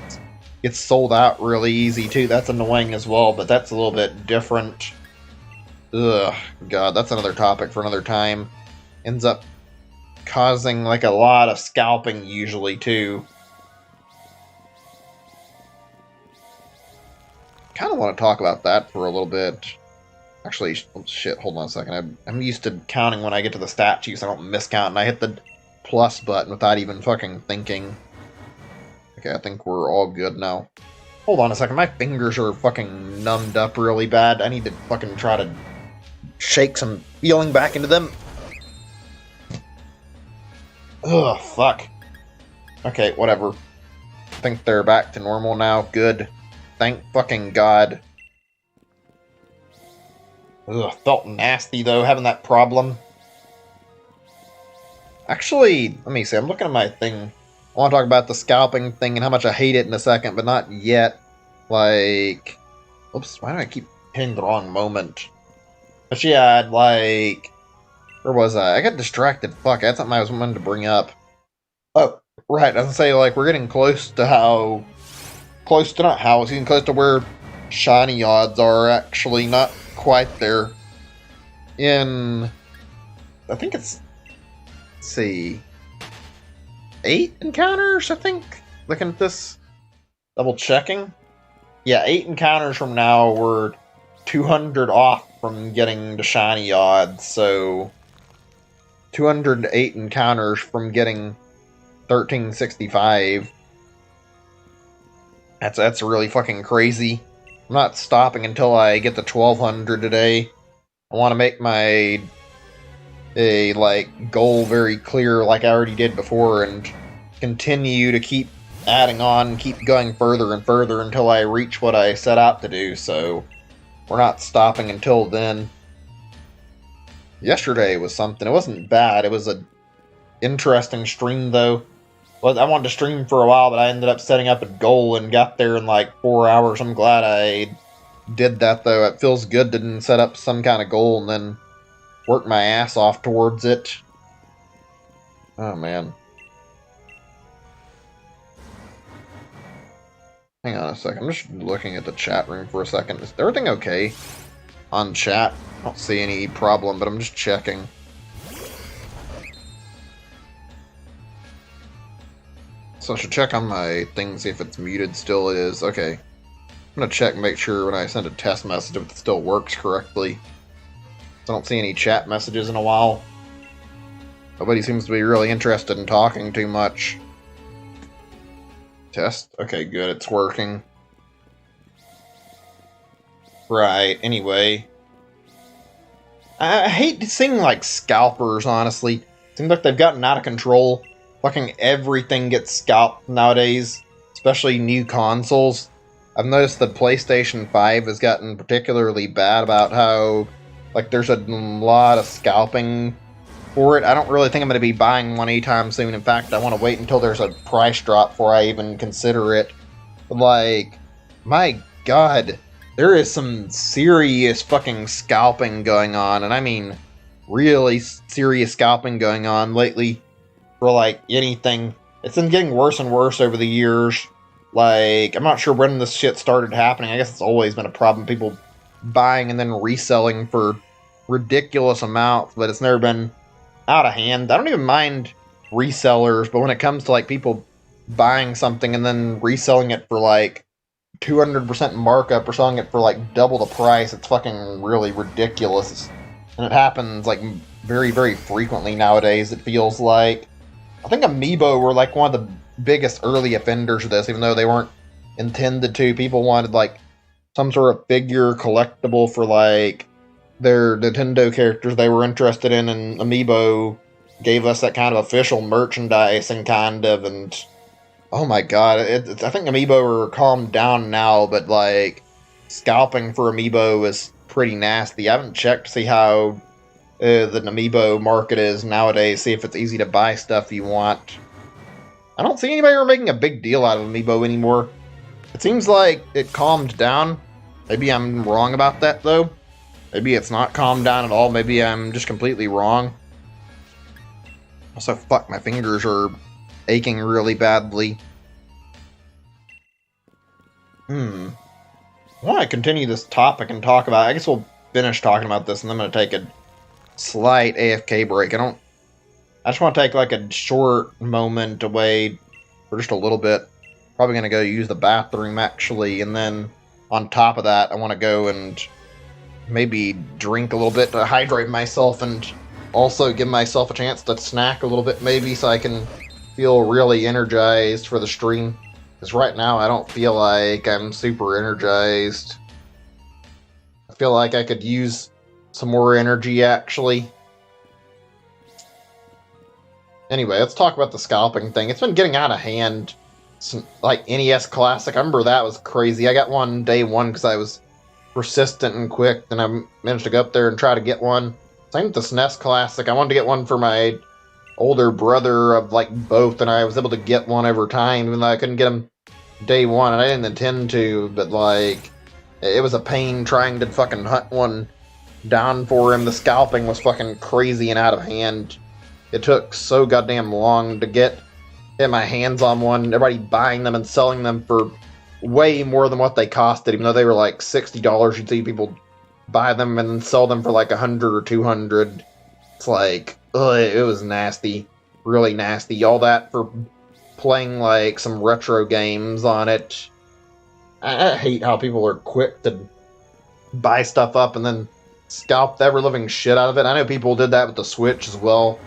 it's sold out really easy too. That's annoying as well, but that's a little bit different. Ugh, God, that's another topic for another time. Ends up causing like a lot of scalping usually too. Kind of want to talk about that for a little bit. Actually, oh shit, hold on a second. I'm used to counting when I get to the stat sheet so I don't miscount, and I hit the plus button without even fucking thinking. Okay, I think we're all good now. Hold on a second, my fingers are fucking numbed up really bad. I need to fucking try to shake some feeling back into them. Ugh, fuck. Okay, whatever. I think they're back to normal now. Good. Thank fucking God. Ugh, felt nasty though, having that problem. Actually, let me see, I'm looking at my thing. I want to talk about the scalping thing and how much I hate it in a second, but not yet. Like, oops, why do I keep hitting the wrong moment? But yeah, like, where was I? I got distracted. Fuck, that's something I was wanting to bring up. Oh, right, I was gonna say, like, we're getting close to how, it's getting close to where shiny odds are actually not quite there. In, I think it's, let's see, 8 encounters, I think? Looking at this, double checking. Yeah, 8 encounters from now, we're 200 off from getting the shiny odds, so 208 encounters from getting 1365. That's really fucking crazy. I'm not stopping until I get to 1200 today. I want to make my goal very clear like I already did before and continue to keep adding on, keep going further and further until I reach what I set out to do, so we're not stopping until then. Yesterday was something. It wasn't bad. It was an interesting stream, though. Well, I wanted to stream for a while, but I ended up setting up a goal and got there in like 4 hours. I'm glad I did that, though. It feels good to set up some kind of goal and then work my ass off towards it. Oh, man. Hang on a second. I'm just looking at the chat room for a second. Is everything okay on chat? I don't see any problem, but I'm just checking. So I should check on my thing, see if it's muted. Still it is. Okay. I'm gonna check and make sure when I send a test message if it still works correctly. I don't see any chat messages in a while. Nobody seems to be really interested in talking too much. Test? Okay, good. It's working. Right, anyway. I hate seeing, like, scalpers, honestly. Seems like they've gotten out of control. Fucking everything gets scalped nowadays. Especially new consoles. I've noticed that PlayStation 5 has gotten particularly bad about how, like, there's a lot of scalping for it. I don't really think I'm going to be buying one anytime soon. In fact, I want to wait until there's a price drop before I even consider it. But, like, my god, there is some serious fucking scalping going on, and I mean really serious scalping going on lately for, like, anything. It's been getting worse and worse over the years. Like, I'm not sure when this shit started happening. I guess it's always been a problem. People buying and then reselling for ridiculous amounts, but it's never been out of hand. I don't even mind resellers, but when it comes to, like, people buying something and then reselling it for, like, 200% markup or selling it for, like, double the price, it's fucking really ridiculous. And it happens, like, very, very frequently nowadays, it feels like. I think Amiibo were, like, one of the biggest early offenders of this, even though they weren't intended to. People wanted, like, some sort of figure collectible for, like, their Nintendo characters they were interested in, and Amiibo gave us that kind of official merchandising, kind of, and oh my god, I think Amiibo are calmed down now, but, like, scalping for Amiibo is pretty nasty. I haven't checked to see how the Amiibo market is nowadays, see if it's easy to buy stuff you want. I don't see anybody making a big deal out of Amiibo anymore. It seems like it calmed down. Maybe I'm wrong about that, though. Maybe it's not calmed down at all. Maybe I'm just completely wrong. Also, fuck, my fingers are aching really badly. I want to continue this topic and talk about... I guess we'll finish talking about this, and then I'm going to take a slight AFK break. I just want to take, like, a short moment away for just a little bit. Probably going to go use the bathroom, actually, and then on top of that, I want to go and maybe drink a little bit to hydrate myself and also give myself a chance to snack a little bit, maybe, so I can feel really energized for the stream. Because right now, I don't feel like I'm super energized. I feel like I could use some more energy, actually. Anyway, let's talk about the scalping thing. It's been getting out of hand. Like, NES Classic, I remember that was crazy. I got one day one because I was persistent and quick, and I managed to go up there and try to get one. Same with the SNES Classic. I wanted to get one for my older brother of, like, both, and I was able to get one over time, even though I couldn't get them day one, and I didn't intend to, but, like, it was a pain trying to fucking hunt one down for him. The scalping was fucking crazy and out of hand. It took so goddamn long to get my hands on one. Everybody buying them and selling them for way more than what they costed, even though they were like $60. You'd see people buy them and then sell them for like $100 or $200. It's like, ugh, it was nasty. Really nasty. All that for playing like some retro games on it. I hate how people are quick to buy stuff up and then scalp the ever-living shit out of it. I know people did that with the Switch as well.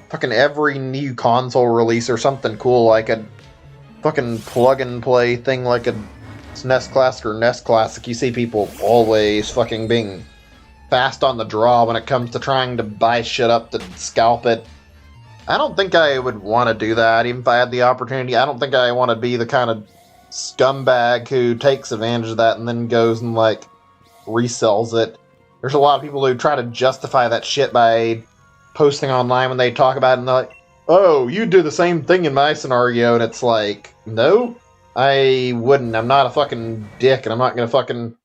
Fucking every new console release or something cool, like a fucking plug-and-play thing like a SNES Classic or NES Classic, you see people always fucking being fast on the draw when it comes to trying to buy shit up to scalp it. I don't think I would want to do that, even if I had the opportunity. I don't think I want to be the kind of scumbag who takes advantage of that and then goes and, like, resells it. There's a lot of people who try to justify that shit by posting online when they talk about it, and they're like, oh, you do the same thing in my scenario, and it's like, no, I wouldn't. I'm not a fucking dick, and I'm not gonna fucking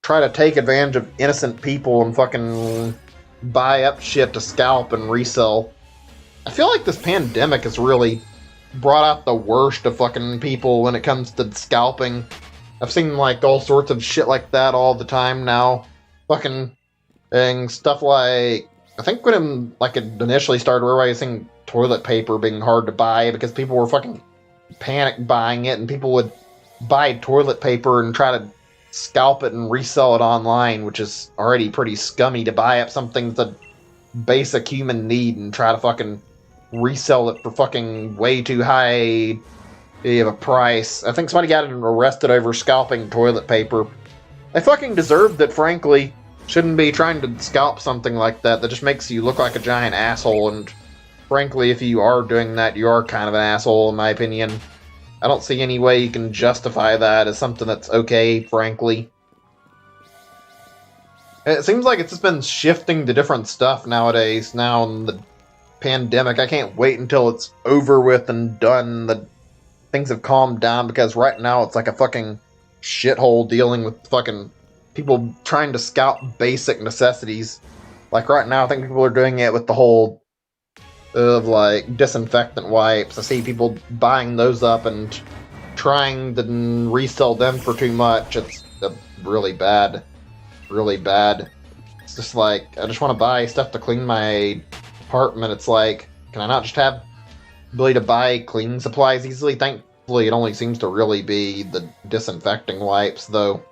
try to take advantage of innocent people and fucking buy up shit to scalp and resell. I feel like this pandemic has really brought out the worst of fucking people when it comes to scalping. I've seen, like, all sorts of shit like that all the time now. Fucking and stuff like, I think when it initially started, everybody was saying toilet paper being hard to buy because people were fucking panic buying it, and people would buy toilet paper and try to scalp it and resell it online, which is already pretty scummy to buy up something that's a basic human need and try to fucking resell it for fucking way too high of a price. I think somebody got arrested over scalping toilet paper. They fucking deserved it, frankly. Shouldn't be trying to scalp something like that. That just makes you look like a giant asshole, and frankly, if you are doing that, you are kind of an asshole, in my opinion. I don't see any way you can justify that as something that's okay, frankly. It seems like it's just been shifting to different stuff nowadays, now in the pandemic. I can't wait until it's over with and done, that things have calmed down, because right now it's like a fucking shithole dealing with fucking people trying to scalp basic necessities. Like right now, I think people are doing it with the whole of like disinfectant wipes. I see people buying those up and trying to resell them for too much. It's really bad. Really bad. It's just like, I just want to buy stuff to clean my apartment. It's like, can I not just have the ability to buy cleaning supplies easily? Thankfully, it only seems to really be the disinfecting wipes, though.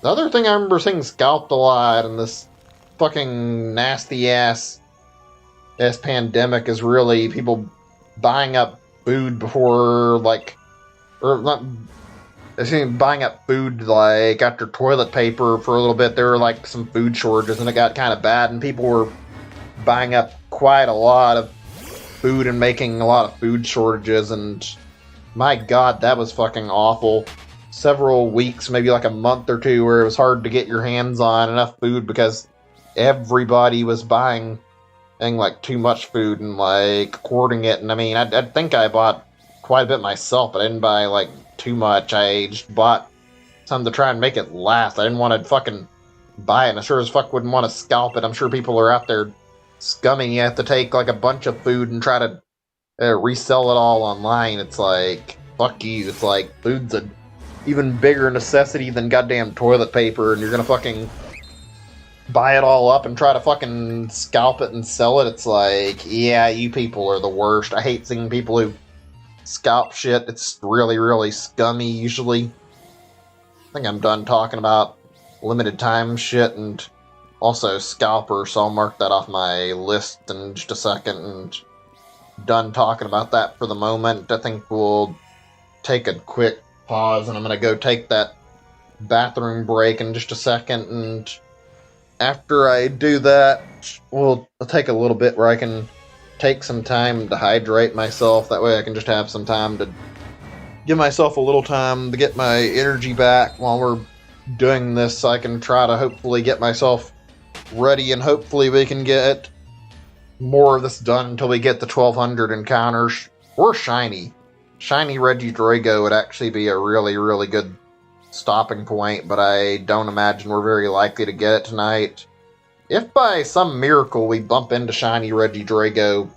The other thing I remember seeing scalped a lot in this fucking nasty-ass pandemic is really people buying up food before, like, or not, I seen buying up food, like, after toilet paper for a little bit. There were, like, some food shortages, and it got kind of bad, and people were buying up quite a lot of food and making a lot of food shortages, and my god, that was fucking awful. Several weeks, maybe like a month or two, where it was hard to get your hands on enough food because everybody was buying like too much food and like hoarding it. And I mean, I think I bought quite a bit myself, but I didn't buy like too much. I just bought some to try and make it last. I didn't want to fucking buy it, and I sure as fuck wouldn't want to scalp it. I'm sure people are out there scumming. You have to take like a bunch of food and try to resell it all online. It's like, fuck you. It's like, food's a even bigger necessity than goddamn toilet paper, and you're gonna fucking buy it all up and try to fucking scalp it and sell it. It's like, yeah, you people are the worst. I hate seeing people who scalp shit. It's really, really scummy, usually. I think I'm done talking about limited time shit, and also scalper, so I'll mark that off my list in just a second, and done talking about that for the moment. I think we'll take a quick pause, and I'm gonna go take that bathroom break in just a second, and after I do that, I'll take a little bit where I can take some time to hydrate myself. That way I can just have some time to give myself a little time to get my energy back while we're doing this, so I can try to hopefully get myself ready, and hopefully we can get more of this done until we get the 1200 encounters, or shiny. Shiny Regidrago would actually be a really, really good stopping point, but I don't imagine we're very likely to get it tonight. If by some miracle we bump into Shiny Regidrago,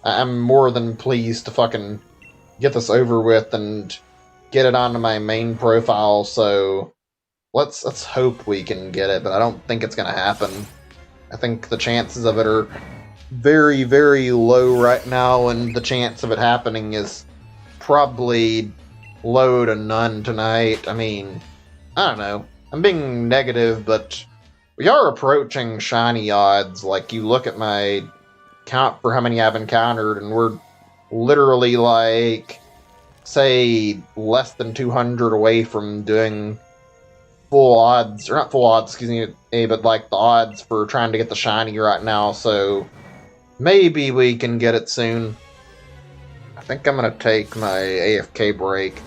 I'm more than pleased to fucking get this over with and get it onto my main profile, so let's hope we can get it, but I don't think it's gonna happen. I think the chances of it are very, very low right now, and the chance of it happening is probably low to none tonight. I mean, I don't know. I'm being negative, but we are approaching shiny odds. Like, you look at my count for how many I've encountered, and we're literally like, say, less than 200 away from doing full odds, or not full odds, excuse me, but like the odds for trying to get the shiny right now, so maybe we can get it soon. I think I'm going to take my AFK break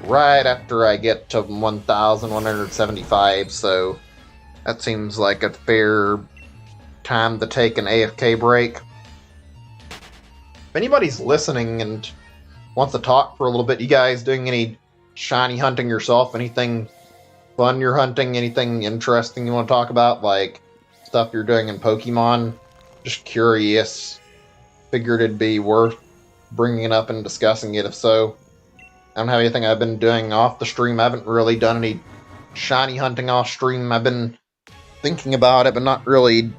right after I get to 1,175, so that seems like a fair time to take an AFK break. If anybody's listening and wants to talk for a little bit, you guys doing any shiny hunting yourself? Anything fun you're hunting? Anything interesting you want to talk about? Like stuff you're doing in Pokemon? Just curious. Figured it'd be worth bringing it up and discussing it. If so, I don't have anything I've been doing off the stream. I haven't really done any shiny hunting off stream. I've been thinking about it, but not really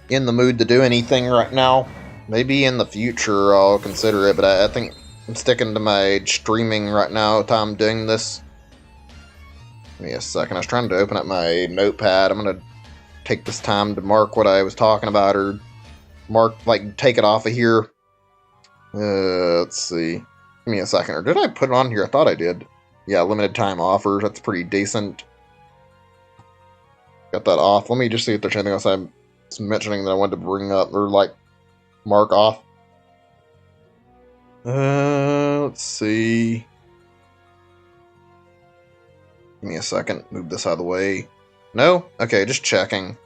in the mood to do anything right now. Maybe in the future I'll consider it, but I think I'm sticking to my streaming right now, time doing this. Give me a second. I was trying to open up my notepad. I'm going to take this time to mark what I was talking about, or mark, like, take it off of here. Let's see. Give me a second. Or did I put it on here? I thought I did. Yeah, limited time offers. That's pretty decent. Got that off. Let me just see if there's anything else I'm mentioning that I wanted to bring up, or, like, mark off. Let's see. Give me a second. Move this out of the way. No? Okay, just checking.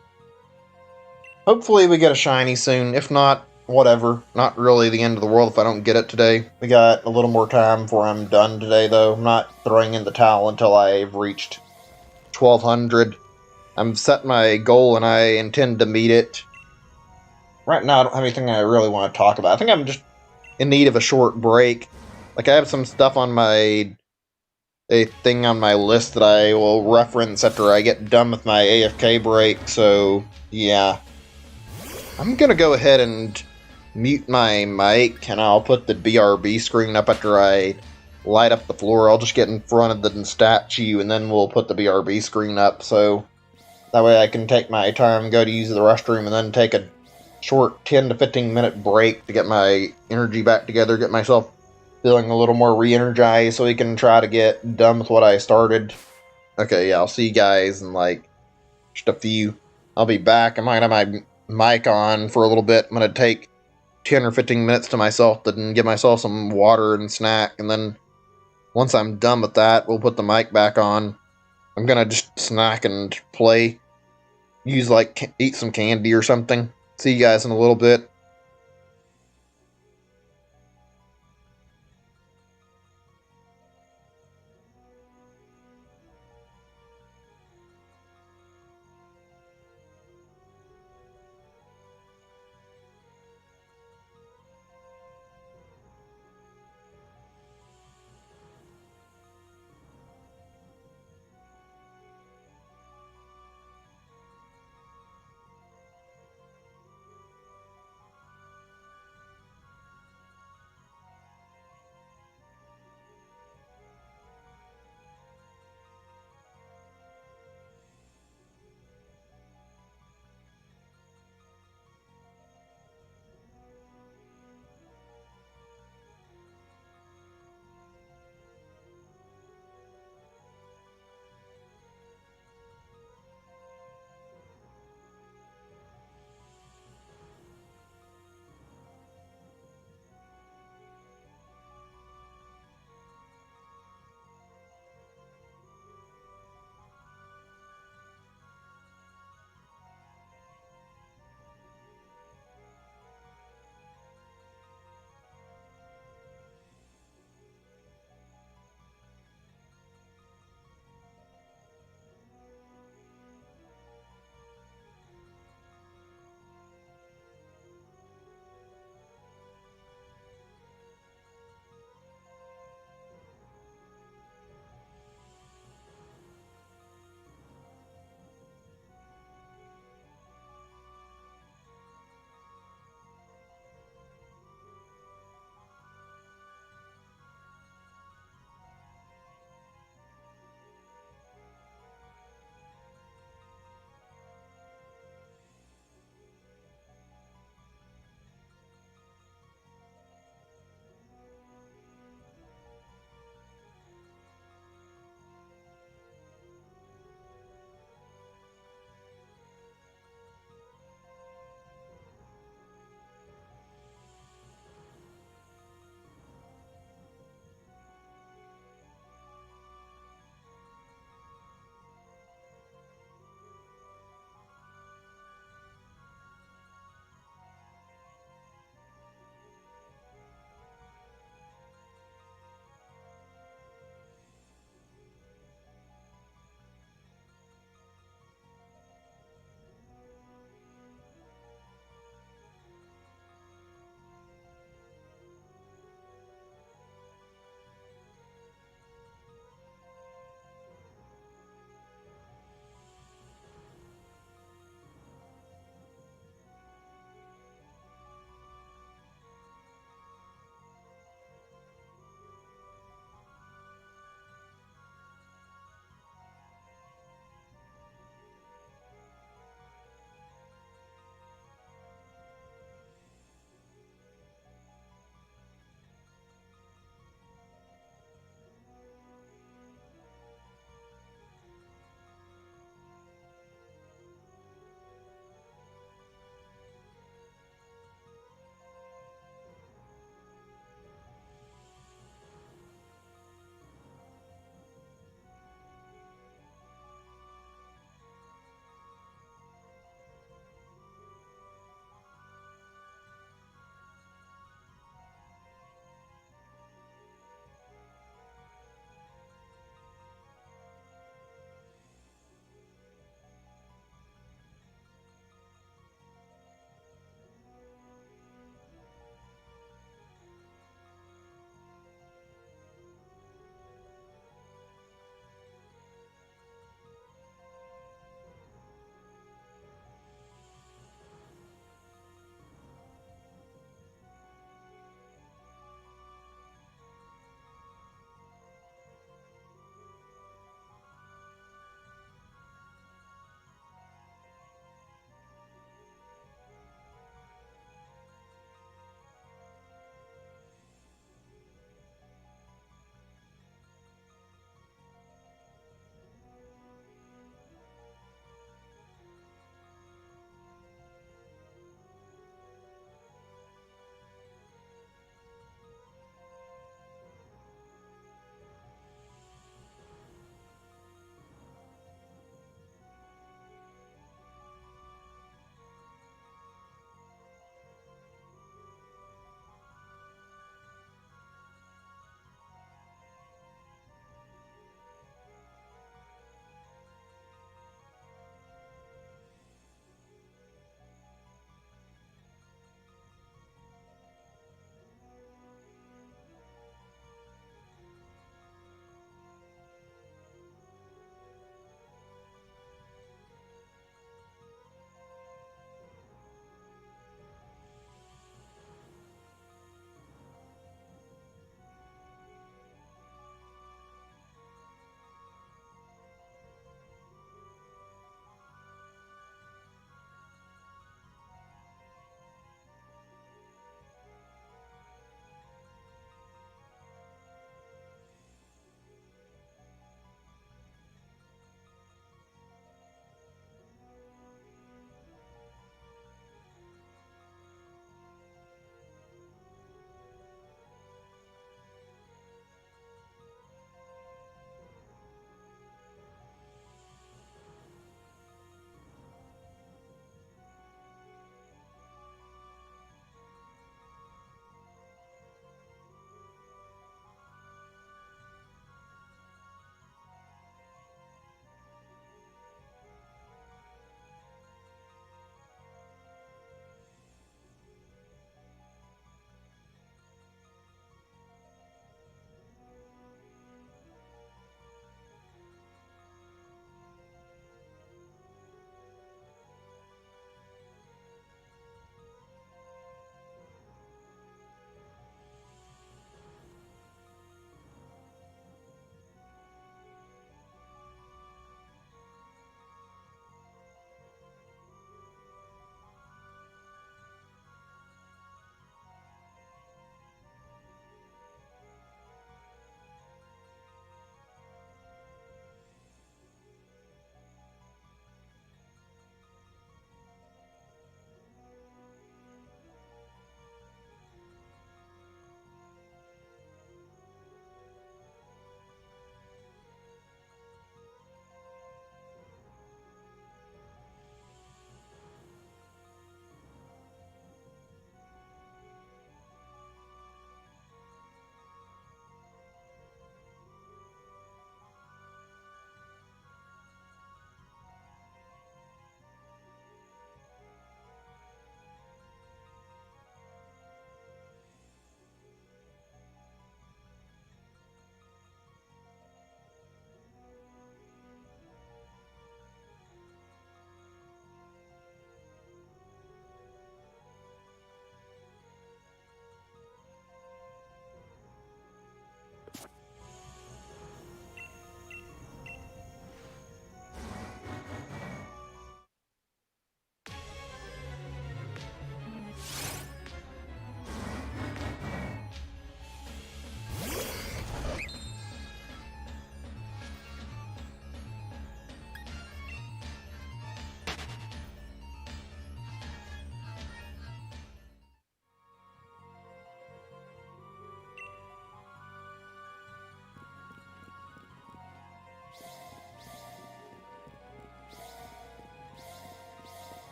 Hopefully we get a shiny soon. If not, whatever. Not really the end of the world if I don't get it today. We got a little more time before I'm done today, though. I'm not throwing in the towel until I've reached 1200. I'm set my goal and I intend to meet it. Right now, I don't have anything I really want to talk about. I think I'm just in need of a short break. Like, I have some stuff on a thing on my list that I will reference after I get done with my AFK break, so yeah. I'm gonna go ahead and mute my mic, and I'll put the BRB screen up after I light up the floor. I'll just get in front of the statue, and then we'll put the BRB screen up, so that way I can take my time, go to use the restroom, and then take a short 10 to 15 minute break to get my energy back together, get myself feeling a little more re-energized so we can try to get done with what I started. Okay, yeah, I'll see you guys in, like, just a few. I'll be back. I might have my mic on for a little bit. I'm going to take 10 or 15 minutes to myself to give myself some water and snack, and then once I'm done with that, we'll put the mic back on. I'm going to just snack and play. Use, like, eat some candy or something. See you guys in a little bit.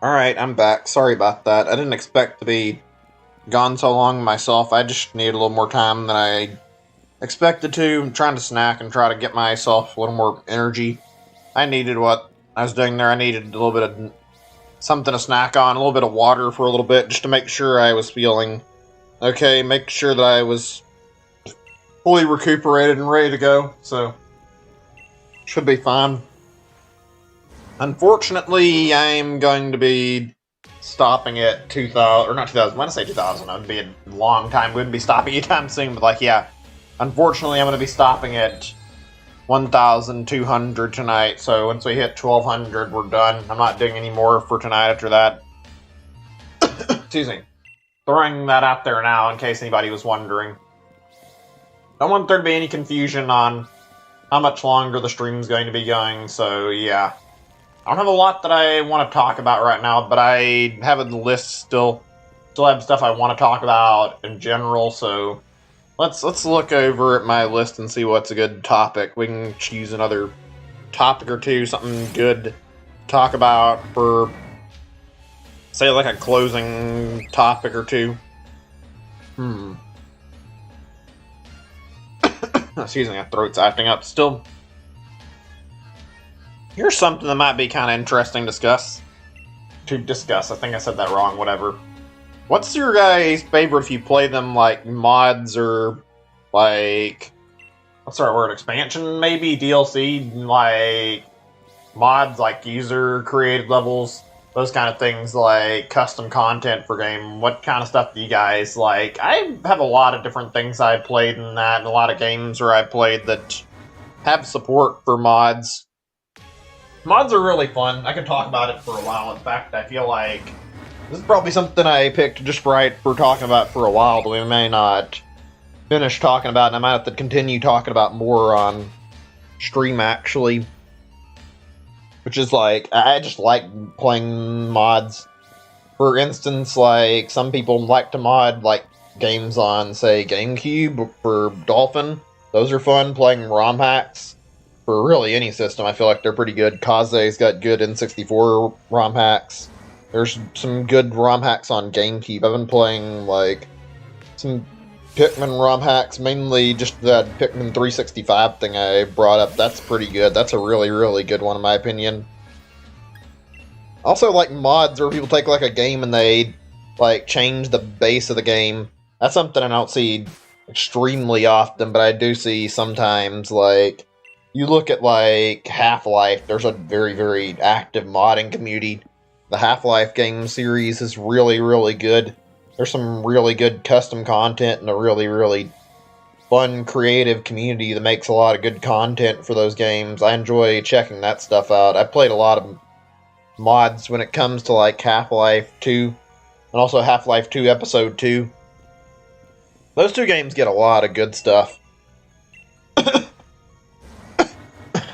Alright, I'm back. Sorry about that. I didn't expect to be gone so long myself. I just needed a little more time than I expected to. I'm trying to snack and try to get myself a little more energy. I needed what I was doing there. I needed a little bit of something to snack on, a little bit of water for a little bit, just to make sure I was feeling okay, make sure that I was fully recuperated and ready to go. So, should be fine. Unfortunately, I'm going to be stopping at 2000, or not 2000, when I say 2000, it would be a long time, we wouldn't be stopping anytime soon, but like, yeah, unfortunately, I'm going to be stopping at 1,200 tonight, so once we hit 1,200, we're done. I'm not doing any more for tonight after that. Excuse me. Throwing that out there now in case anybody was wondering. Don't want there to be any confusion on how much longer the stream's going to be going, so yeah. I don't have a lot that I want to talk about right now, but I have a list still have stuff I want to talk about in general, so let's look over at my list and see what's a good topic. We can choose another topic or two, something good to talk about for, say, like a closing topic or two. Excuse me, my throat's acting up still. Here's something that might be kind of interesting to discuss. I think I said that wrong, whatever. What's your guys' favorite if you play them, like, mods or, like, what's the right word, expansion, maybe? DLC, like, mods, like user-created levels, those kind of things, like custom content for game. What kind of stuff do you guys like? I have a lot of different things I've played in that, and a lot of games where I've played that have support for mods. Mods are really fun. I could talk about it for a while. In fact, I feel like this is probably something I picked just right for talking about for a while, but we may not finish talking about, and I might have to continue talking about more on stream, actually. Which is like, I just like playing mods. For instance, like, some people like to mod, like, games on, say, GameCube for Dolphin. Those are fun. Playing ROM hacks for really any system, I feel like they're pretty good. Kaze's got good N64 ROM hacks. There's some good ROM hacks on GameCube. I've been playing, like, some Pikmin ROM hacks, mainly just that Pikmin 365 thing I brought up. That's pretty good. That's a really, really good one in my opinion. Also, like, mods where people take, like, a game and they, like, change the base of the game. That's something I don't see extremely often, but I do see sometimes. Like, you look at, like, Half-Life, there's a very, very active modding community. The Half-Life game series is really, really good. There's some really good custom content and a really, really fun, creative community that makes a lot of good content for those games. I enjoy checking that stuff out. I played a lot of mods when it comes to, like, Half-Life 2 and also Half-Life 2 Episode 2. Those two games get a lot of good stuff.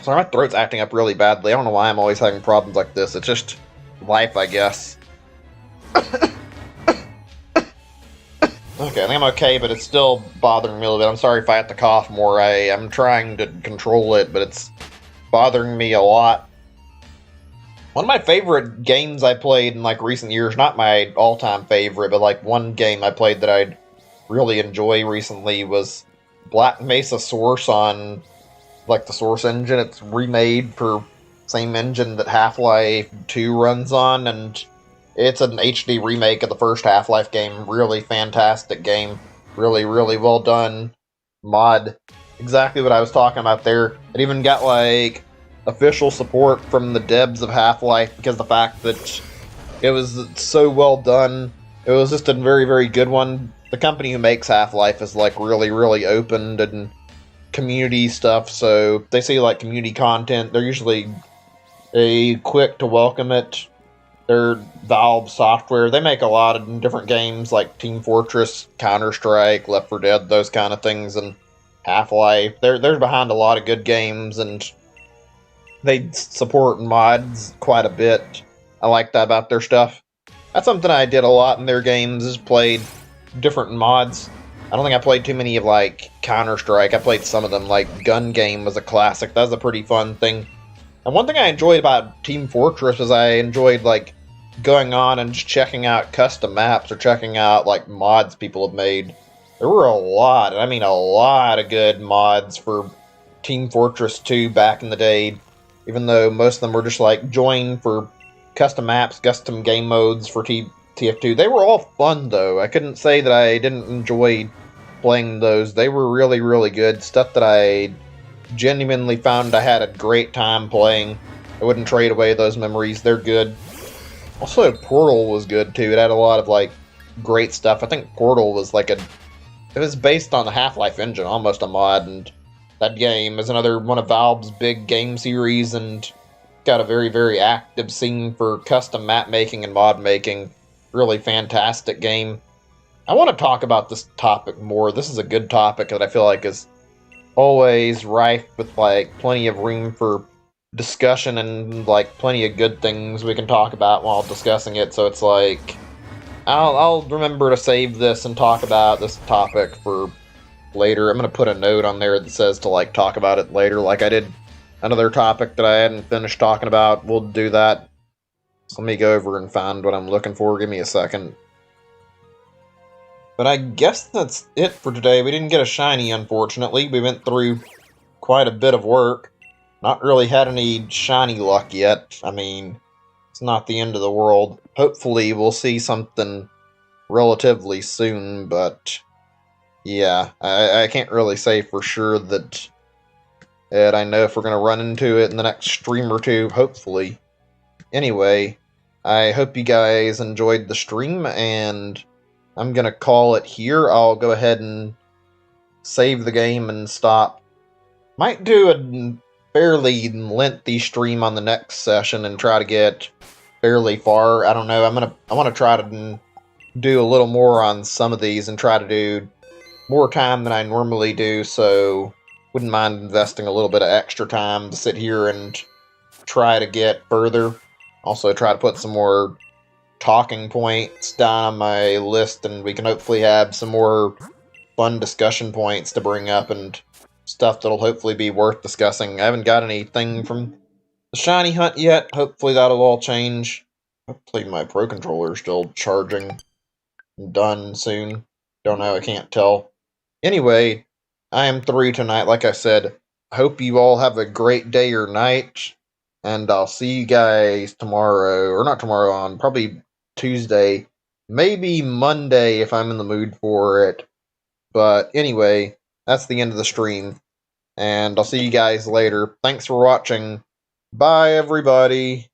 Sorry, my throat's acting up really badly. I don't know why I'm always having problems like this. It's just life, I guess. Okay, I think I'm okay, but it's still bothering me a little bit. I'm sorry if I have to cough more. I'm trying to control it, but it's bothering me a lot. One of my favorite games I played in, like, recent years, not my all-time favorite, but, like, one game I played that I'd really enjoy recently was Black Mesa Source on, like, the Source engine. It's remade for same engine that Half-Life 2 runs on, and it's an HD remake of the first Half-Life game. Really fantastic game. Really, really well done mod. Exactly what I was talking about there. It even got, like, official support from the devs of Half-Life because of the fact that it was so well done. It was just a very, very good one. The company who makes Half-Life is, like, really, really open and community stuff, so if they see, like, community content, they're usually quick to welcome it. They're Valve Software. They make a lot of different games like Team Fortress, Counter-Strike, Left 4 Dead, those kind of things, and Half-Life. They're behind a lot of good games, and they support mods quite a bit. I like that about their stuff. That's something I did a lot in their games, is played different mods. I don't think I played too many of, like, Counter-Strike. I played some of them, like Gun Game was a classic. That was a pretty fun thing. And one thing I enjoyed about Team Fortress was I enjoyed, like, going on and just checking out custom maps or checking out like mods people have made, there were a lot, I mean a lot of good mods for Team Fortress 2 back in the day, even though most of them were just like join for custom maps, custom game modes for TF2. They were all fun though. I couldn't say that I didn't enjoy playing those. They were really, really good. Stuff that I genuinely found I had a great time playing. I wouldn't trade away those memories. They're good. Also, Portal was good too. It had a lot of like great stuff. I think Portal was like it was based on the Half-Life engine, almost a mod, and that game is another one of Valve's big game series and got a very, very active scene for custom map making and mod making. Really fantastic game. I want to talk about this topic more. This is a good topic that I feel like is always rife with like plenty of room for discussion and like plenty of good things we can talk about while discussing it. So it's like I'll remember to save this and talk about this topic for later. I'm gonna put a note on there that says to like talk about it later, like I did another topic that I hadn't finished talking about. We'll do that. So let me go over and find what I'm looking for. Give me a second. But I guess that's it for today. We didn't get a shiny, unfortunately. We went through quite a bit of work. Not really had any shiny luck yet. I mean, it's not the end of the world. Hopefully we'll see something relatively soon, but yeah, I can't really say for sure that I know if we're going to run into it in the next stream or two, hopefully. Anyway, I hope you guys enjoyed the stream, and I'm going to call it here. I'll go ahead and save the game and stop. Might do a fairly lengthy stream on the next session and try to get fairly far. I don't know. I want to try to do a little more on some of these and try to do more time than I normally do, so wouldn't mind investing a little bit of extra time to sit here and try to get further. Also try to put some more talking points down on my list, and we can hopefully have some more fun discussion points to bring up and stuff that'll hopefully be worth discussing. I haven't got anything from the shiny hunt yet. Hopefully that'll all change. Hopefully my Pro Controller's still charging. Done soon. Don't know, I can't tell. Anyway, I am through tonight, like I said. I hope you all have a great day or night, and I'll see you guys tomorrow, or not tomorrow, on probably Tuesday, maybe Monday if I'm in the mood for it. But anyway, that's the end of the stream, and I'll see you guys later. Thanks for watching. Bye, everybody.